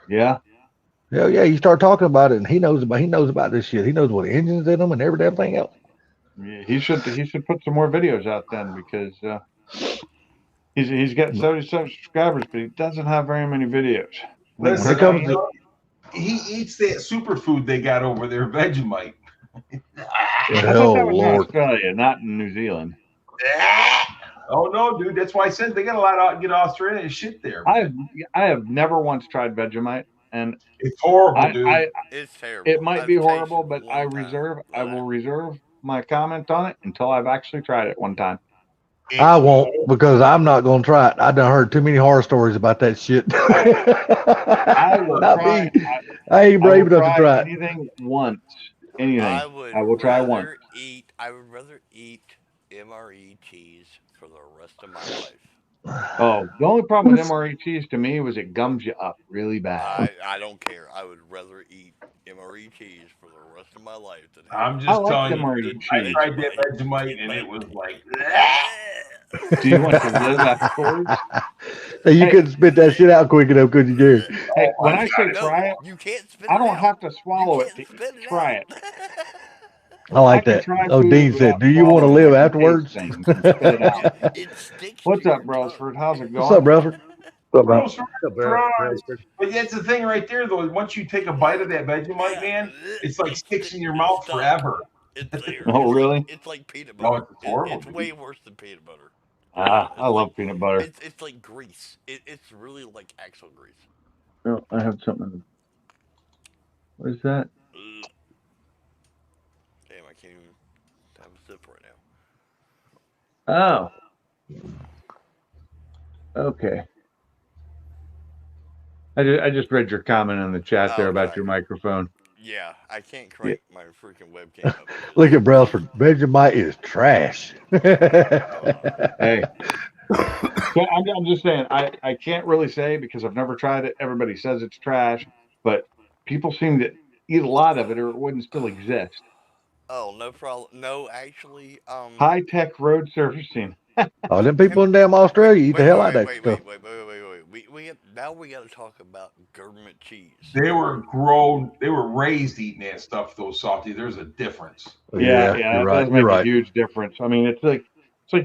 Yeah. Yeah. You start talking about it, and he knows about this shit. He knows what engines in them and every damn thing else. Yeah, he should put some more videos out then, because he's got 77 subscribers, but he doesn't have very many videos. Listen, he eats that superfood they got over there, Vegemite. I thought that was in Australia, not in New Zealand. Oh no, dude. That's why I said they got a lot of good Australian shit there. I have never once tried Vegemite, and it's horrible, dude. It's terrible. It might be horrible, but I will reserve my comment on it until I've actually tried it one time. I won't, because I'm not going to try it. I done heard too many horror stories about that shit. I will Not try. me. I ain't brave enough to try it. anything once. Anything. I will try once. I would rather eat MRE cheese for the rest of my life. Oh, the only problem with MRE cheese to me was it gums you up really bad. I don't care. I would rather eat MRE cheese for the rest of my life than I'm just telling you. I tried that Vegemite and it was like. Do you want to live afterwards? Hey, you couldn't spit that shit out quick enough, could you, Gary? Hey, when I say try it, you can't spit I don't have to swallow it to try it. I like that. Oh, Dean said, "Do you want to live afterwards?" What's up, Brailsford? How's it going? What's up, Brailsford? But that's the thing right there, though. Once you take a bite of that Vegemite, man, it's like sticks in your mouth forever. Oh, really? It's like peanut No, butter. it's horrible. It's way worse than peanut butter. I love peanut butter. It's like grease. It's really like actual grease. Oh, I have something. What is that? Damn, I can't even have a sip right now. Oh. Okay. I just read your comment in the chat there about your microphone. Yeah, I can't crank my freaking webcam up. Look at Brailsford. Vegemite is trash. Hey. So I'm just saying, I can't really say because I've never tried it. Everybody says it's trash, but people seem to eat a lot of it or it wouldn't still exist. Oh, no problem. No, actually, high-tech road surfacing. Oh, them people in damn Australia eat the hell out of that stuff. Wait. Now we got to talk about government cheese. They were raised eating that stuff, though, Salty. There's a difference. Yeah, you're it right. does make a huge difference. I mean, it's like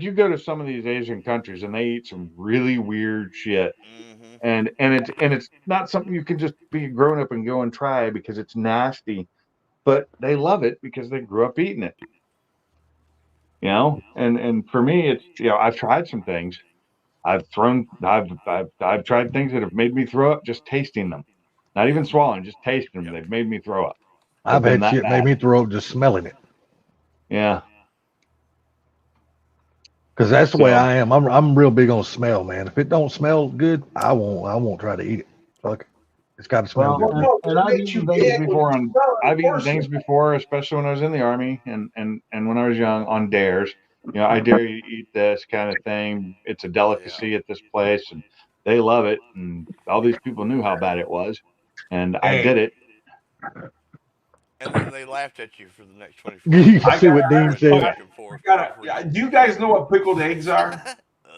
you go to some of these Asian countries and they eat some really weird shit, and it's not something you can just be grown up and go and try because it's nasty, but they love it because they grew up eating it. You know, and for me, it's I've tried some things. I've tried things that have made me throw up just tasting them, not even swallowing, just tasting them. They've made me throw up. I've had shit made me throw up just smelling it. Yeah. Because that's the way I am. I'm real big on smell, man. If it don't smell good, I won't try to eat it. Fuck it. It's got to smell good. And I've eaten things before, especially when I was in the Army and when I was young on dares. I dare you to eat this kind of thing. It's a delicacy at this place, and they love it. And all these people knew how bad it was, and I did it. And then they laughed at you for the next 24 hours. You see what Dean said. Do you guys know what pickled eggs are?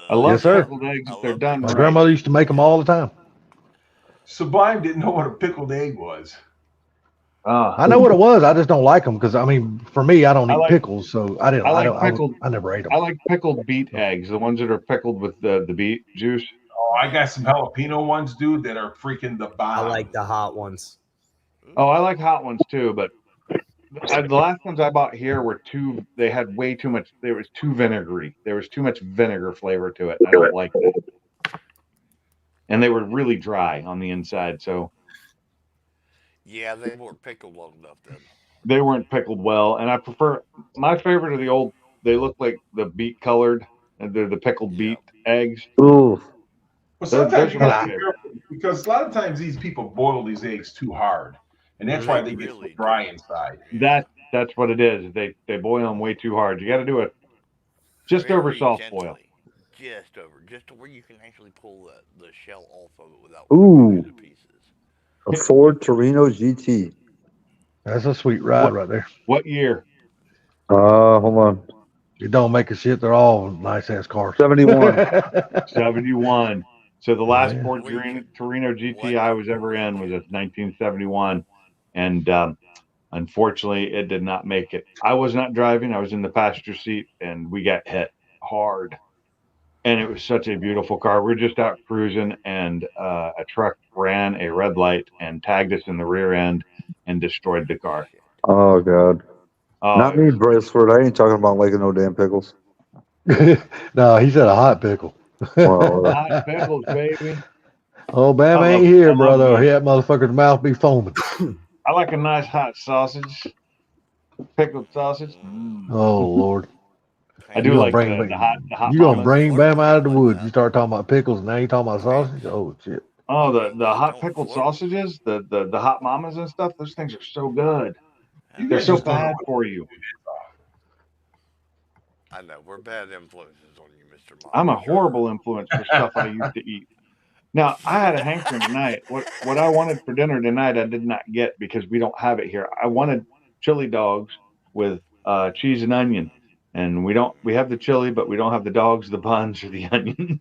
I love pickled eggs if they're done. My grandmother used to make them all the time. Sublime didn't know what a pickled egg was. I know what it was. I just don't like them because, I mean, for me, I don't eat pickles, so I never ate them. I like pickled beet eggs, the ones that are pickled with the beet juice. Oh, I got some jalapeno ones, dude, that are freaking the bomb. I like the hot ones. Oh, I like hot ones too, but the last ones I bought here were they had way too much. There was too vinegary. There was too much vinegar flavor to it. I don't like that. And they were really dry on the inside, so. Yeah, they weren't pickled long enough then. They weren't pickled well, and I prefer my favorite are the old. They look like the beet colored, and they're the pickled beet eggs. Ooh. Well, sometimes you gotta be careful because a lot of times these people boil these eggs too hard, and that's why they get so dry inside. That's what it is. They boil them way too hard. You got to do it just over soft boil. Just to where you can actually pull the shell off of it without breaking it to pieces. A Ford Torino GT. That's a sweet ride right there. What year? Hold on. It don't make a shit. They're all nice ass cars. 71. 71. So the last Ford Torino GT I was ever in was a 1971, and unfortunately, it did not make it. I was not driving. I was in the passenger seat, and we got hit hard. And it was such a beautiful car. We were just out cruising, and a truck ran a red light and tagged us in the rear end and destroyed the car. Oh, God. Not me, Brailsford. I ain't talking about liking no damn pickles. No, he said a hot pickle. Hot pickles, baby. Oh, Bam I ain't love- here, I love brother. those. That motherfucker's mouth be foaming. I like a nice hot sausage, pickled sausage. Oh Lord. I do You gonna like bring the hot you gonna mamas. bring Bam out of the woods. You start talking about pickles, and now you talking about sausage. Oh shit. Oh, the hot pickled sausages, the hot mamas and stuff. Those things are so good. You They're guys so just don't know bad what for you. I know we're bad influences on you, Mr. Mom. I'm a horrible influence for stuff I used to eat. Now, I had a hankering tonight. What I wanted for dinner tonight, I did not get because we don't have it here. I wanted chili dogs with cheese and onion, and we have the chili, but we don't have the dogs, the buns, or the onion.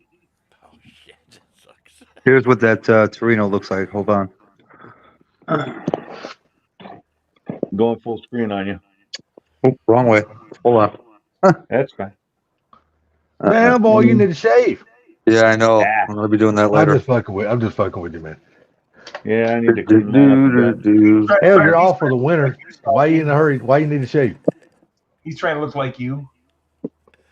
Oh shit, that sucks. Here's what that Torino looks like. Hold on. Going full screen on you. Oh, wrong way. Hold on. That's fine. Bam, boy, you need to shave. Yeah, I know. Yeah. I'm gonna be doing that I'm later. just fucking with you, man. Yeah, I need to clean that up a bit. Hell, you're off for the winter. Why you in a hurry? Why you need to shave? He's trying to look like you.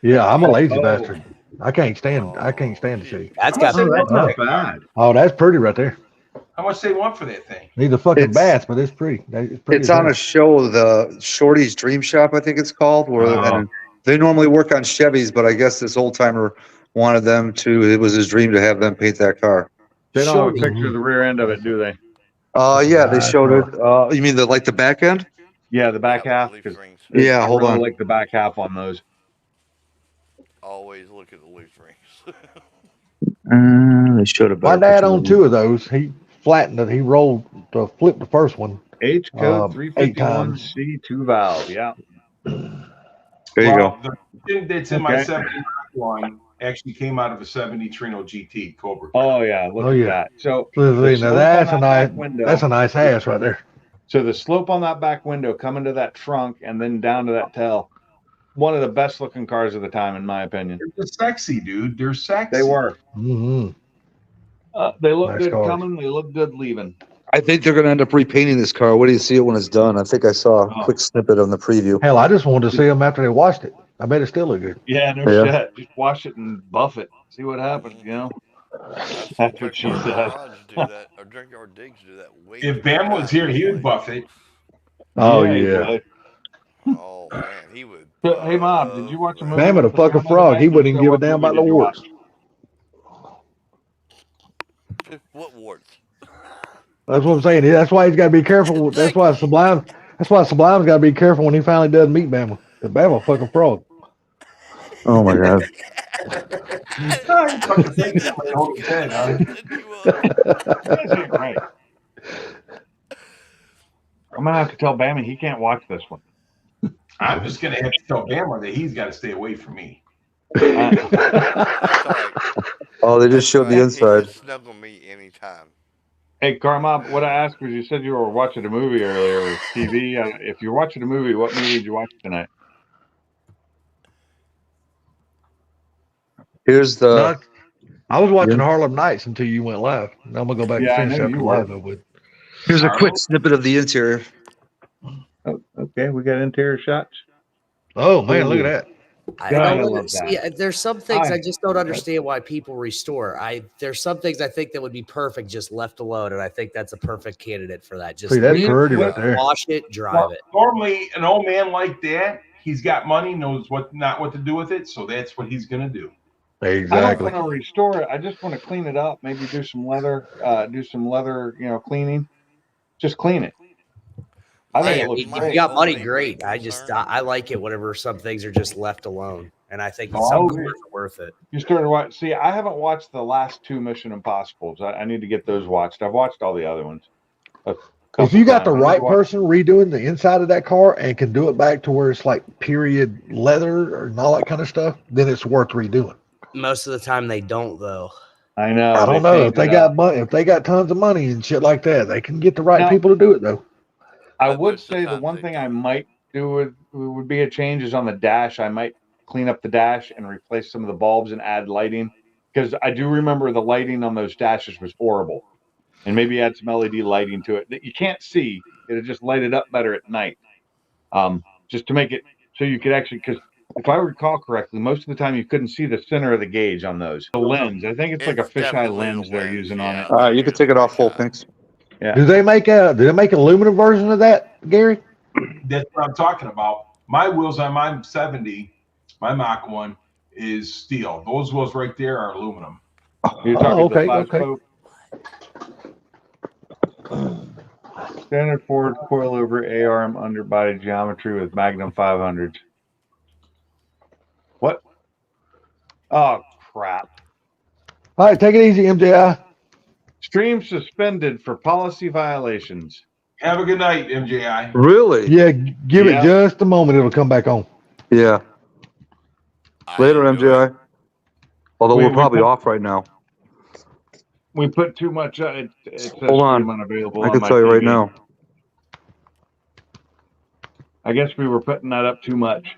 Yeah, I'm a lazy Oh. bastard. I can't stand the shave. That's How much got they me. want for not that car? Oh, that's pretty right there. How much they want for that thing? Need the fucking It's- bats, but it's pretty. It's pretty. It's as on hell. a show, the Shorty's Dream Shop, I think it's called, where Oh. and they normally work on Chevys, but I guess this old timer wanted them to. It was his dream to have them paint that car. They don't have a Shorty. picture of the rear end of it, do they? Yeah, they Nice showed car. it. You mean the back end? Yeah, the back Yeah, half. leaf 'Cause rings. Yeah, I hold really on. like the back half on those. Always look at the leaf rings. They showed a My dad owned two of those. He flattened it. He flipped the first one. H code 8 times. 351C2 valve. Yeah. There you go. The thing that's in my Okay. 70 one actually came out of a 70 Trino GT Cobra. Oh yeah. Look Oh, at yeah. that. So Now the slope that's on a that nice. back window. That's a nice ass right there. So the slope on that back window coming to that trunk and then down to that tail. One of the best looking cars of the time, in my opinion. They're sexy, dude. They're sexy. They were. Mm-hmm. They look Nice good cars. coming. They look good leaving. I think they're going to end up repainting this car. What do you see it when it's done? I think I saw a quick snippet on the preview. Hell, I just wanted to see them after they washed it. I bet it still look good. Yeah, no Yeah. shit. Just wash it and buff it. See what happens, you know? I've That's seen what she Junkyard said. Garage do that, or Junkyard Digs do that. Way If Bam was here, he would buff it. Oh he yeah. would. Oh man, he would. But, hey, Mom, did you watch a movie? Bam with a fucking Pastrana frog. He tonight? wouldn't even So give a what damn movie about the did you warts. watch? What warts? That's what I'm saying. That's why he's got to be careful. That's why Sublime. That's why Sublime's got to be careful when he finally does meet Bama. Cause Bama a fucking frog. Oh my god. Fucking take it. Hold his head, huh? That's it, right. I'm gonna have to tell Bama he can't watch this one. I'm just gonna have to tell Bama that he's got to stay away from me. Oh, they just showed the inside. Snuggle me anytime. Hey, Carmob, what I asked was you said you were watching a movie earlier with TV. If you're watching a movie, what movie did you watch tonight? Here's the. I was watching Harlem Nights until you went live. Now I'm gonna go back Yeah, I and finish know after you live were. though. With Here's a quick snippet of the interior. Oh, okay, we got interior shots. oh man, look at that. I God, don't I love see, there's some things Hi. I just don't understand why people restore. There's some things I think that would be perfect just left alone, and I think that's a perfect candidate for that. Just See, that's leave pretty it, right there. wash it, drive Well, it. normally, an old man like that, he's got money, knows not what to do with it, so that's what he's gonna do. I don't Exactly. want to restore it. I just want to clean it up. Maybe do some leather, cleaning. Just clean it. I think Hey, it I looks mean, if great. you got money, only great. big I just concern- I like it whenever some things are just left alone, and I think Oh, some okay. cars are worth it. You started watching. See, I haven't watched the last two Mission Impossibles. I need to get those watched. I've watched all the other ones. If you got the right person. person redoing the inside of that car and can do it back to where it's like period leather and all that kind of stuff, then it's worth redoing. Most of the time, they don't though. I know. I don't know changed if they it got up. money, if they got tons of money and shit like that, they can get the right Now- people to do it though. I But would most of the say the time one they thing I don't. might do would be a change is on the dash. I might clean up the dash and replace some of the bulbs and add lighting because I do remember the lighting on those dashes was horrible, and maybe add some LED lighting to it that you can't see. It'll just light it up better at night, just to make it so you could actually because if I recall correctly, most of the time you couldn't see the center of the gauge on those. The lens, I think it's like a fisheye definitely lens the they're using on it. You can take it off full, thanks. Yeah. Do they make an aluminum version of that, Gary? That's what I'm talking about. My wheels on my 70, my Mach 1 is steel. Those wheels right there are aluminum. You're talking okay, the 5 okay. spoke. Standard Ford coilover A-arm underbody geometry with Magnum 500s. What? Oh, crap. All right, take it easy, MJI. Stream suspended for policy violations. Have a good night, MJI. Really? Yeah, give it just a moment. It'll come back on. Yeah. Later, MJI. Although We we're probably put- off right now. We put too much. It says Hold on. stream unavailable I on can my tell you right TV. now. I guess we were putting that up too much.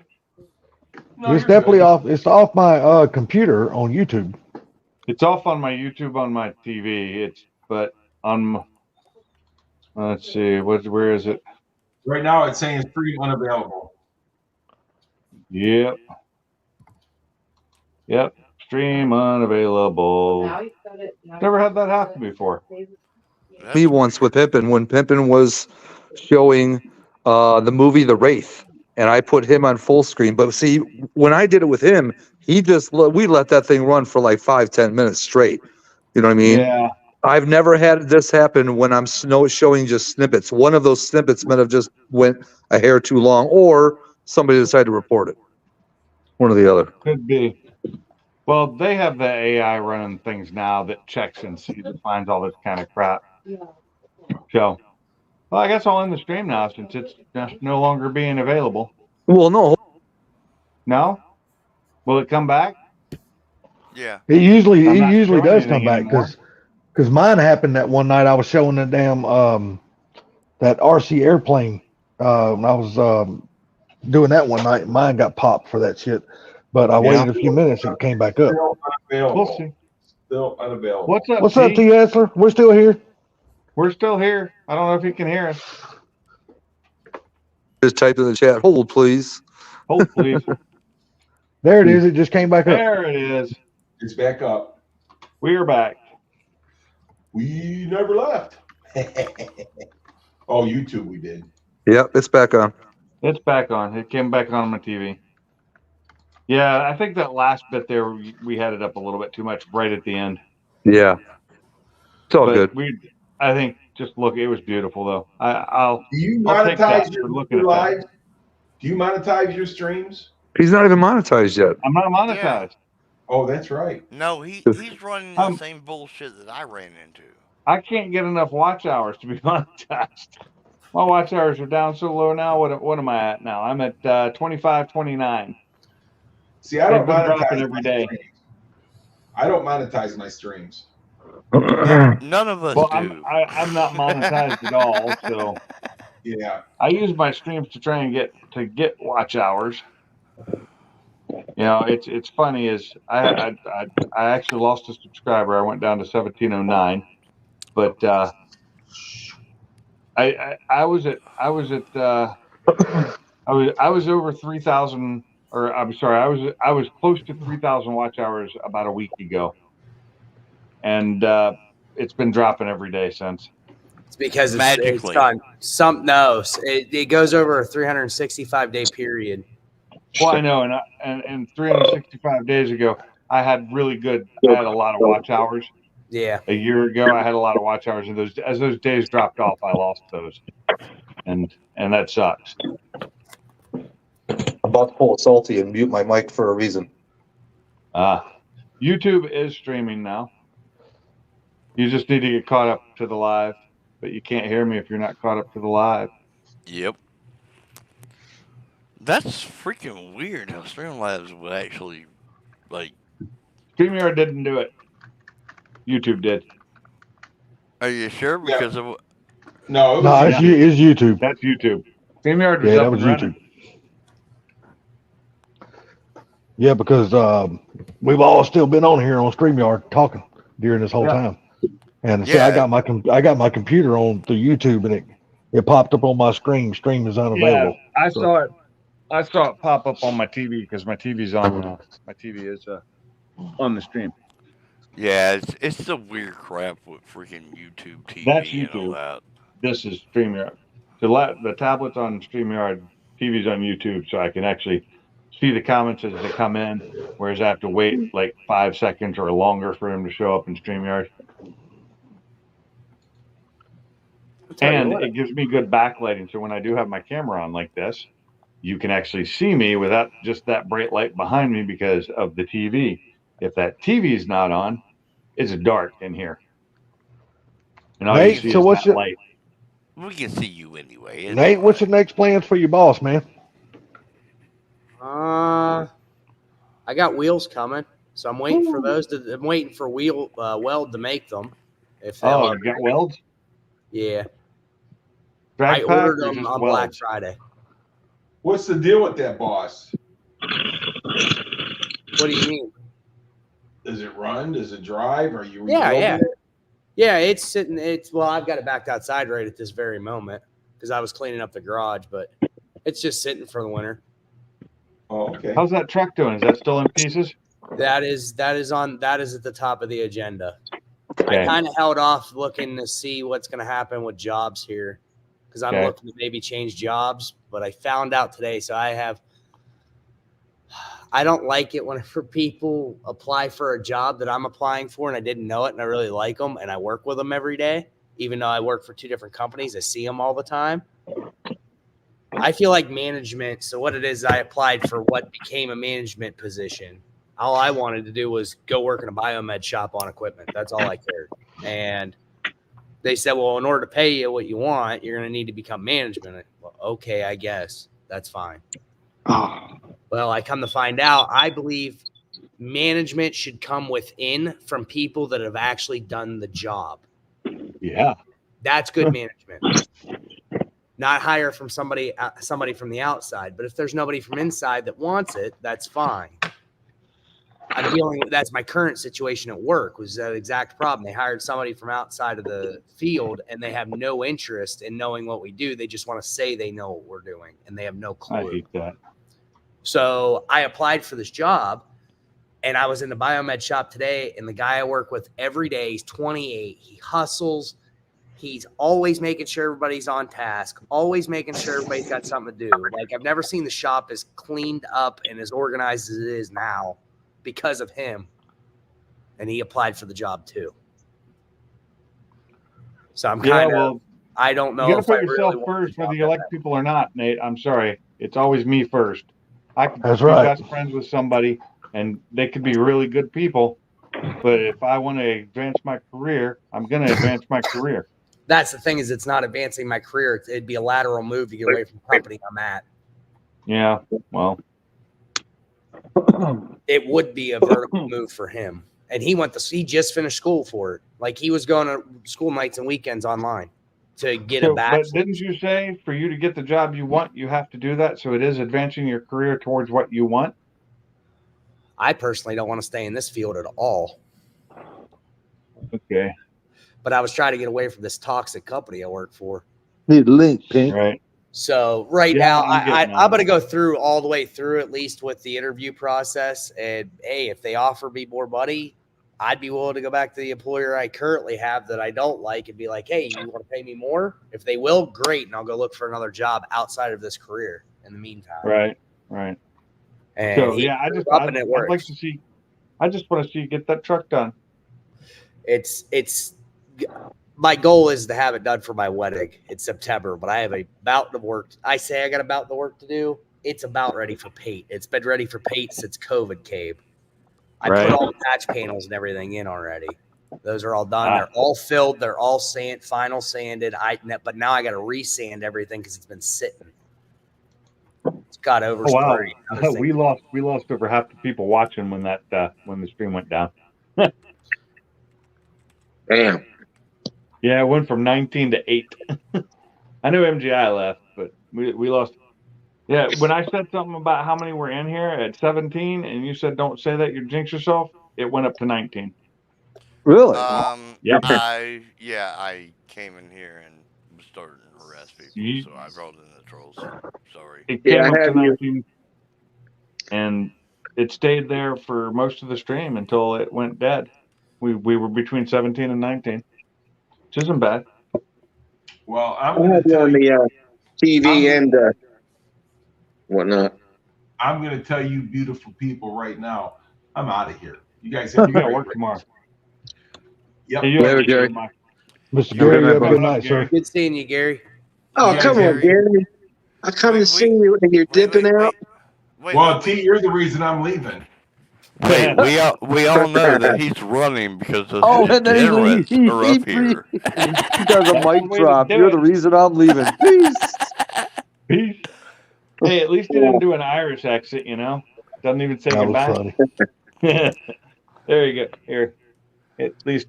No, It's you're definitely good. off. It's off my computer on YouTube. It's off on my YouTube on my TV. But on. Let's see. Where is it? Right now it's saying stream unavailable. Yep. Stream unavailable. Now you got it. Now Never you had that got happen it. before. Me once with Pimpin when Pimpin was showing the movie The Wraith, and I put him on full screen. But see, when I did it with him, we let that thing run for like 5-10 minutes straight. You know what I mean? Yeah. I've never had this happen when I'm showing just snippets. One of those snippets might have just went a hair too long, or somebody decided to report it. One or the other. Could be. Well, they have the AI running things now that checks and sees and finds all this kind of crap. Yeah. So, well, I guess I'll end the stream now since it's no longer being available. Well, no. No? Will it come back? Yeah. It usually I'm not showing does come anything back anymore. because mine happened that one night. I was showing the damn that RC airplane. When I was doing that one night, mine got popped for that shit. But I waited a few minutes and it came back up. Still unavailable. We'll see. Still unavailable. What's up, What's up, T? T. Hessler? We're still here. We're still here. I don't know if you can hear us. Just type in the chat, hold please. Hold, please. There it is. It just came back up. There it is. It's back up. We are back. We never left. Oh, YouTube we did. Yep, it's back on. It's back on. It came back on my TV. Yeah, I think that last bit there, we had it up a little bit too much right at the end. Yeah. It's all But good. I think just look, it was beautiful though. I'll Do you I'll take that monetize your for looking at that. lives? Do you monetize your streams? He's not even monetized yet. I'm not monetized. Oh, that's right. No, he's running the same bullshit that I ran into. I can't get enough watch hours to be monetized. My watch hours are down so low now. What am I at now? I'm at 25.29. See, I don't They've been dropping monetize every my day. streams. I don't monetize my streams. None of us Well, do. I'm not monetized at all, so Yeah. I use my streams to try and get watch hours. You know, it's funny is I actually lost a subscriber. I went down to 1709, but I was over 3,000, or I'm sorry, I was close to 3,000 watch hours about a week ago, and it's been dropping every day since. It's because it's Magically. on it goes over a 365-day period. Well, I know, and 365 days ago, I had a lot of watch hours. Yeah. A year ago, I had a lot of watch hours, and as those days dropped off, I lost those, and that sucks. I'm about to pull a salty and mute my mic for a reason. YouTube is streaming now. You just need to get caught up to the live, but you can't hear me if you're not caught up to the live. Yep. That's freaking weird how Streamlabs would actually, like... StreamYard didn't do it. YouTube did. Are you sure? Yeah. Because of... No, It's YouTube. That's YouTube. StreamYard was Yeah, up that was and running. YouTube. Yeah, because we've all still been on here on StreamYard talking during this whole time. And see, I got my computer on through YouTube, and it popped up on my screen. Stream is unavailable. Yeah, I saw it. I saw it pop up on my TV because my TV's on. My TV is on the stream. Yeah, it's the weird crap with freaking YouTube TV That's and all YouTube. that. This is StreamYard. The tablet's on StreamYard. TV's on YouTube, so I can actually see the comments as they come in, whereas I have to wait like 5 seconds or longer for them to show up in StreamYard. And it gives me good backlighting, so when I do have my camera on like this, you can actually see me without just that bright light behind me because of the TV. If that TV is not on, it's dark in here. And all Nate, you see so is what's that your light. We can see you anyway. It's Nate? What's your next plans for your boss, man? I got wheels coming, so I'm waiting for those. I'm waiting for Weld to make them. If Oh, you got welds? Yeah. Drag I pack ordered or them just on Black welds? Friday. What's the deal with that, boss? What do you mean? Does it run? Does it drive? Are you Yeah, rebuilding yeah. it? Yeah, it's sitting. Well, I've got it backed outside right at this very moment because I was cleaning up the garage, but it's just sitting for the winter. Oh, okay. How's that truck doing? Is that still in pieces? That is at the top of the agenda. Okay. I kind of held off looking to see what's going to happen with jobs here because I'm Okay. looking to maybe change jobs, but I found out today. So I don't like it whenever people apply for a job that I'm applying for and I didn't know it and I really like them and I work with them every day, even though I work for 2 different companies. I see them all the time. I feel like management. So what it is, I applied for what became a management position. All I wanted to do was go work in a biomed shop on equipment. That's all I cared. And they said, well, in order to pay you what you want, you're going to need to become management. Well, okay, I guess that's fine. Well, I come to find out, I believe management should come within from people that have actually done the job. Yeah. That's good management. Not hire from somebody from the outside. But if there's nobody from inside that wants it, that's fine. I'm dealing with that's my current situation at work was that exact problem. They hired somebody from outside of the field and they have no interest in knowing what we do. They just want to say they know what we're doing and they have no clue. I hate that. So I applied for this job and I was in the biomed shop today and the guy I work with every day, he's 28. He hustles. He's always making sure everybody's on task, always making sure everybody's got something to do. Like I've never seen the shop as cleaned up and as organized as it is now because of him. And he applied for the job too. So I'm kind of, I don't know. You got to put if I yourself really want first, whether you like people or not, Nate. I'm sorry. It's always me first. I could That's be right. best friends with somebody and they could be really good people. But if I want to advance my career, I'm going to advance my career. That's the thing is it's not advancing my career. It'd be a lateral move to get away from the company I'm at. Yeah. Well, it would be a vertical move for him. And he just finished school for it. Like he was going to school nights and weekends online to get a bachelor's. But didn't you say for you to get the job you want, you have to do that? So it is advancing your career towards what you want? I personally don't want to stay in this field at all. Okay. But I was trying to get away from this toxic company I work for. Need a link, Pink. Right. So now I'm going to go through all the way through at least with the interview process. And hey, if they offer me more money, I'd be willing to go back to the employer I currently have that I don't like and be like, hey, you want to pay me more? If they will, great. And I'll go look for another job outside of this career in the meantime. Right. Right. And So yeah, I'd like to see. I just want to see you get that truck done. It's my goal is to have it done for my wedding in September, but I have a bout of work. I say I got a bout of work to do. It's about ready for paint. It's been ready for paint since COVID came. I put all the patch panels and everything in already. Those are all done. They're all filled. They're all final sanded. But now I got to resand everything because it's been sitting. It's got overspray. Oh, wow. We lost over half the people watching when the stream went down. Damn. Yeah, it went from 19 to 8. I knew MGI left, but we lost. Yeah, when I said something about how many were in here at 17, and you said don't say that, you jinx yourself, it went up to 19. Really? Yeah. I came in here and was starting harass people, You- so I brought in the trolls. Sorry. It Yeah, came I up to have you. 19, and it stayed there for most of the stream until it went dead. We were between 17 and 19, which isn't bad. Well, I I'm going have to you tell on you. the TV I'm and whatnot. I'm going to tell you, beautiful people, right now. I'm out of here. You guys You have a got to great work rest. tomorrow. Yep. Hey, you have Later, a good Gary. one, Mike. Mr. Have a Gary, good you have a night, good brother. night, sir. Good seeing you, Gary. Oh, Yeah, come on, Gary. Gary. I come Wait, to see you and you're dipping out. Well, T, you're the reason I'm leaving. Wait, we all know that he's running because those Oh, and then degenerates are up here. he does a That's mic one way to drop. do You're it. the reason I'm leaving. Peace. Peace. Hey, at least he didn't do an Irish accent, you know? Doesn't even say That was goodbye. funny. There you go. Here. At least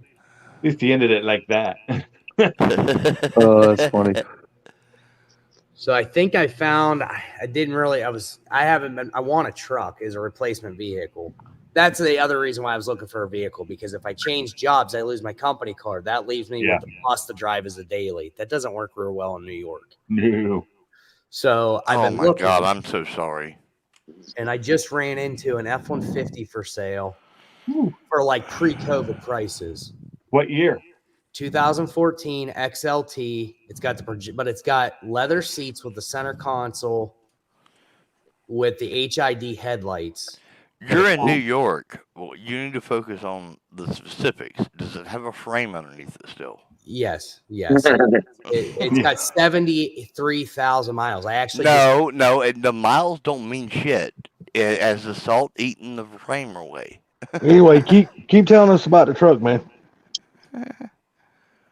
he ended it like that. Oh, that's funny. So I think I found. I haven't been. I want a truck as a replacement vehicle. That's the other reason why I was looking for a vehicle, because if I change jobs, I lose my company card. That leaves me with the bus to drive as a daily. That doesn't work real well in New York. No. So I've Oh been my looking, God, I'm so sorry. and I just ran into an F-150 for sale for like pre-COVID prices. What year? 2014 XLT. It's got leather seats with the center console with the HID headlights. You're in New York. Well, you need to focus on the specifics. Does it have a frame underneath it still? Yes. It's got 73,000 miles. I actually The miles don't mean shit as the salt eating the frame away. Anyway, keep telling us about the truck, man.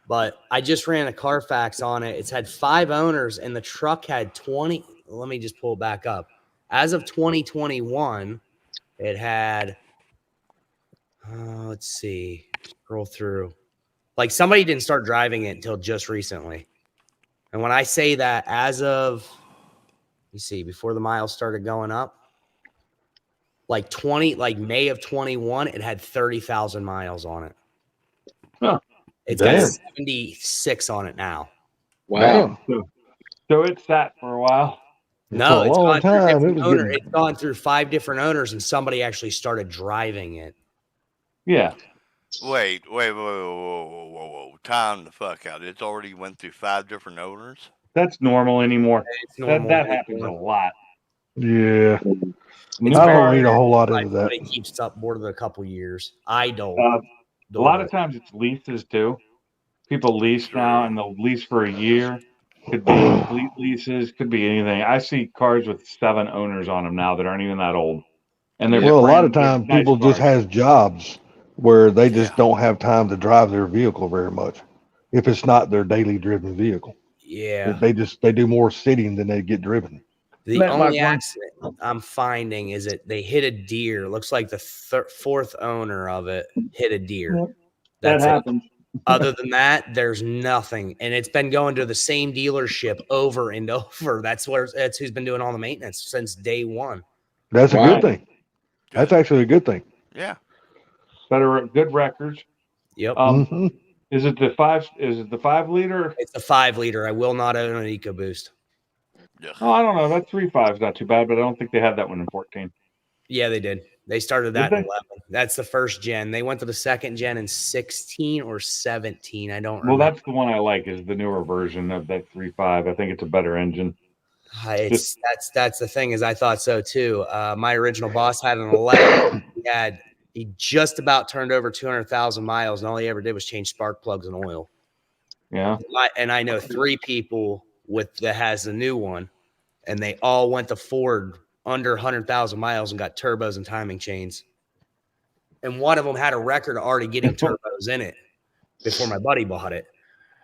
But I just ran a Carfax on it. It's had 5 owners, and the truck had 20. Let me just pull it back up. As of 2021, it had, let's see, scroll through. Like, somebody didn't start driving it until just recently. And when I say that, as of, you see, before the miles started going up, like May of 21, it had 30,000 miles on it. Huh. It's Damn. got 76 on it now. Wow. So it sat for a while. No, For a it's long gone through time. different It was owner. getting- It's gone through 5 different owners, and somebody actually started driving it. Yeah. Wait, whoa. Time the fuck out. It's already went through 5 different owners. That's normal anymore. It's normal. That happens a lot. Yeah. New I don't car- read a whole lot into Somebody that. keeps up more than a couple years. I don't. A lot of times it's leases too. People lease now, and they'll lease for a year. Could be fleet leases, could be anything. I see cars with 7 owners on them now that aren't even that old. And they're Well, a lot of brand- times they're people nice just cars. has jobs where they just don't have time to drive their vehicle very much. If it's not their daily driven vehicle, Yeah. they do more sitting than they get driven. The Let my only one- accident I'm finding is that they hit a deer. Looks like the 4th owner of it hit a deer. That That's it. happens. Other than that, there's nothing, and it's been going to the same dealership over and over. That's who's been doing all the maintenance since day one. That's a Wow. good thing. That's actually a good thing. Yeah. Good records. Yep, Mhm. Is it the 5 liter? it's the 5 liter. I will not own an EcoBoost. Oh, I don't know. That 3.5 is not too bad, but I don't think they had that one in 14. Yeah, they did. They started that Did in they? 11. That's the first gen. They went to the second gen in 16 or 17. I don't Well, remember. that's the one I like. Is the newer version of that 3.5. I think it's a better engine. That's the thing, is I thought so too. My original boss had an 11. He just about turned over 200,000 miles, and all he ever did was change spark plugs and oil. Yeah. And I know 3 people that has the new one, and they all went to Ford under 100,000 miles and got turbos and timing chains. And one of them had a record already getting turbos in it before my buddy bought it.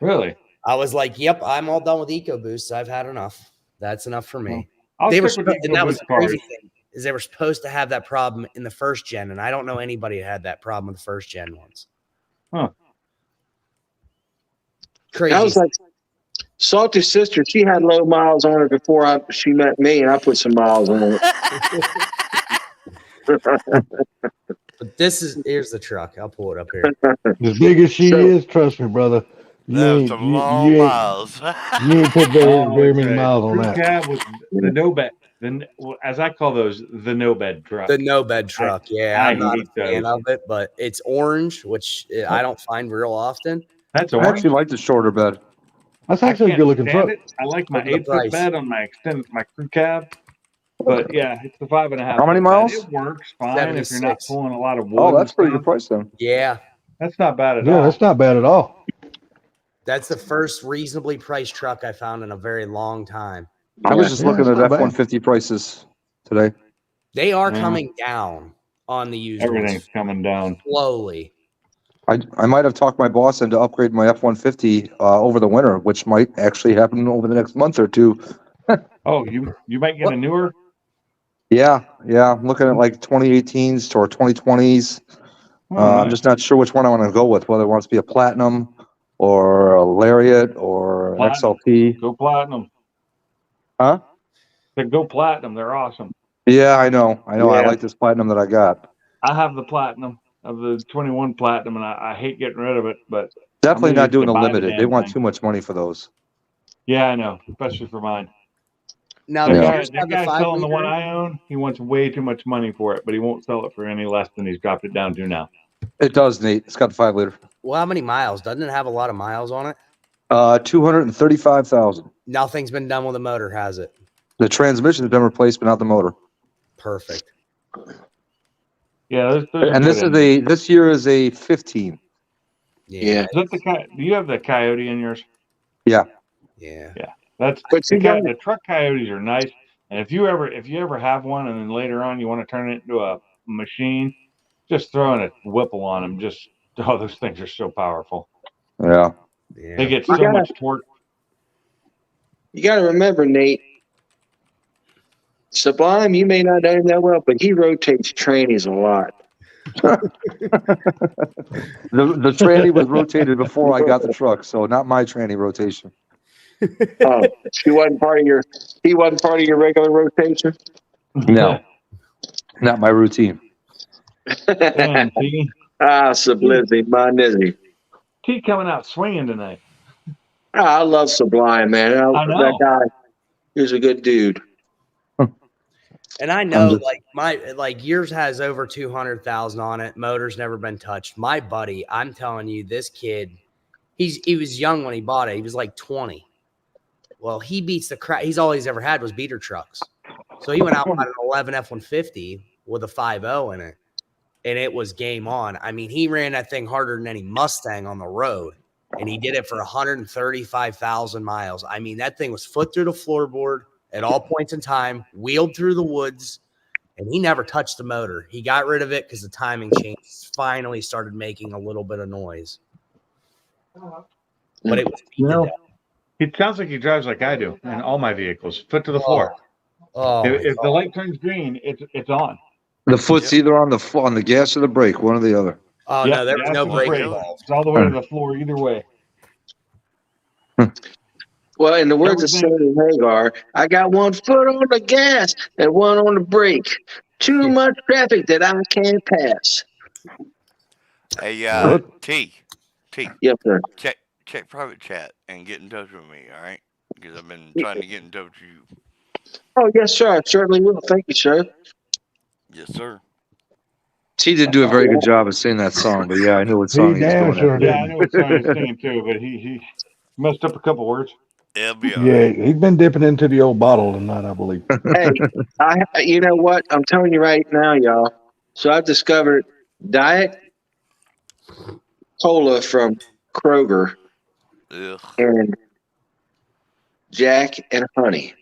Really? I was like, "Yep, I'm all done with EcoBoosts. I've had enough. That's enough for me." I'll They were, stick with and that was the EcoBoost cars. crazy thing, is they were supposed to have that problem in the first gen, and I don't know anybody that had that problem with the first gen ones. Huh. Crazy. I was like, Salty's sister, she had low miles on her before she met me, and I put some miles on it. But here's the truck. I'll pull it up here. As big as she is, trust me, brother, That was some long miles. You ain't put very many miles on crew that. cab with the no bed. As I call those, the no bed truck. The no bed truck. I'm not a hate fan those. of it, but it's orange, which I don't find real often. That's I orange. actually like the shorter bed. That's I actually a can't good looking stand truck. it. I like my Look at the 8 foot price. bed on my crew cab. But yeah, it's the 5.5. How many foot bed. miles? It works fine if you're not 76. pulling a lot of wood. Oh, that's and pretty stuff. good price then. Yeah, That's not bad at Yeah, all. that's not bad at all. that's the first reasonably priced truck I found in a very long time. I was just Yeah, looking it's at not bad. F-150 prices today. They are Yeah. coming down on the used Everything's ones coming down. slowly. I might have talked my boss into upgrade my F-150 over the winter, which might actually happen over the next month or two. Oh, you might get a newer. Yeah. I'm looking at like 2018s or 2020s. Oh, I'm nice. just not sure which one I want to go with, whether it wants to be a Platinum or a Lariat or an Platinum. XLT. Go platinum. Huh? Go platinum. They're awesome. Yeah, I know. I Yeah. like this Platinum that I got. I have the platinum of the 21 platinum, and I hate getting rid of it. But Definitely I'm gonna not use doing to the buy limited. They damn want thing. too much money for those. Yeah, I know, especially for mine. Now, That does guy, yours that have the guy's 5 selling the one liter? I own. He wants way too much money for it, but he won't sell it for any less than he's dropped it down to now. It does, Nate. It's got the 5 liter. Well, how many miles? Doesn't it have a lot of miles on it? 235,000. Nothing's been done with the motor, has it? The transmission has been replaced, but not the motor. Perfect. Yeah, those are And good this year is a 15. Yeah. Is that do you have the Coyote in yours? Yeah. Yeah. Yeah, that's But you know- the truck Coyotes are nice. And if you ever have one, and then later on you want to turn it into a machine, just throwing a Whipple on them. Those things are so powerful. Yeah. They get You so gotta- much torque. You got to remember, Nate, Sublime, you may not know him that well, but he rotates trannies a lot. The tranny was rotated before I got the truck, so not my tranny rotation. Oh, he wasn't part of your regular rotation? No. Not my routine. Damn, T. Sublizzy, my nizzy. T coming out swinging tonight. I love Sublime, man. I know. That guy, he was a good dude. And I know, like yours has over 200,000 on it. Motor's never been touched. My buddy, I'm telling you, this kid, he was young when he bought it. He was like 20. Well, he beats the crap. He's all he's ever had was beater trucks. So he went out and bought an 11 F-150 with a 5.0 in it, and it was game on. I mean, he ran that thing harder than any Mustang on the road, and he did it for 135,000 miles. I mean, that thing was foot through the floorboard at all points in time, wheeled through the woods, and he never touched the motor. He got rid of it because the timing change finally started making a little bit of noise. But it was it sounds like he drives like I do in all my vehicles, foot to the floor. Oh, if the light turns green, it's on. The foot's either on the gas or the brake, one or the other. Oh, Yep, no, there was gas no or the brake brake. involved. It's all the way to the floor either way. Well, in the words of Sammy Hagar, I got one foot on the gas and one on the brake. Too much traffic that I can't pass. Hey, T. Yes, sir. Check private chat and get in touch with me, all right? Because I've been trying to get in touch with you. Oh, yes, sir. I certainly will. Thank you, sir. Yes, sir. T didn't do a very good job of singing that song, but yeah, I knew what song he was damn doing. sure Yeah, I know what song he's singing too, but he messed up a couple words. It'll be all Yeah, right. he's been dipping into the old bottle tonight, I believe. Hey, you know what? I'm telling you right now, y'all. So I've discovered Diet Cola from Kroger Ugh. and Jack and Honey.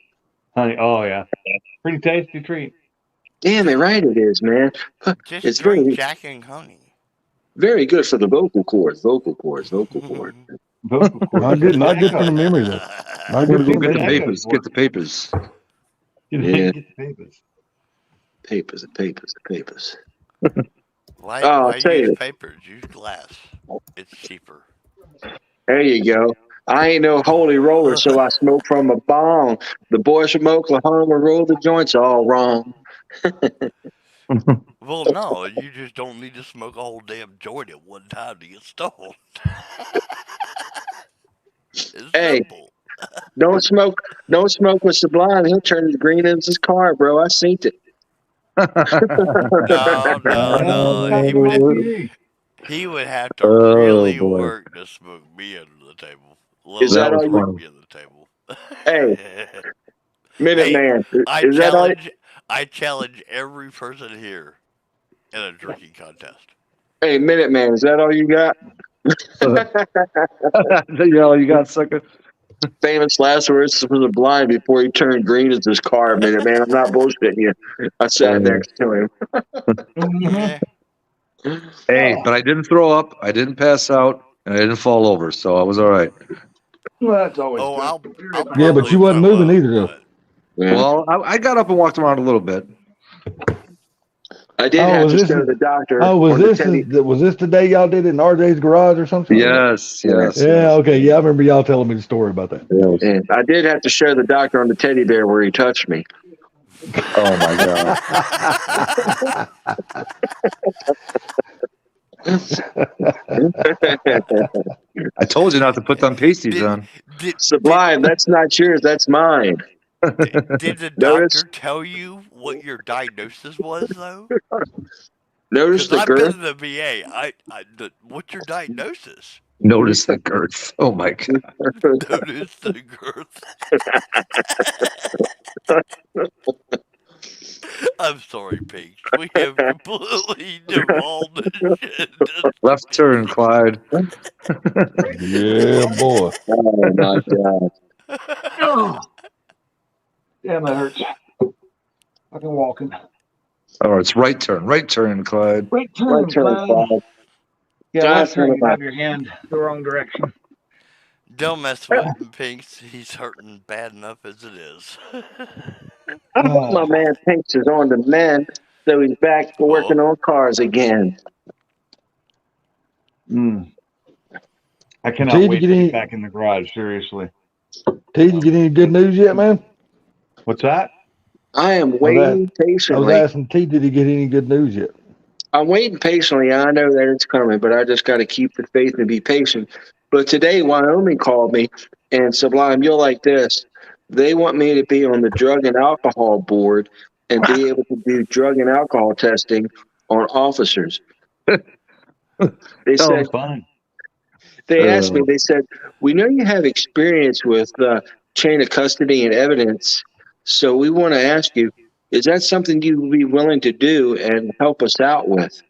Honey, oh yeah, pretty tasty treat. Damn it, right it is, man. Just It's drink very, Jack and honey. very good for the vocal cords. Vocal cords. Vocal cords. Not good for the memory though. Not good for Get the the memory. papers. Get the papers. Yeah. Get the papers. Papers. Why I'll tell use you. papers? Use glass. It's cheaper. There you go. I ain't no holy roller, so I smoke from a bong. The boys from Oklahoma roll the joints all wrong. Well, no, you just don't need to smoke a whole damn joint at one time to get stoned. It's Hey, simple. don't smoke with Sublime. He'll turn the green into his car, bro. I seen it. No. He would have to Oh, really boy. work to smoke me under the table. Is that all Smoke you? me under the table. Hey, Minute Hey, Man. I Is that all? challenge every person here in a drinking contest. Hey, Minute Man. Is that all you got? You got sucker. Famous last words from the blind before he turned green as his car. Minute Man. I'm not bullshitting you. I sat next to him. Yeah. Hey, but I didn't throw up. I didn't pass out, and I didn't fall over, so I was all right. Well, that's always Oh, good. I'll Yeah, but probably you wasn't throw moving up, either, though. but Yeah. Well, I got up and walked around a little bit. I did Oh, have was to this? show the doctor. Oh, on the Teddy. was this the day y'all did it in RJ's garage or something? Yes, yes. Yeah. Okay. Yeah, I remember y'all telling me the story about that. Yes. And I did have to show the doctor on the teddy bear where he touched me. Oh my God. I told you not to put them pasties on. Sublime, that's not yours, that's mine. Did the Notice- doctor tell you what your diagnosis was, though? Notice Because the I've been girth. to the VA. What's your diagnosis? Notice the girth. Oh my God. Notice the girth. I'm sorry, Pinks. We have completely devolved the shit. Left turn, Clyde. Yeah, boy. Oh my God. Oh, damn, that hurts. Fucking walking. Oh, it's right turn, Clyde. Right turn, Right turn, Clyde. Clyde. Yeah, God, left turn, you Clyde. have your hand the wrong direction. Don't mess with him, Pinks. He's hurting bad enough as it is. My man Pinks is on the mend, so he's back working on cars again. I cannot Did you wait get to any- get back in the garage, seriously. Did you get any good news yet, man? What's that? I am waiting I was patiently. asking T, did he get any good news yet? I'm waiting patiently. I know that it's coming, but I just got to keep the faith and be patient. But today, Wyoming called me, and Sublime, you'll like this. They want me to be on the drug and alcohol board and be able to do drug and alcohol testing on officers. They said, Fun. they asked me, they said, we know you have experience with chain of custody and evidence, so we want to ask you, is that something you would be willing to do and help us out with?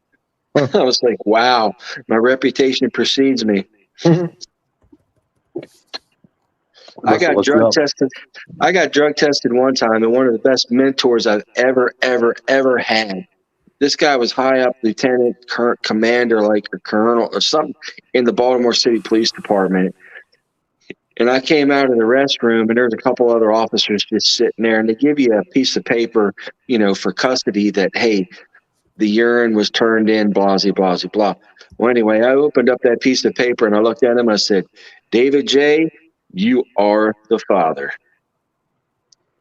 I was like, wow, my reputation precedes me. I got drug tested. I got drug tested one time, and one of the best mentors I've ever had. This guy was high up, lieutenant, commander, like a colonel or something in the Baltimore City Police Department. And I came out of the restroom, and there was a couple other officers just sitting there, and they give you a piece of paper, for custody that, hey, the urine was turned in, blah, blah, blah. Well, anyway, I opened up that piece of paper, and I looked at him, and I said, David J., you are the father.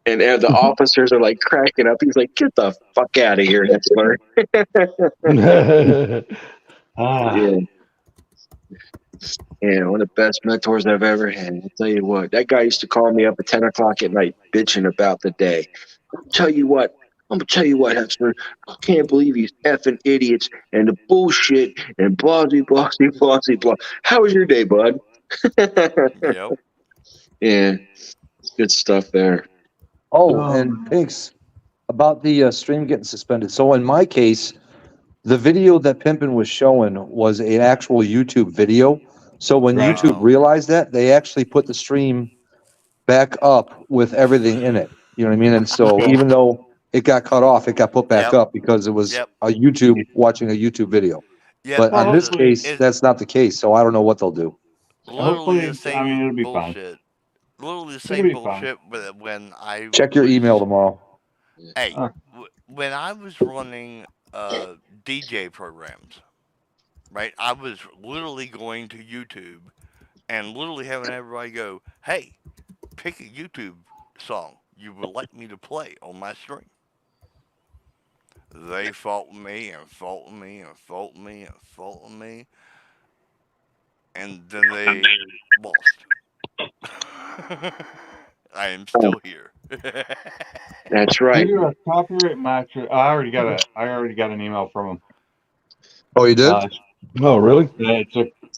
And the officers are like cracking up. He's like, get the fuck out of here, Hensler. Yeah. Yeah, one of the best mentors I've ever had. I'll tell you what, that guy used to call me up at 10 o'clock at night bitching about the day. I'm gonna tell you what, Hensler, I can't believe these effing idiots and the bullshit and blah, blah, blah, blah. How was your day, bud? Yep. Yeah, good stuff there. Oh, and Pinks, about the stream getting suspended. So in my case, the video that Pimpin was showing was an actual YouTube video. So when YouTube realized that, they actually put the stream back up with everything in it. You know what I mean? And so even though it got cut off, it got put back up because it was a YouTube watching a YouTube video. But on this case, that's not the case. So I don't know what they'll do. Literally the same it'll be bullshit. fine. Literally the It'll same be bullshit when I Check your email tomorrow. Hey, when I was running DJ programs, right? I was literally going to YouTube and literally having everybody go, "Hey, pick a YouTube song you would like me to play on my stream." They fought me and fought me and fought me and fought me, and then they lost. I am still here. That's right. Due to a copyright match, I already got an email from him. Oh, you did? Oh, really? It's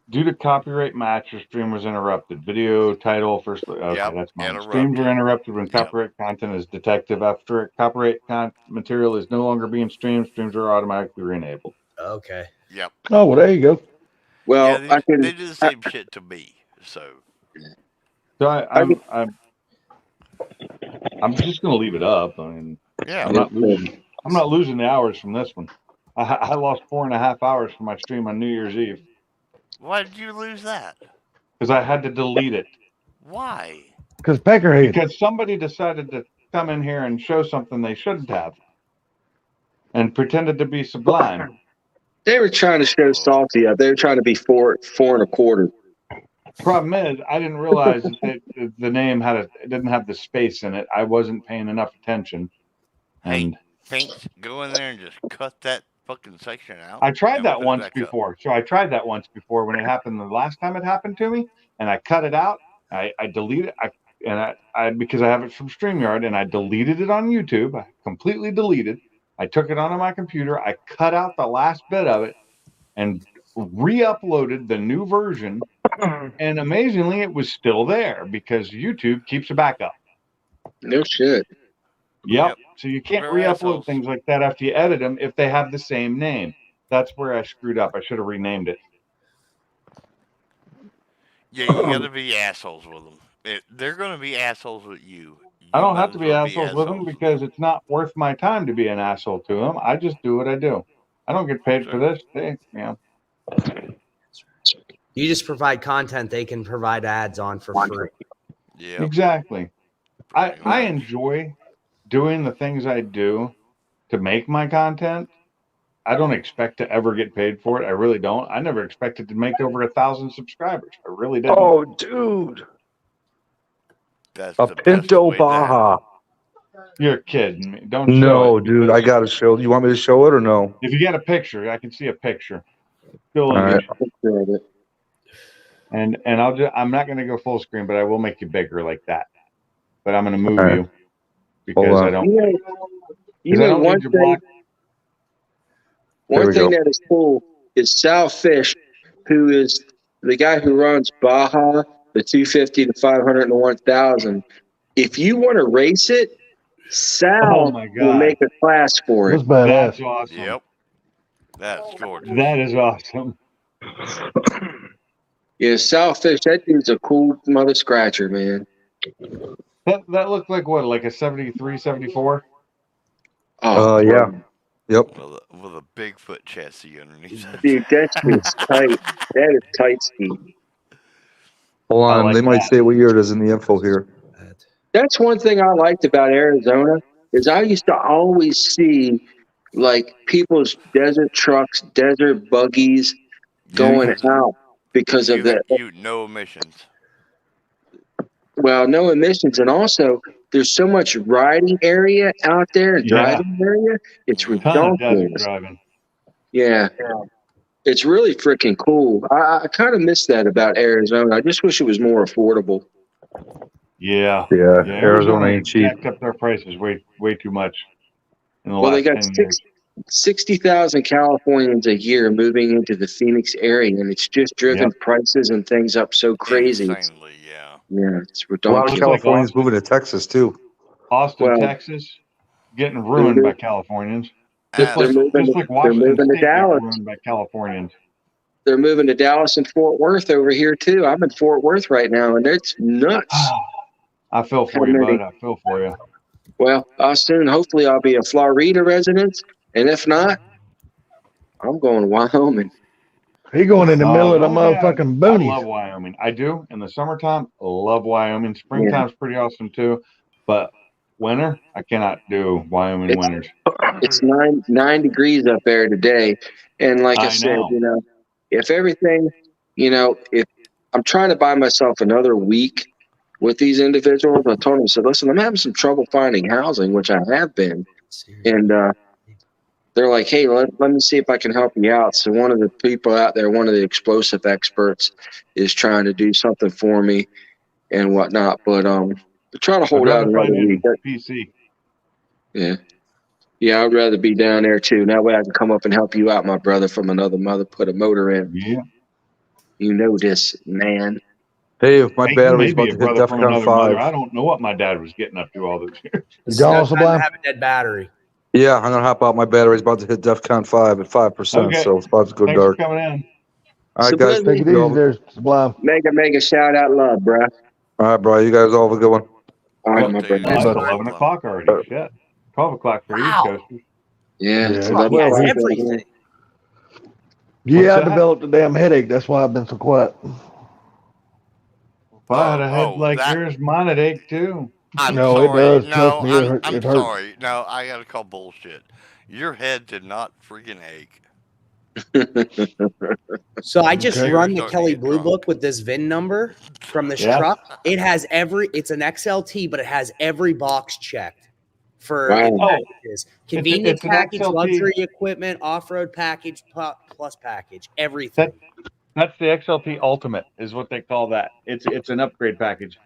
due to copyright match, your stream was interrupted. Video title first. Okay, Yep, that's mine. interrupted. Streams are interrupted when Yep. copyright content is detected. After copyright material is no longer being streamed, streams are automatically re-enabled. Okay. Yep. Oh, well, there you go. Well, Yeah, I can. they do the same shit to me. So So I'm just gonna leave it up. I mean, yeah, I'm not losing the hours from this one. I lost 4.5 hours from my stream on New Year's Eve why did you lose that? because I had to delete it Why? Because Peckerhead. because somebody decided to come in here and show something they shouldn't have and pretended to be Sublime. They were trying to show salty up. They were trying to be 4.25. Problem is, I didn't realize that the name didn't have the space in it. I wasn't paying enough attention. And Finch, go in there and just cut that fucking section out. I tried and that put it once back up. before. So I tried that once before when it happened the last time it happened to me, and I cut it out. I deleted it. I because I have it from StreamYard, and I deleted it on YouTube. I completely deleted. I took it onto my computer. I cut out the last bit of it and re-uploaded the new version. And amazingly, it was still there because YouTube keeps a backup. No shit. Yep. So you can't Very re-upload assholes. things like that after you edit them if they have the same name. That's where I screwed up. I should have renamed it. Yeah, you gotta be assholes with them. They're gonna be assholes with you. I don't might have as to be well assholes with them because it's not worth my time to be an asshole to them. I just do what I do. I don't get paid for this. You just provide content they can provide ads on for free. Yeah. Exactly. I enjoy doing the things I do to make my content. I don't expect to ever get paid for it. I really don't. I never expected to make over 1,000 subscribers. I really didn't. Oh, dude. That's A the best Pinto way to Baja. You're kidding me. Don't show No, it. dude, I got to show. You want me to show it or no? If you get a picture, I can see a picture. Still All image. right. And I'm not going to go full screen, but I will make you bigger like that. But I'm going to move All right. you because I don't. You I know, don't one need your block. thing that is cool is Sal Fish, who is the guy who runs Baja, the 250, the 500, and the 1,000. If you want to race it, Sal will make a class for it. That's awesome. Yep. That's gorgeous. That is awesome. Yeah, Sal Fish, that dude's a cool mother scratcher, man. That looked like what, like a 73, 74? Oh, yeah. Yep. With a Bigfoot chassis underneath it. Dude, that's just tight. That is tight, Steve. Hold on. like They might that. say what year it is in the info here. That's one thing I liked about Arizona is I used to always see like people's desert trucks, desert buggies going out because of that. No emissions. Well, no emissions, and also there's so much riding area out there and Yeah. driving area. It's Ton of desert ridiculous. driving. Yeah. It's really freaking cool. I kind of miss that about Arizona. I just wish it was more affordable. Yeah. Yeah, Arizona ain't cheap. Jacked up their prices way too much. In the Well, they last got 10 years. 60,000 Californians a year moving into the Phoenix area, and it's just driven Yep. prices and things up so crazy. Insanely, yeah. Yeah, it's A lot of ridiculous. Californians moving to Texas too. Austin, Well- Texas, getting ruined by Californians. Just They're like, moving just to- like they're Washington moving to State getting Dallas. ruined by Californians. They're moving to Dallas and Fort Worth over here too. I'm in Fort Worth right now, and it's nuts. I feel for you, bud. I feel for you. Well, hopefully I'll be a Florida resident, and if not, I'm going to Wyoming. He going in the middle of the yeah. motherfucking I boonies. love Wyoming. I do. In the summertime, love Wyoming. Springtime's pretty awesome too. But winter, I cannot do Wyoming winters. It's 9 degrees up there today, and like I said, know. if everything, if I'm trying to buy myself another week with these individuals, I told them, I said, listen, I'm having some trouble finding housing, which I have been, and they're like, hey, let me see if I can help you out. So one of the people out there, one of the explosive experts, is trying to do something for me. and whatnot. But try to hold I'd out rather another find it week. in PC. Yeah. Yeah, I'd rather be down there too. That way I can come up and help you out, my brother, from another mother, put a motor in. Yeah. You know this, man. Hey, if my Hey, you battery's may about be to a hit brother from DEFCON another mother. 5. I don't know what my dad was getting up to all those years. You gone, Sublime? Have a dead battery. Yeah, I'm gonna hop out. My battery's about to hit DEFCON 5 at 5%, Okay. so it's about to go Thanks dark. for coming in. All right, guys. Subliminally, Take it easy there, Sublime. make a shout out love, bruh. All right, bro. You guys all have a good one. All right, Well, my brother. Oh, it's buddy. 11 o'clock already. Shit. 12 o'clock for Wow. East Coast. Yeah, Yeah, it's it's 11 well, He has o'clock. everything. Yeah, I What's that? developed a damn headache. That's why I've been so quiet. If I had a head Oh, like that- yours, mine'd ache too. I'm No, sorry. it does. No, Trust me, I'm it hurts. sorry. No, I gotta call bullshit. Your head did not freaking ache. So I just Okay. run the Starting to Kelly get Blue drunk. Book with this VIN number from this Yeah. truck. It has it's an XLT, but it has every box checked for Wow. its Oh. packages. Convenience it's an package, XLT. luxury equipment, off-road package, plus package, everything. That's the XLT Ultimate, is what they call that. It's an upgrade package.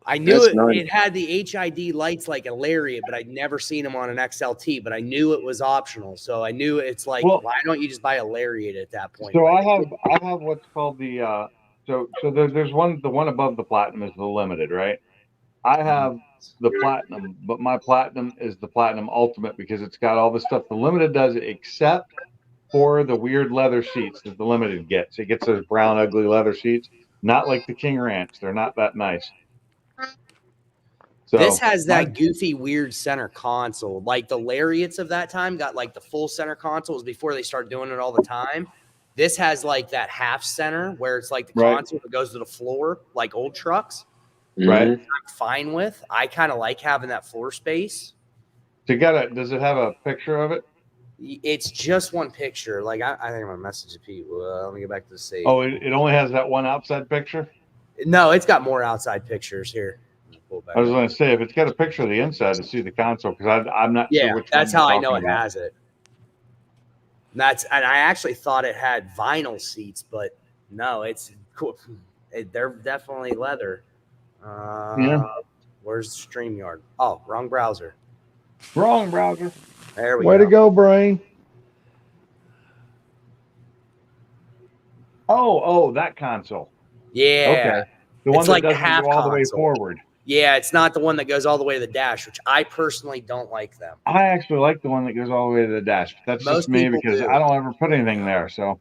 I knew That's it. nice. It had the HID lights like a Lariat, but I'd never seen them on an XLT. But I knew it was optional, so I knew it's like, Well- why don't you just buy a Lariat at that point? So But I have what's called the so there's one, the one above the Platinum is the Limited, right? I have the Platinum, but my Platinum is the Platinum Ultimate because it's got all the stuff the Limited does, except for the weird leather seats that the Limited gets. It gets those brown, ugly leather seats, not like the King Ranch. They're not that nice. So this has that my- goofy, weird center console. Like the Lariats of that time got like the full center consoles before they started doing it all the time. This has like that half center where it's like the Right. console that goes to the floor, like old trucks. right. Mhm. I'm fine with. I kind of like having that floor space. Does it have a picture of it? It's just one picture. Like I think I'm gonna message Pete. Let me get back to the save. Oh, it only has that one outside picture? No, it's got more outside pictures here. Pull it back I was up. going to say, if it's got a picture of the inside to see the console, because I'm not Yeah, sure which that's one how you're I know it talking about. has it. And I actually thought it had vinyl seats, but no, it's cool. They're definitely leather. Yeah. Where's StreamYard? Oh, wrong browser. Wrong browser. There we Way go. to go, brain. Oh, that console. Yeah. Okay. The one It's that like a doesn't half go all the way console. forward. Yeah, it's not the one that goes all the way to the dash, which I personally don't like them. I actually like the one that goes all the way to the dash. But that's Most just me people because do. I don't ever put anything there. So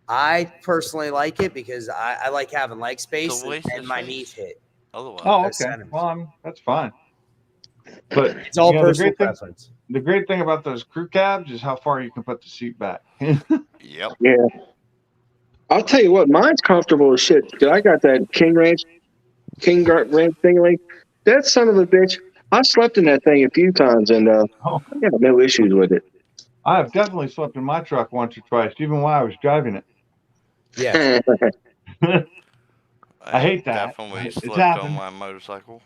I personally like it because I like having leg space It's a waste and of my space. knees hit. Otherwise, oh, Those okay. centers. Well, that's fine. But It's all you know, the personal great thing- preference. the great thing about those crew cabs is how far you can put the seat back. yep. Yeah. I'll tell you what, mine's comfortable as shit. 'Cause I got that King Ranch thing. Like, that son of a bitch. I slept in that thing a few times, and I got no issues with it. I have definitely slept in my truck once or twice, even while I was driving it. Yeah. I hate that. Definitely It's slept happened. on my motorcycle.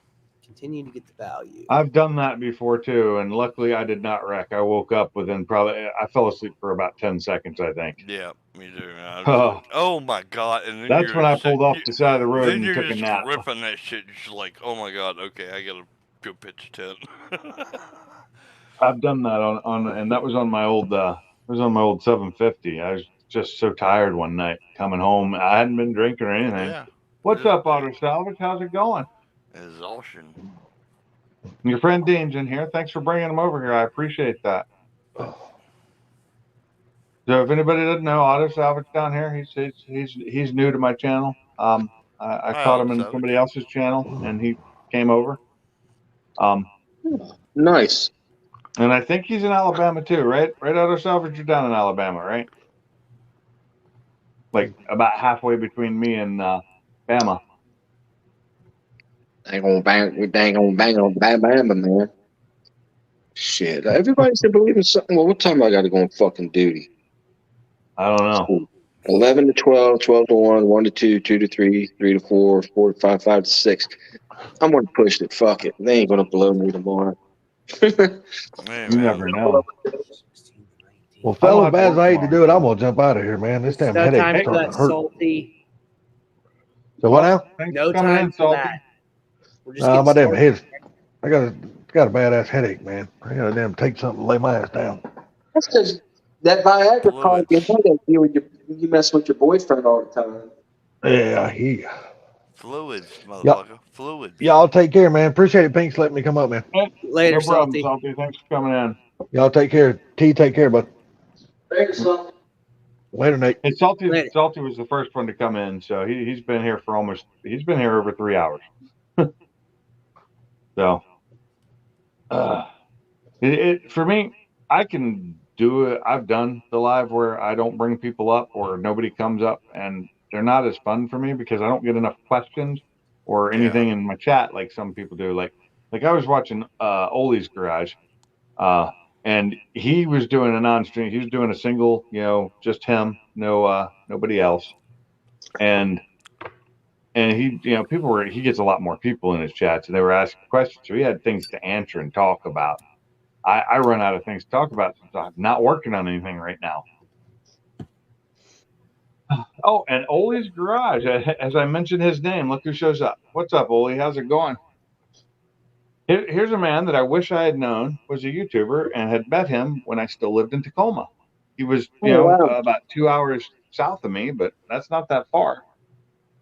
Continue to get the value. I've done that before too, and luckily I did not wreck. I woke up within I fell asleep for about 10 seconds, I think. Yeah, me too. Oh. Oh my god! And then That's you're when I just- pulled off the side of the road Then and you're took a just nap. ripping that shit. You're just like, oh my god. Okay, I gotta go pitch a tent. I've done that on and that was on my old it was on my old 750. I was just so tired one night coming home. I hadn't been drinking or anything. Yeah. What's up, Auto Salvage? How's it going? Exhaustion. Your friend Dean's in here. Thanks for bringing him over here. I appreciate that. So if anybody doesn't know, Auto Salvage down here, he's new to my channel. I Hi, caught him Auto in Salvage. somebody else's channel, and he came over. Nice. And I think he's in Alabama too, right? Right, Auto Salvage, you're down in Alabama, right? Like about halfway between me and Bama. Dang on Bama, man. Shit. Everybody should believe in something. Well, what time I got to go on fucking duty? I don't know. 11 to 12, 12 to 1, 1 to 2, 2 to 3, 3 to 4, 4 to 5, 5 to 6. I'm going to push it. Fuck it. They ain't going to blow me tomorrow. Hey, You man. never know. Well, I don't fellas, have bad as work I hate to tomorrow. do it, I'm gonna jump out of here, man. This damn So time headache's for starting that to hurt. salty. So what now? Thanks No for coming time in, for Salty. that. We're just Nah, my getting damn started. head. Got a badass headache, man. I gotta damn take something to lay my ass down. That's because that Viagra caused you a Fluids. headache. You mess with your boyfriend all the time. Yeah, he. Fluids, Y'all, motherfucker. Fluids. y'all take care, man. Appreciate it, Pinks, letting me come up, man. Later, No problem, Salty. Salty. Thanks for coming in. Y'all take care. T, take care, bud. Later, son. Later, Nate. And Salty Later. was the first one to come in, so he's been here over 3 hours. So, for me, I can do it. I've done the live where I don't bring people up or nobody comes up, and they're not as fun for me because I don't get enough questions or anything in my chat like some people do. Like I was watching Oli's Garage, and he was doing a non-stream. He was doing a single, just him, nobody else, and he, he gets a lot more people in his chats, and they were asking questions, so he had things to answer and talk about. I run out of things to talk about since I'm not working on anything right now. Oh, and Oli's Garage, as I mentioned his name, look who shows up. What's up, Oli? How's it going? Here's a man that I wish I had known was a YouTuber and had met him when I still lived in Tacoma. He was, about 2 hours south of me, but that's not that far.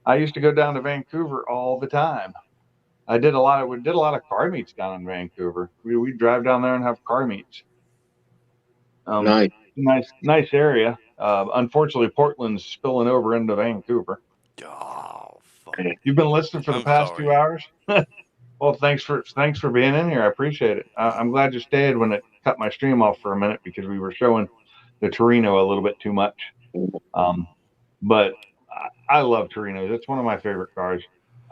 I used to go down to Vancouver all the time. We did a lot of car meets down in Vancouver. We'd drive down there and have car meets. Nice area. Unfortunately, Portland's spilling over into Vancouver. Oh, fuck. You've been listening for the past 2 hours? Well, thanks for being in here. I appreciate it. I'm glad you stayed when it cut my stream off for a minute because we were showing the Torino a little bit too much. But I love Torinos. It's one of my favorite cars.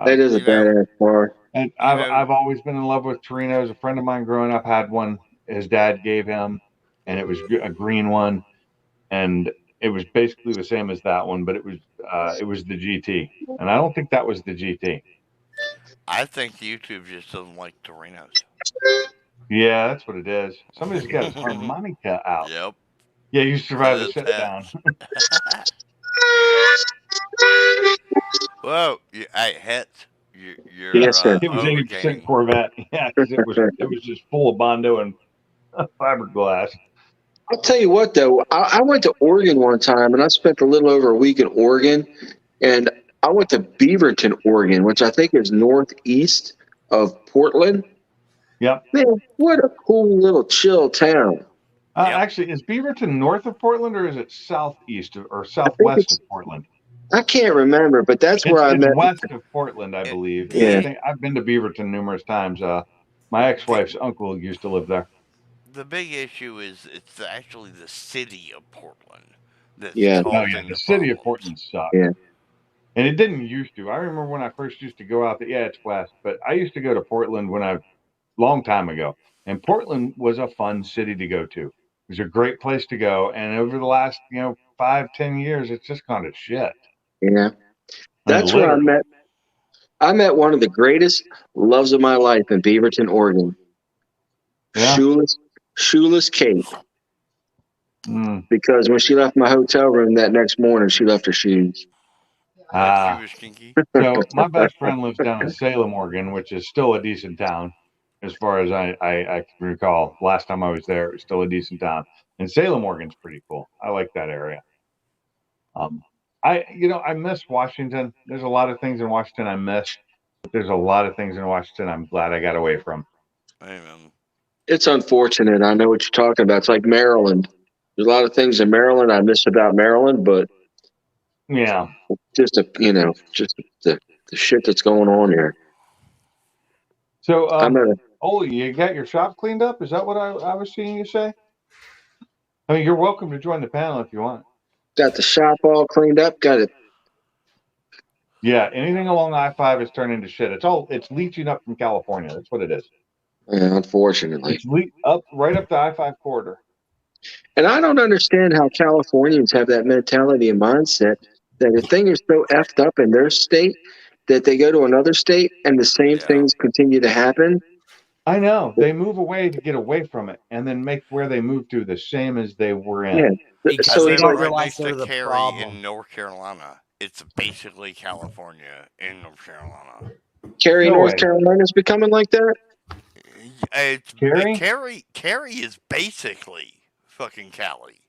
It is a badass car. And I've always been in love with Torinos. A friend of mine growing up had one. His dad gave him, and it was a green one, and it was basically the same as that one, but it was the GT, and I don't think that was the GT. I think YouTube just doesn't like Torinos. Yeah, that's what it is. Somebody's got his harmonica out. Yep. Yeah, you survived the sit down. Whoa! Hey, Hetz, you're Yes, sir. It was 80% Corvette. Yeah, because it was just full of Bondo and fiberglass. I'll tell you what, though, I went to Oregon one time, and I spent a little over a week in Oregon, and I went to Beaverton, Oregon, which I think is northeast of Portland. Yep. Man, what a cool little chill town. Actually, is Beaverton north of Portland, or is it southeast or southwest of Portland? I can't remember, but that's where I met. It's west of Portland, I believe. Yeah. I've been to Beaverton numerous times. My ex-wife's uncle used to live there. The big issue is it's actually the city of Portland that's the city of Portland sucks. Yeah. And it didn't used to. I remember when I first used to go out there. Yeah, it's west, but I used to go to Portland long time ago. And Portland was a fun city to go to. It was a great place to go. And over the last, 5-10 years, it's just gone to shit. Yeah. That's where I met one of the greatest loves of my life in Beaverton, Oregon. Yeah. Shoeless Kate. Because when she left my hotel room that next morning, she left her shoes. So my best friend lives down in Salem, Oregon, which is still a decent town. As far as I can recall, last time I was there, it was still a decent town. And Salem, Oregon's pretty cool. I like that area. I miss Washington. There's a lot of things in Washington I miss. But there's a lot of things in Washington I'm glad I got away from. Amen. It's unfortunate. I know what you're talking about. It's like Maryland. There's a lot of things in Maryland I miss about Maryland, but yeah, just the shit that's going on here. So, Oli, you got your shop cleaned up? Is that what I was seeing you say? I mean, you're welcome to join the panel if you want. Got the shop all cleaned up. Got it. Yeah, anything along I-5 is turning into shit. It's leaching up from California. That's what it is. Yeah, unfortunately. It's right up the I-5 corridor. And I don't understand how Californians have that mentality and mindset that if thing is so effed up in their state that they go to another state and the same things continue to happen. I know. They move away to get away from it and then make where they move to the same as they were in. Yeah. Because they don't realize they're the problem in North Carolina. it's basically California in North Carolina. Cary, No North way. Carolina's becoming like that? It's Cary? Cary is basically fucking Cali.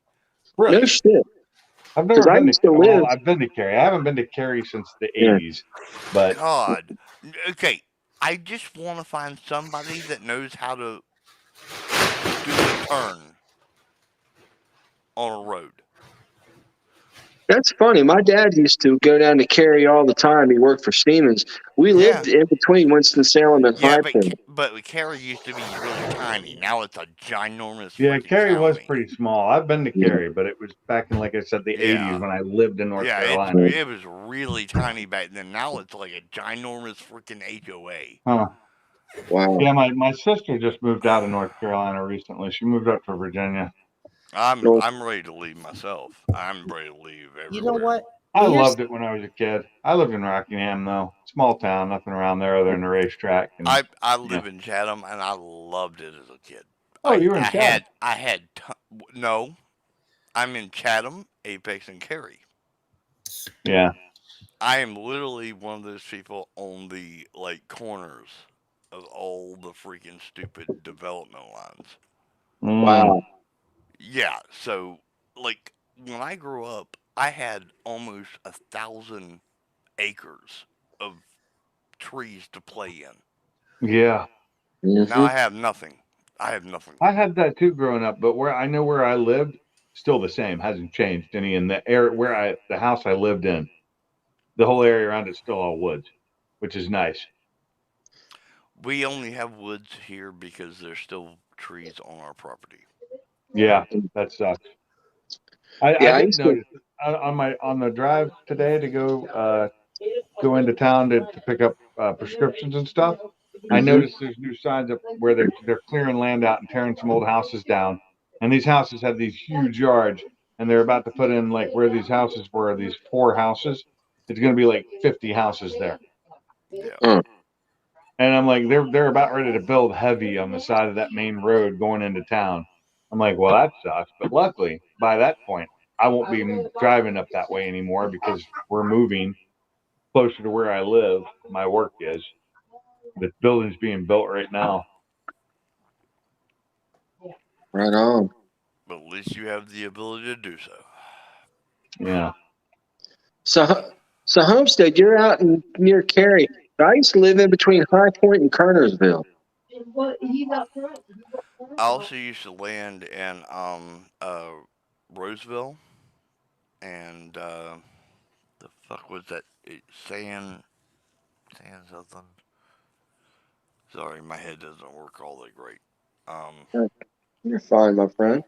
No shit. I've never 'Cause I been used to. to Well, live. I've been to Cary. I haven't been to Cary since the Yeah. '80s. But God, okay. I just want to find somebody that knows how to do a turn on a road. That's funny. My dad used to go down to Cary all the time. He worked for Siemens. We lived in between Winston-Salem and Yeah, Highfield. but Cary used to be really tiny. Now it's a ginormous yeah, freaking Cary was county. pretty small. I've been to Cary, but it was back in, like I said, the '80s when I lived in North Carolina. it was really tiny back then. Now it's like a ginormous freaking HOA. Huh. Wow. Yeah, my sister just moved out of North Carolina recently. She moved up to Virginia. I'm ready to leave myself. I'm ready to leave everywhere. You know what? I loved it when I was a kid. I lived in Rockingham, though. Small town, nothing around there other than the racetrack. And, I live in Chatham, and I loved it as a kid. Oh, you were in Chatham? No, I'm in Chatham, Apex, and Cary. Yeah. I am literally one of those people on the corners of all the freaking stupid development lines. Wow. Yeah, so when I grew up, I had almost 1,000 acres of trees to play in. Yeah. Now I have nothing. I I had that too growing up, but where I lived, still the same, hasn't changed any. In the area the house I lived in, the whole area around it's still all woods, which is nice. We only have woods here because there's still trees on our property. Yeah, that sucks. I did notice on the drive today to go into town to pick up prescriptions and stuff. I noticed there's new signs up where they're clearing land out and tearing some old houses down, and these houses have these huge yards, and they're about to put in where these houses were, these 4 houses. It's going to be like 50 houses there. Yeah. And I'm like, they're about ready to build heavy on the side of that main road going into town. I'm like, well, that sucks. But luckily, by that point, I won't be driving up that way anymore because we're moving closer to where I live. My work is. The building's being built right now. Right on. But at least you have the ability to do so. Yeah. So Homestead, you're out near Cary. I used to live in between High Point and Kernersville. I also used to land in Roseville, and the fuck was that? Sand something. Sorry, my head doesn't work all that great. You're fine, my friend.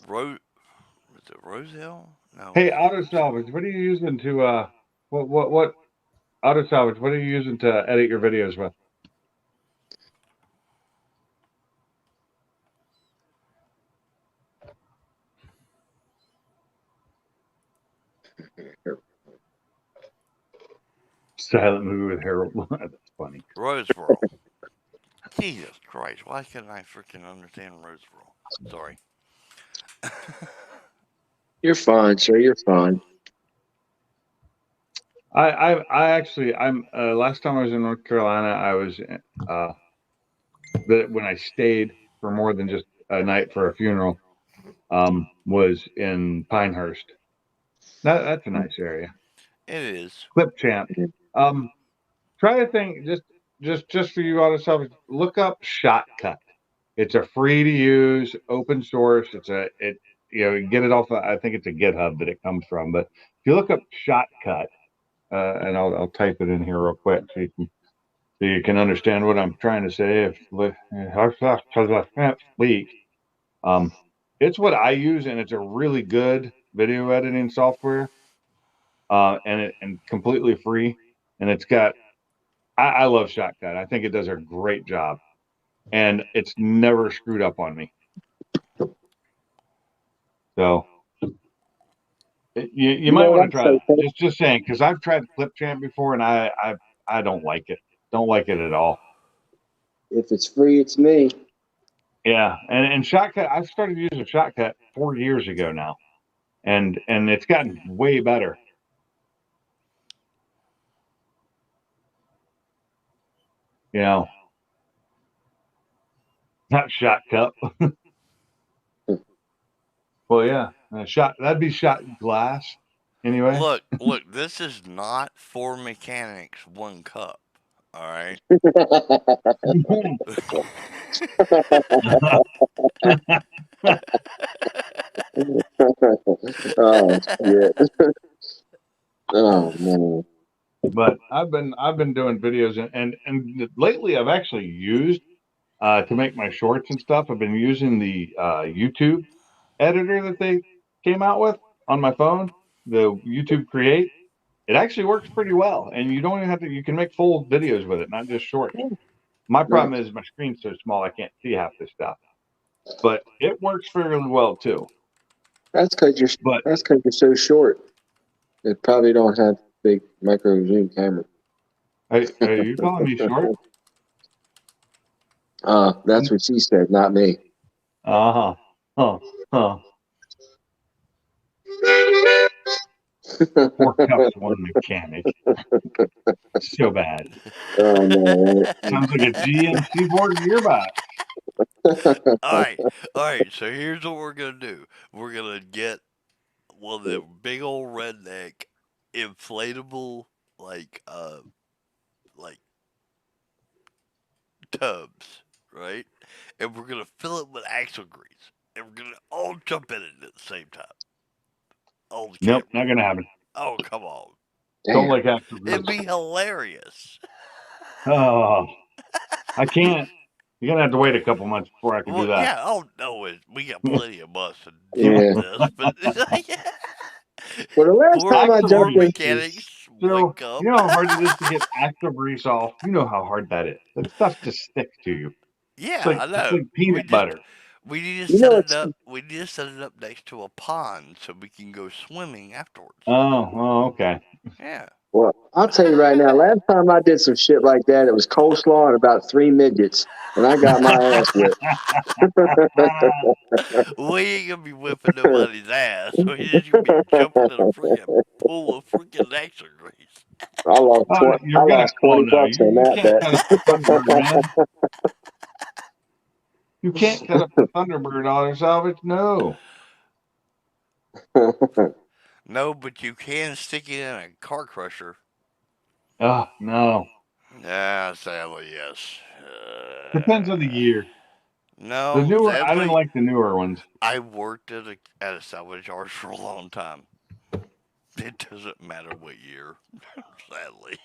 Was it Roseville? No. Hey, Auto Salvage, what are you using to what Auto Salvage? What are you using to edit your videos with? Silent movie with Harold. That's funny. Roseboro. Jesus Christ! Why couldn't I freaking understand Roseboro? Sorry. You're fine, sir. You're fine. I actually last time I was in North Carolina, I was when I stayed for more than just a night for a funeral, was in Pinehurst. That's a nice area. It is. Clipchamp. Try a thing just for you, Auto Salvage. Look up Shotcut. It's a free to use, open source. You get it off. I think it's a GitHub that it comes from. But if you look up Shotcut, and I'll type it in here real quick so you can understand what I'm trying to say. It's what I use, and it's a really good video editing software, and completely free. And it's got. I love Shotcut. I think it does a great job, and it's never screwed up on me. So you might want to try it. Just saying, because I've tried Clipchamp before, and I don't like it. Don't like it at all. If it's free, it's me. Yeah, and Shotcut, I started using Shotcut 4 years ago now, and it's gotten way better. You know, not Shot Cup. Well, yeah, that'd be Shot Glass. Anyway, look, this is not for mechanics 1 cup. All right. Oh shit. Oh man. But I've been doing videos and lately I've actually used to make my shorts and stuff. I've been using the YouTube editor that they came out with on my phone, the YouTube Create. It actually works pretty well, and you don't even have to. You can make full videos with it, not just short. My problem is my screen's so small I can't see half this stuff, but it works fairly well too. That's because you're so short. It probably don't have big micro zoom camera. Are you calling me short? That's what she said, not me. Huh. Four cups, one mechanic. So bad. Oh no. Sounds like a GMC board gearbox. All right. So here's what we're gonna do. We're gonna get one of the big old redneck inflatable like tubs, right? And we're gonna fill it with axle grease, and we're gonna all jump in it at the same time. Nope, not gonna happen. Oh, come on. Don't like axle grease. It'd be hilarious. Oh, I can't. You're gonna have to wait a couple months before I can do that. Yeah. Oh no, we got plenty of months to deal with this. But well, the last time I jumped in, mechanics, so, you know how hard it is to get axle grease off. You know how hard that is. That stuff just sticks to you. Yeah, I know. It's like peanut butter. We need to set it up. We need to set it up next to a pond so we can go swimming afterwards. Oh, okay. Yeah. Well, I'll tell you right now, last time I did some shit like that, it was coleslaw and about 3 midgets, and I got my ass whipped. We ain't gonna be whipping nobody's ass. We just gonna be jumping in a freaking pool of freaking axle grease. I lost 20 bucks on that bet. You can't cut up the Thunderbird auto salvage. No. No, but you can stick it in a car crusher. Oh, no. Yeah, sadly, yes. Depends on the year. No, the newer. sadly, I didn't like the newer ones. I worked at a salvage yard for a long time. It doesn't matter what year, sadly.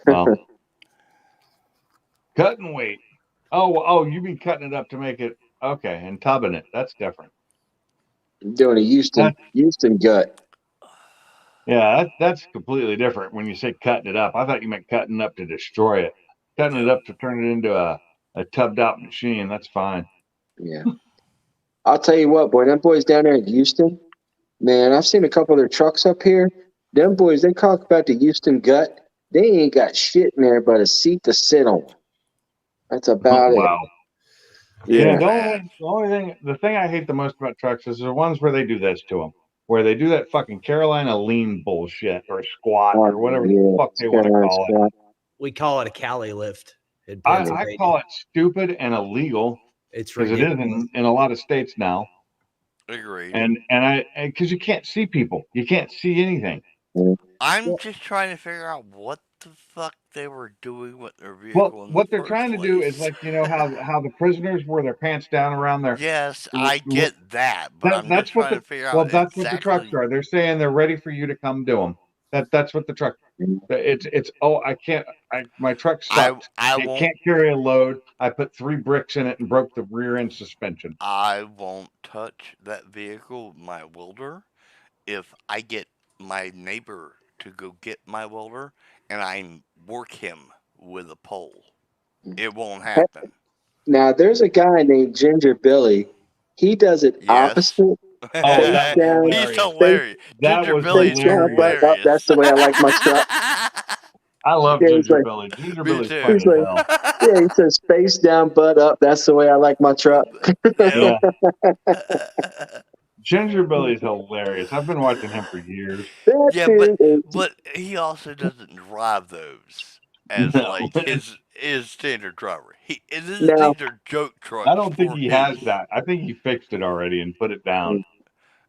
Well, cut and weight. Oh, you mean cutting it up to make it okay and tubbing it? That's different. Doing a Houston gut. Yeah, that's completely different. When you say cutting it up, I thought you meant cutting it up to destroy it. Cutting it up to turn it into a tubbed out machine. That's fine. Yeah. I'll tell you what, boy, them boys down there in Houston, man, I've seen a couple of their trucks up here. Them boys, they talk about the Houston gut. They ain't got shit in there but a seat to sit on. That's about wow. it. Yeah, the thing I hate the most about trucks is the ones where they do this to them, where they do that fucking Carolina lean bullshit or squat or whatever the fuck they want to call it. We call it a Cali lift. I call it stupid and illegal. It's because it is in a lot of states now. Agreed. And because you can't see people, you can't see anything. I'm just trying to figure out what the fuck they were doing with their vehicle. Well, what they're trying to do is like, you know, how the prisoners wear their pants down around their. Yes, I get that, but I'm just trying to figure out. Well, that's what the trucks are. They're saying they're ready for you to come do them. That's what the truck. It's I can't. My truck sucks. It can't carry a load. I put 3 bricks in it and broke the rear end suspension. I won't touch that vehicle, my welder, if I get my neighbor to go get my welder and I work him with a pole. It won't happen. Now, there's a guy named Ginger Billy. He does it opposite. He's hilarious. Ginger Billy's hilarious. That's the way I like my truck. I love Yeah, he's Ginger like, Billy. Ginger Me Billy's too. funny he's as like, hell. yeah, he says face down, butt up. That's the way I like my truck. Yeah. Yep. Ginger Billy's hilarious. I've been watching him for years. That Yeah, dude is but he also doesn't drive those as No. like his standard driver. These now. are joke trucks I don't think for he his. has that. I think he fixed it already and put it down.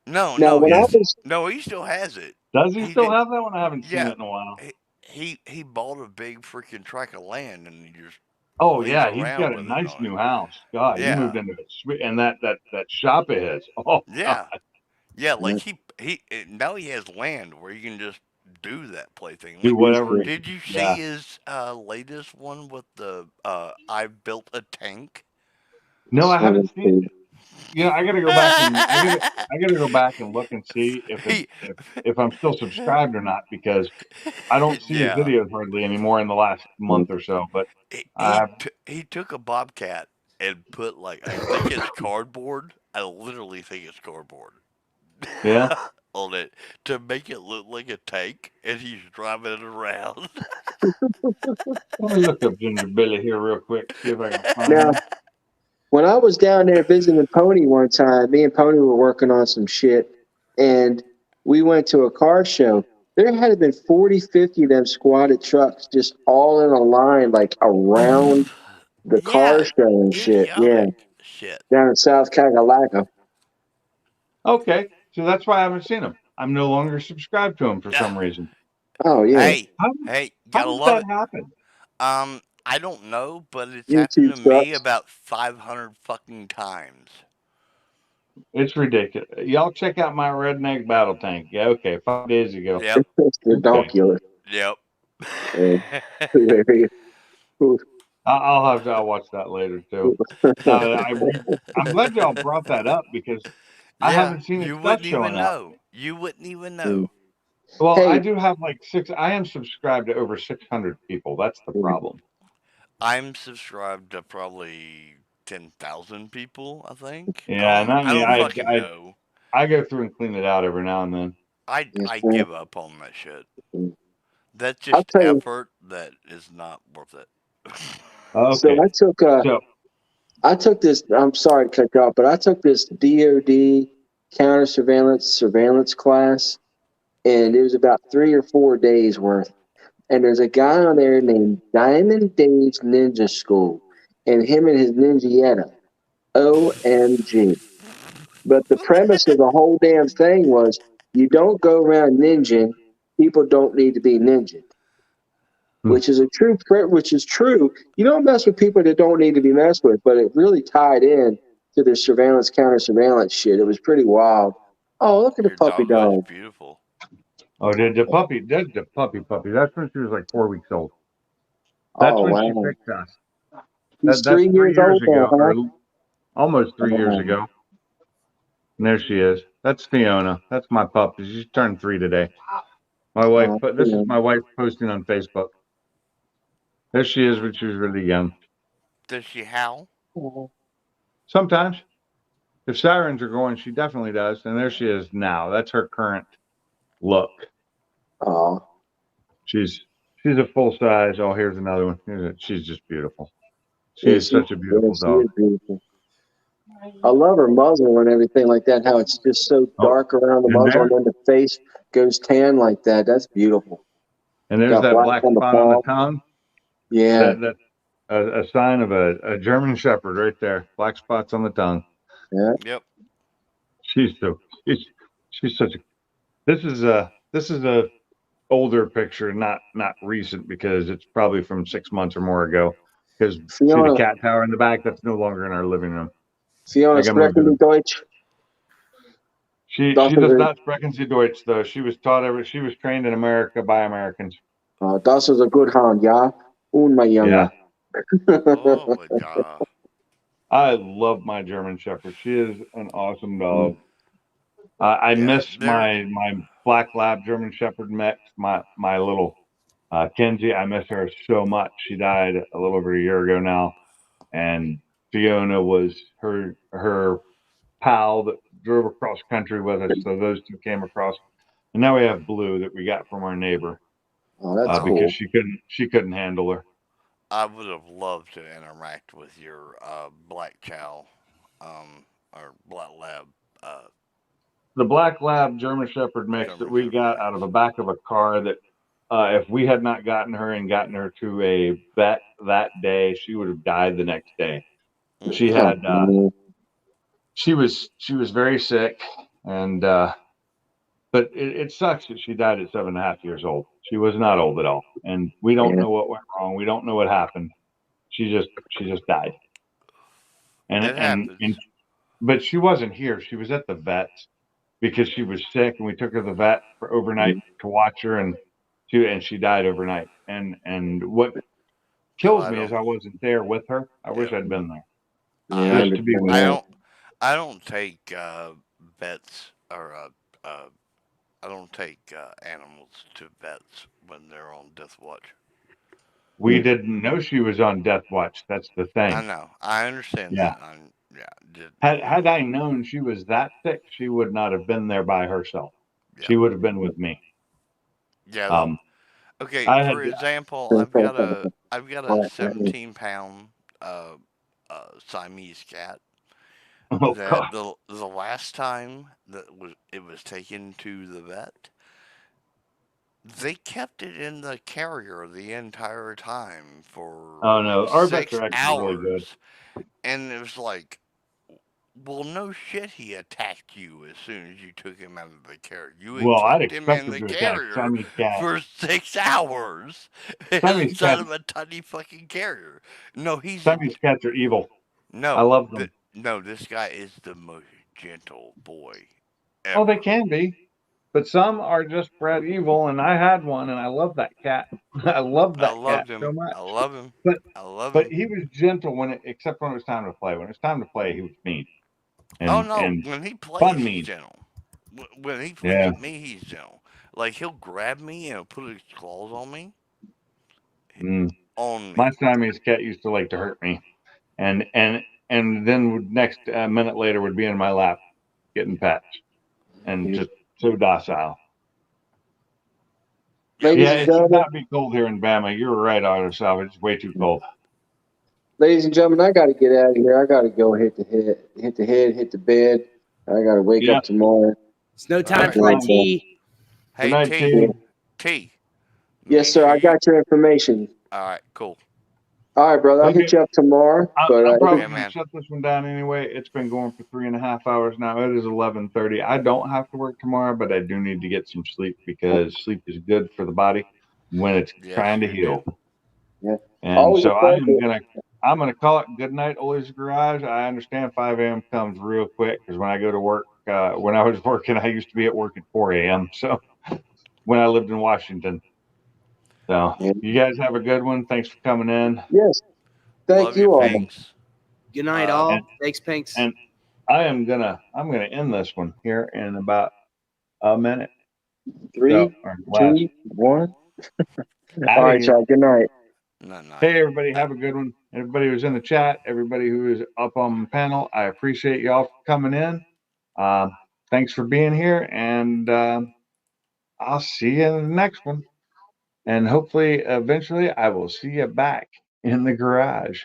No, Now, when I was he still has it. Does he He still did- have that one? I haven't seen Yeah. it in a while. He bought a big freaking tract of land and he just Oh plays yeah, he's around got a with it nice on new it. house. God, he Yeah. moved into a sweet and that shop of his. Oh Yeah. God. Yeah, like he now he has land where you can just do that play thing. Do Like, whatever. did you see Yeah. his latest one with the I built a tank? No, I haven't seen it. You know, I gotta go back and I gotta go back and look and see if I'm still subscribed or not, because I don't see his Yeah. videos hardly anymore in the last month or so. But He took a bobcat and put like I think it's cardboard. I literally think it's cardboard. Yeah. On it to make it look like a tank, and he's driving it around. Let me look up Ginger Billy here real quick, see if I can find now, him. when I was down there visiting Pony one time, me and Pony were working on some shit, and we went to a car show. There had been 40, 50 of them squatted trucks just all in a line, like around the car show and shit. Yeah. Shit. Down in South Kakalaka. Okay, so that's why I haven't seen him. I'm no longer subscribed to him for some reason. Oh yeah. Hey, How gotta does love that it. happen? I don't know, but it's YouTube happened to me sucks. about 500 fucking times. It's ridiculous. Y'all check out my redneck battle tank. Yeah, okay, 5 days ago. Yep. It's ridiculous. Yep. I'll watch that later too. I'm glad y'all brought that up because I haven't seen his you stuff wouldn't showing even up. know. You wouldn't even know. Well, Hey. I do have like I am subscribed to over 600 people. That's the problem. I'm subscribed to probably 10,000 people, I think. Yeah, and I don't fucking know. I go through and clean it out every now and then. I give up on that shit. That's I'll just tell you. effort that is not worth it. Okay. So I took this. I'm sorry to cut you off, but I took this DoD counter surveillance class, and it was about 3 or 4 days worth. And there's a guy on there named Diamond Dave's Ninja School, and him and his Ninjetta. OMG. But the premise of the whole damn thing was you don't go around ninjing. People don't need to be ninjing. Which is true. You don't mess with people that don't need to be messed with, but it really tied in to the surveillance, counter surveillance shit. It was pretty wild. Oh, look at the puppy dog. Beautiful. Oh, the puppy. That's the puppy. That's when she was like 4 weeks old. That's when she picked us. He's That's 3 years old ago, now, huh? or almost 3 years ago. And there she is. That's Fiona. That's my pup. She turned 3 today. My wife. This is my wife posting on Facebook. There she is when she was really young. Does she howl? Sometimes. If sirens are going, she definitely does. And there she is now. That's her current look. Oh. She's a full size. Oh, here's another one. She's just beautiful. She is such a beautiful dog. Beautiful. I love her muzzle and everything like that. How it's just so dark around the muzzle, and then the face goes tan like that. That's beautiful. And there's that black spot on the tongue. Yeah. That's a sign of a German Shepherd right there. Black spots on the tongue. Yeah. Yep. She's such a. This is a older picture, not recent, because it's probably from 6 months or more ago. Because see the cat tower in the back? That's no longer in our living room. Fiona sprechen Sie Deutsch? She does not sprechen Sie Deutsch, though. She was trained in America by Americans. Das is a good hound, yeah? Und my younger. Yeah. Oh my god. I love my German Shepherd. She is an awesome dog. I miss my Black Lab German Shepherd mix, my little Kenzie. I miss her so much. She died a little over a year ago now, and Fiona was her pal that drove across country with us. So those two came across, and now we have Blue that we got from our neighbor. Oh, that's cool. because she couldn't handle her. I would have loved to interact with your black chow, or black lab. The black lab German Shepherd mix that we got out of the back of a car that if we had not gotten her to a vet that day, she would have died the next day. She had she was very sick, and but it sucks that she died at 7.5 years old. She was not old at all, and we don't know what went wrong. We don't know what happened. She just died, and but she wasn't here. She was at the vet's because she was sick, and we took her to the vet for overnight to watch her, and she died overnight. And what kills me is I wasn't there with her. I wish I'd been there. Just to be with her. I don't take vets or I don't take animals to vets when they're on death watch. We didn't know she was on death watch. That's the thing. I know. I understand that. Had I known she was that sick, she would not have been there by herself. Yeah. She would have been with me. Yeah. Okay. For example, I've got a 17-pound Siamese cat. Oh, that the last time that it was taken to the vet, they kept it in the carrier the entire time for our 6 vets are actually hours, really good. And it was like, well, no shit, he attacked you as soon as you took him out of the carrier. You kept him in the carrier for 6 hours instead of a tiny fucking carrier. No, Siamese cats are evil. No, I love them. No, this guy is the most gentle boy ever. Oh, they can be. But some are just bred evil, and I had one, and I love that cat. I love that cat so much. I love him. But he was gentle except when it was time to play. When it was time to play, he was mean. And, when he plays, he's gentle. When he plays with me, he's gentle. Like, he'll grab me and he'll put his claws on me. My Siamese cat used to like to hurt me, and then next minute later would be in my lap, getting pets, and just so docile. It should not be cold here in Bama. You're right, Auto Salvage. It's way too cold. Ladies and gentlemen, I got to get out of here. I got to go hit the bed. I got to wake up tomorrow. It's no time for my tea. Hey, T. Yes, sir. I got your information. All right, cool. All right, brother. I'll hit you up tomorrow. I'm probably going to shut this one down anyway. It's been going for 3.5 hours now. It is 11:30. I don't have to work tomorrow, but I do need to get some sleep because sleep is good for the body when it's trying to heal. Yeah. And so I'm gonna call it good night, Ollie's Garage. I understand 5 a.m. comes real quick because when I go to work, when I was working, I used to be at work at 4 a.m. So when I lived in Washington. So you guys have a good one. Thanks for coming in. Yes. Thank you all. Good night, all. Thanks, Pinks. And I'm gonna end this one here in about a minute. 3, 2, 1. All right, y'all. Good night. Hey, everybody, have a good one. Everybody who's in the chat, everybody who is up on the panel, I appreciate y'all for coming in. Thanks for being here, and I'll see you in the next one. And hopefully, eventually, I will see you back in the garage.